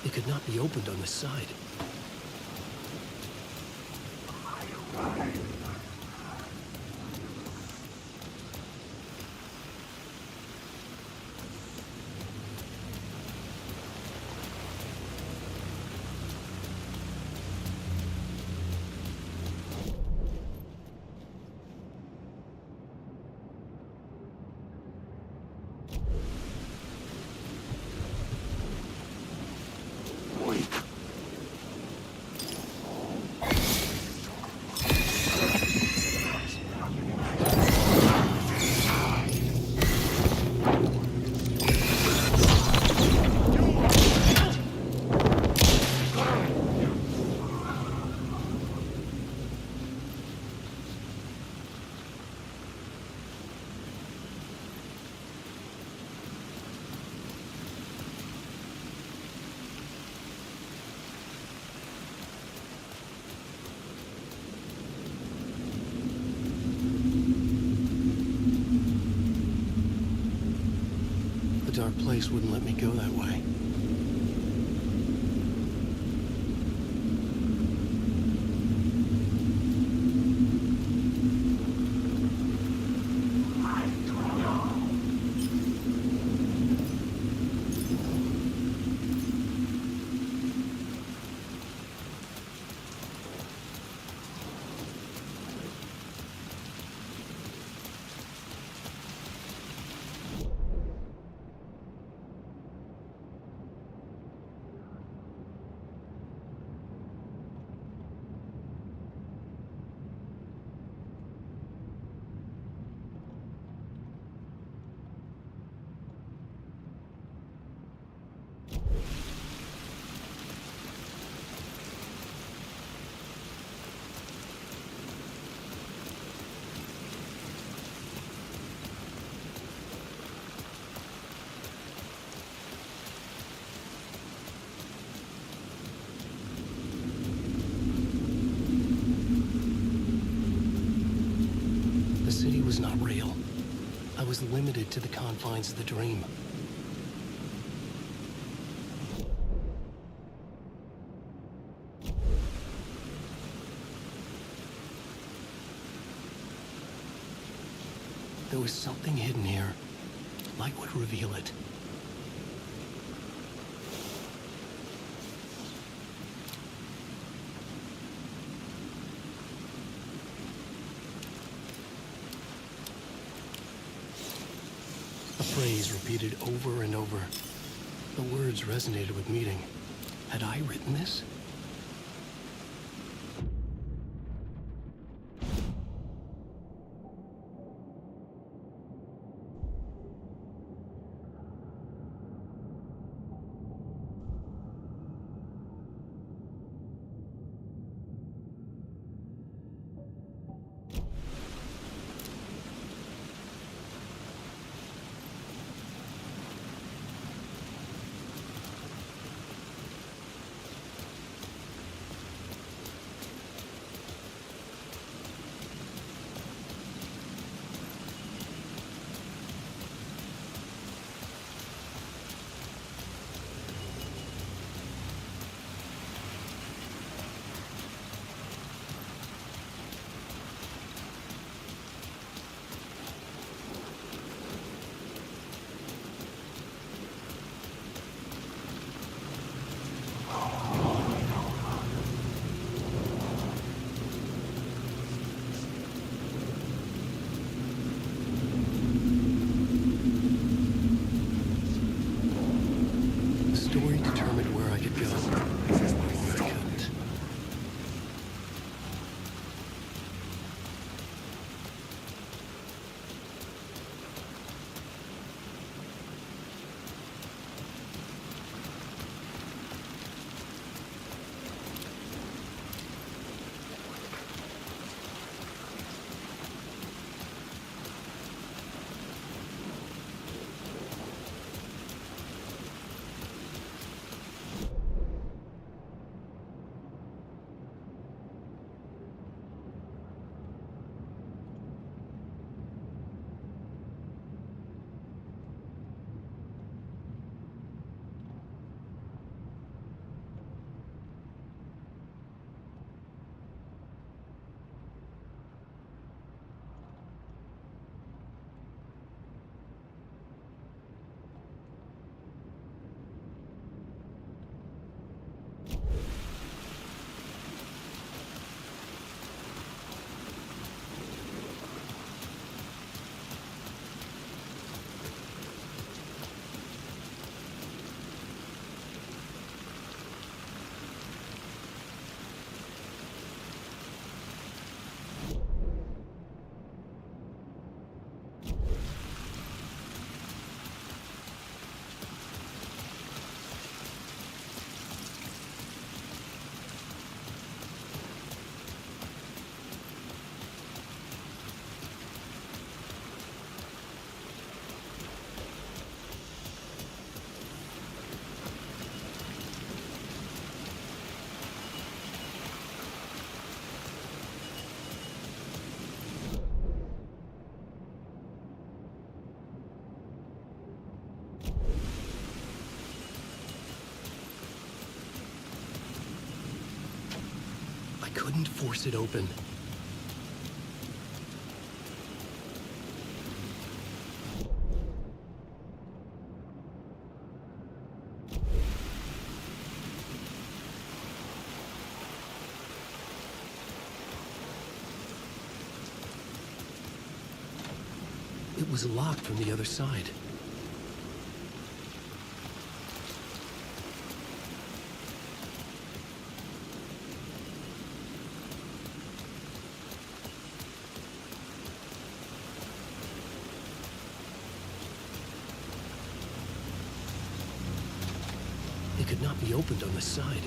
It could not be opened on the side. The dark place wouldn't let me go that way. was not real. I was limited to the confines of the dream. There was something hidden here. Light would reveal it. A phrase repeated over and over. The words resonated with meaning. Had I written this? Couldn't force it open. It was locked from the other side. It could not be opened on the side.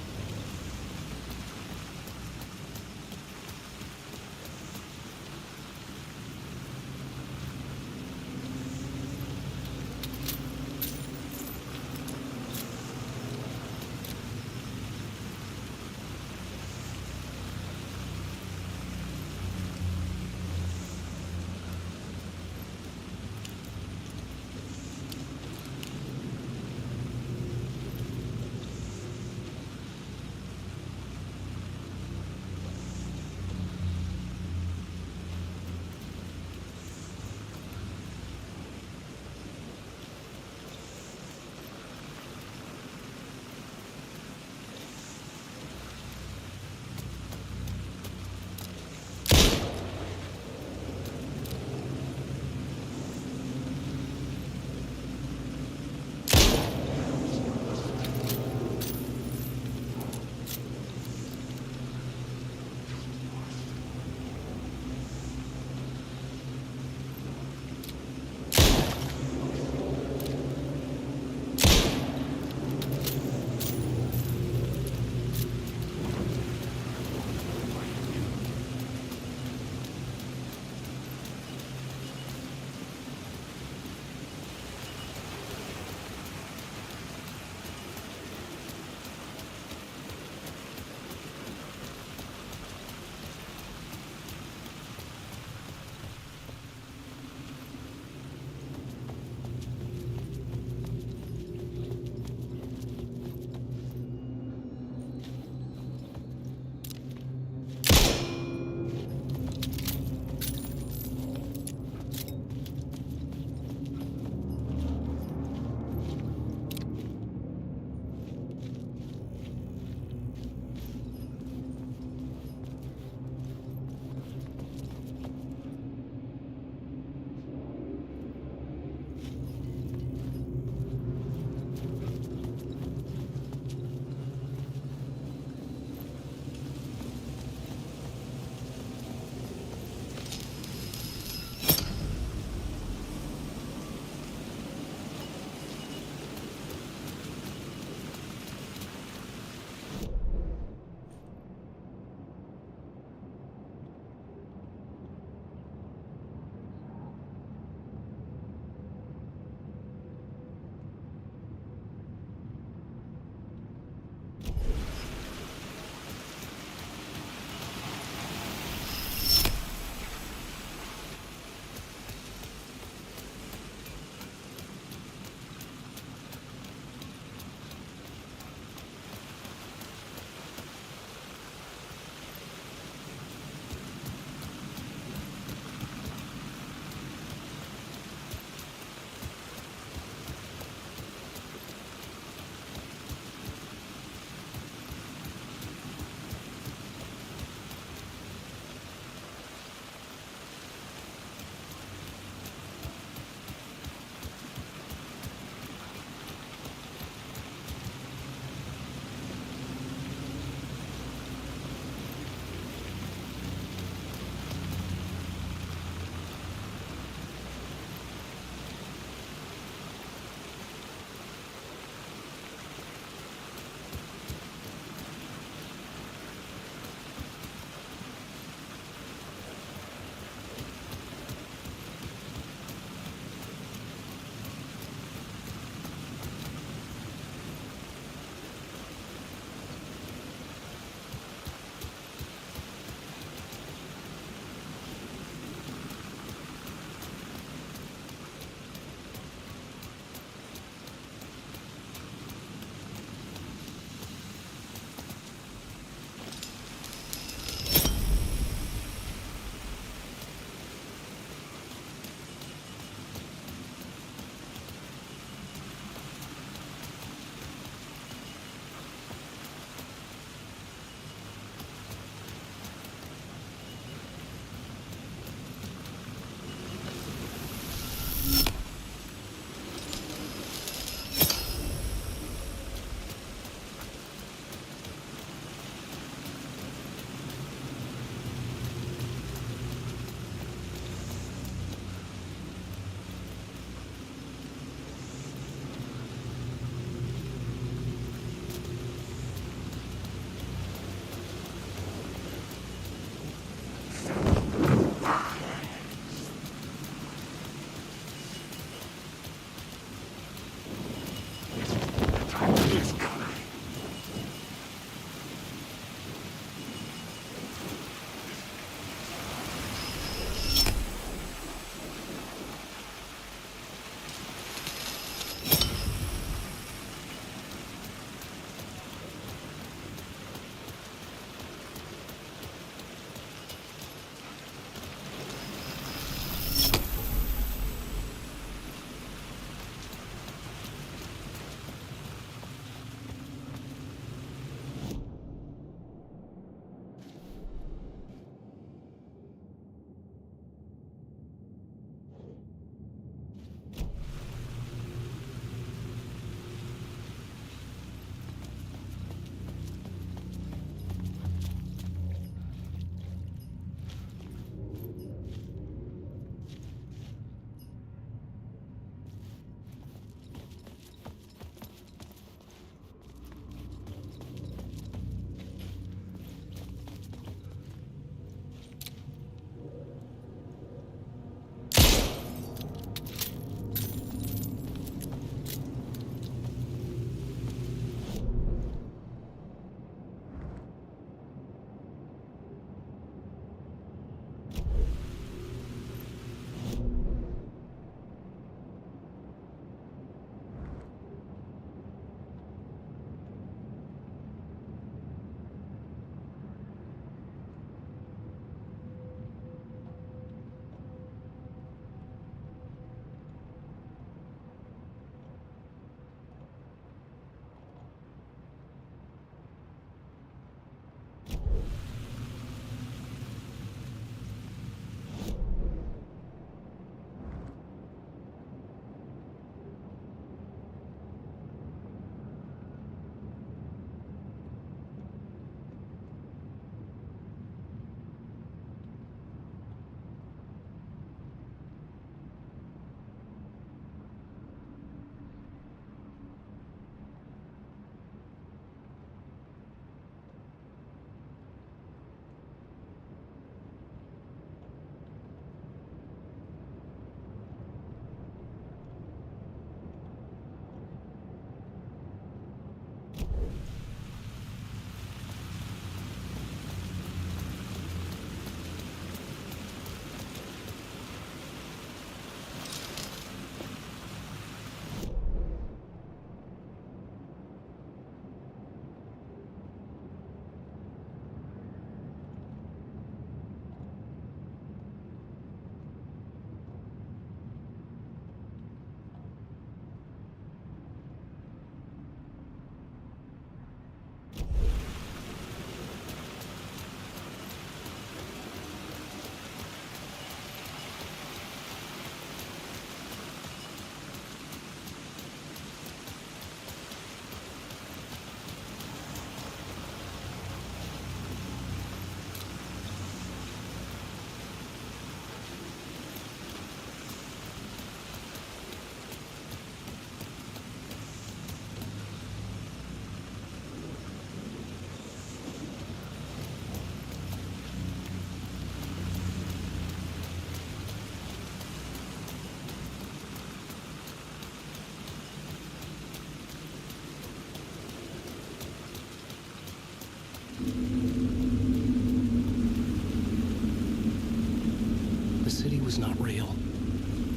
was not real.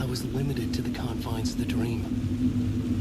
I was limited to the confines of the dream.